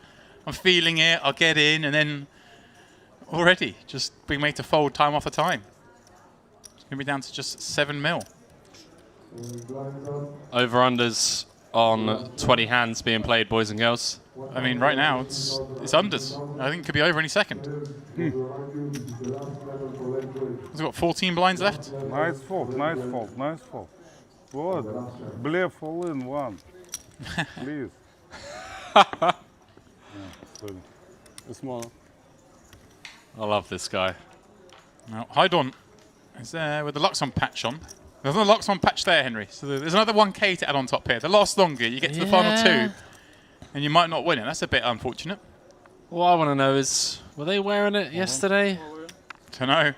I'm feeling it. I'll get in. And then already just being made to fold time after time. It's going to be down to just 7 mil. Over-unders on 20 hands being played, boys and girls. I mean, right now, it's unders. I think it could be over any second. He's got 14 blinds left. Nice fold, nice fold, nice fold. Good. Bluff all in one. Please. Small. I love this guy. Now, Haidon is there with the Luxon patch on. There's no Luxon patch there, Henry. So there's another 1K to add on top here. The last longer, you get to the final 2, and you might not win it. That's a bit unfortunate. What I want to know is, were they wearing it yesterday? Don't know.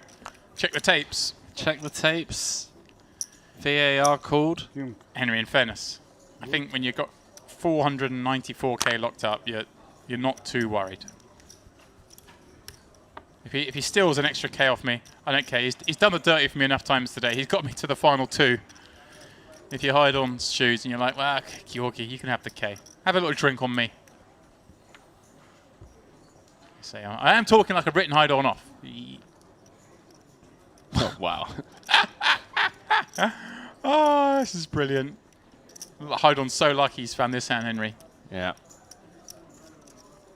Check the tapes. Check the tapes. VAR called. Henry, in fairness, I think when you've got 494K locked up, you're not too worried. If he steals an extra K off me, I don't care. He's done the dirty for me enough times today. He's got me to the final 2. If you hide on shoes and you're like, well, Georgi, you can have the K. Have a little drink on me. Say, I am talking like a Britain hide on off. Oh, wow. Oh, this is brilliant. Haidon's so lucky he's found this hand, Henry. Yeah.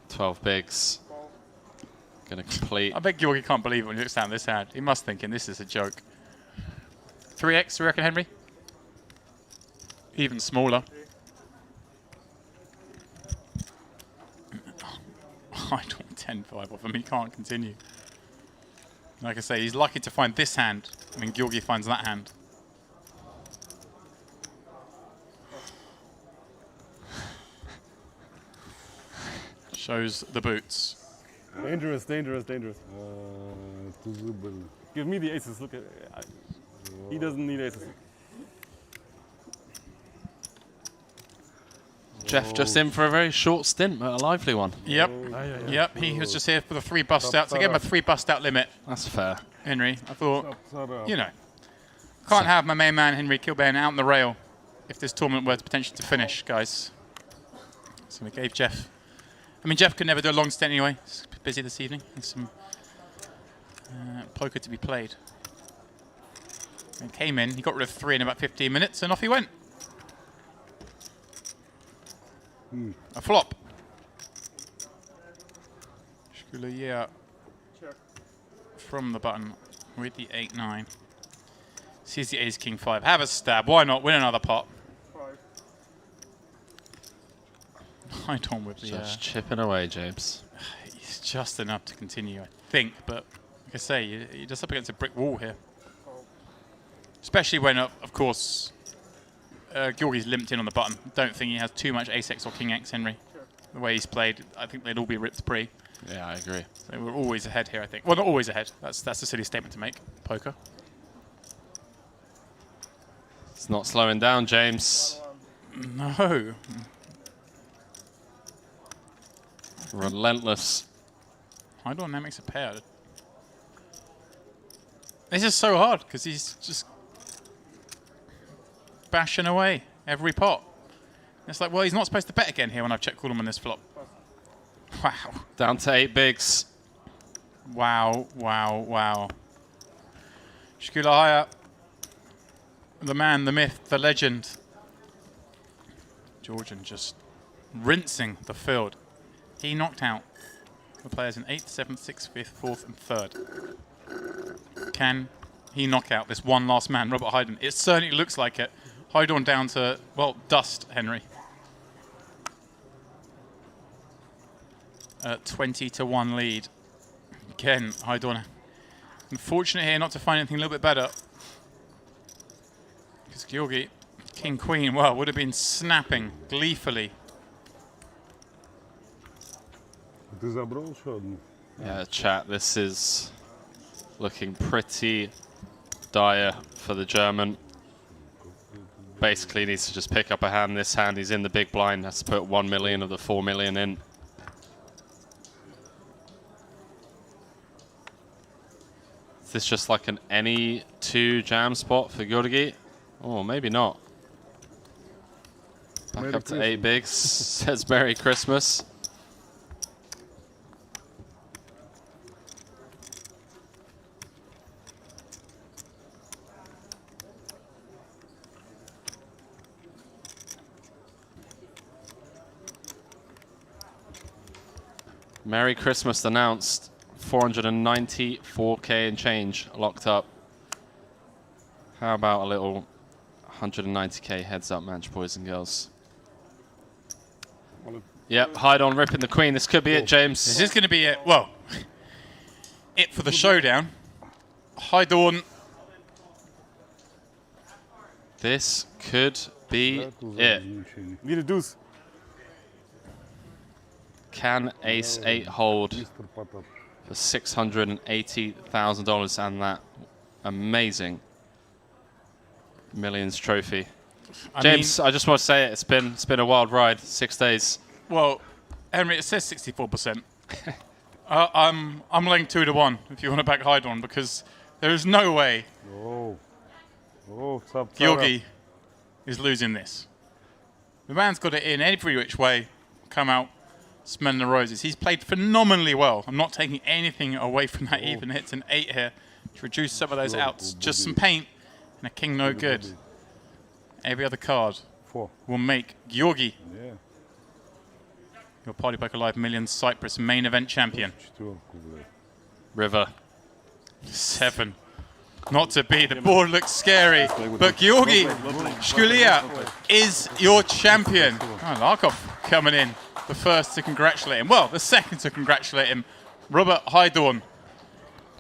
12 bigs. Gonna complete. I bet Georgi can't believe it when he looks down this hand. He must thinking this is a joke. 3x, you reckon, Henry? Even smaller. Haidon 10-5 off him. He can't continue. Like I say, he's lucky to find this hand. I mean, Georgi finds that hand. Shows the boots. Dangerous, dangerous, dangerous. Give me the aces. Look at he doesn't need aces. Jeff just in for a very short stint, but a lively one. Yep. Yep. He was just here for the 3 bust outs. I gave him a 3 bust out limit. That's fair. Henry, I thought, you know, can't have my main man Henry Kilbane out on the rail if this tournament were potentially to finish, guys. So we gave Jeff. I mean, Jeff could never do a long stint anyway. He's busy this evening. There's some poker to be played. And came in, he got rid of 3 in about 15 minutes, and off he went. A flop. Yeah. From the button with the 8-9. Sees the ace king 5. Have a stab. Why not? Win another pot. Hydon with the... Just chipping away, James. It's just enough to continue, I think. But like I say, you're just up against a brick wall here. Especially when, of course, Georgi's limped in on the button. Don't think he has too much ace-x or king-x, Henry. The way he's played, I think they'd all be ripped pre. Yeah, I agree. So we're always ahead here, I think. Well, not always ahead. That's a silly statement to make. Poker. It's not slowing down, James. No. Relentless. Hydon now makes a payout. This is so hard because he's just bashing away every pot. It's like, well, he's not supposed to bet again here when I've check called him on this flop. Wow. Down to 8 bigs. Wow, wow, wow. Shkulahaya, the man, the myth, the legend. Georgian just rinsing the field. He knocked out the players in 8th, 7th, 6th, 5th, 4th, and 3rd. Can he knock out this one last man, Robert Hydon? It certainly looks like it. Hydon down to, well, dust, Henry. 20-1 lead. Again, Hydon. Unfortunate here not to find anything a little bit better. Because Georgi, King Queen, well, would have been snapping gleefully. Yeah, chat, this is looking pretty dire for the German. Basically needs to just pick up a hand. This hand, he's in the big blind, has to put 1 million of the 4 million in. Is this just like an any 2 jam spot for Georgi? Oh, maybe not. Back Merry up to Christmas. 8 bigs, says Merry Christmas. Merry Christmas announced. 494k and change locked up. How about a little 190k heads up match, boys and girls? Yep, Hydon ripping the queen. This could be it, James. This is going to be it. Well, it for the showdown. Hydon. This could be it. Need a deuce. Can Ace 8 hold for $680,000 and that amazing Millions trophy? James, I just want to say it. It's been a wild ride. 6 days. Well, Henry, it says 64%. I'm laying 2-1 if you want to back Hydon because there is no way Georgi is losing this. The man's got it in every which way. Come out smelling the roses. He's played phenomenally well. I'm not taking anything away from that even hits an 8 here to reduce some of those outs. Just some paint and a king no good. Every other card will make Georgi your Party Poker Live Millions Cyprus main event champion. River. 7. Not to be. The board looks scary. But Georgi Shkulia is your champion. Oh, Larkov coming in. The first to congratulate him. Well, the second to congratulate him. Robert Hydon.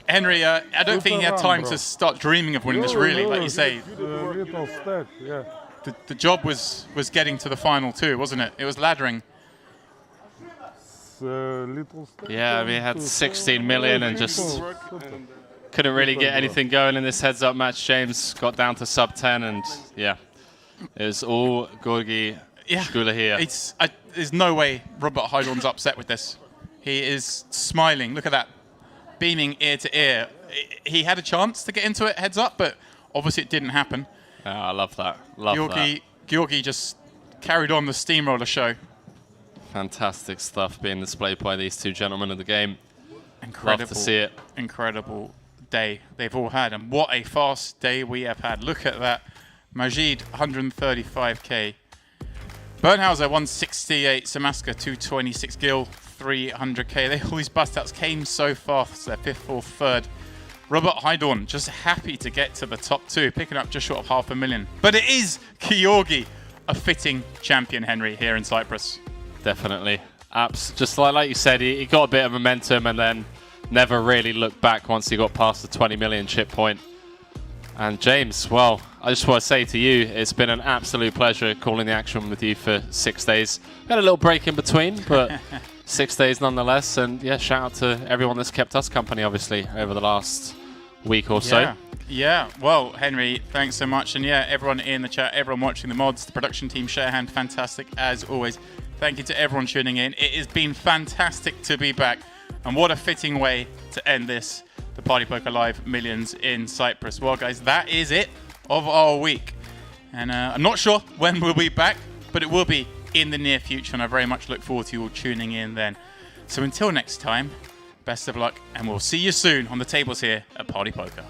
Henry, I don't think he had time to start dreaming of winning this, really. Like you say, the job was getting to the final too, wasn't it? It was laddering. Yeah, I mean, he had 16 million and just couldn't really get anything going in this heads-up match. James got down to sub 10 and, yeah, it was all Georgi Shkula here. There's no way Robert Hydon's upset with this. He is smiling. Look at that. Beaming ear to ear. He had a chance to get into it heads up, but obviously it didn't happen. Oh, I love that. Love that. Georgi just carried on the steamroller show. Fantastic stuff being displayed by these two gentlemen of the game. Incredible. Love to see it. Incredible day they've all had. And what a fast day we have had. Look at that. Majid, 135k. Bernhauser, 168. Samaska, 226. Gill, 300k. All these bust outs came so fast. Their 5th, 4th, 3rd. Robert Hydon just happy to get to the top 2, picking up just short of $500,000. But it is Georgi, a fitting champion, Henry, here in Cyprus. definitely. Just like you said, he got a bit of momentum and then never really looked back once he got past the 20 million chip point. And James, well, I just want to say to you, it's been an absolute pleasure calling the action with you for 6 days. We had a little break in between, but 6 days nonetheless. And yeah, shout out to everyone that's kept us company, obviously, over the last week or so. Yeah, well, Henry, thanks so much. And yeah, everyone in the chat, everyone watching the mods, the production team, Sharehand, fantastic as always. Thank you to everyone tuning in. It has been fantastic to be back. And what a fitting way to end this, the Party Poker Live Millions in Cyprus. Well, guys, that is it of our week. And I'm not sure when we'll be back, but it will be in the near future. And I very much look forward to you all tuning in then. So until next time, best of luck, and we'll see you soon on the tables here at Party Poker.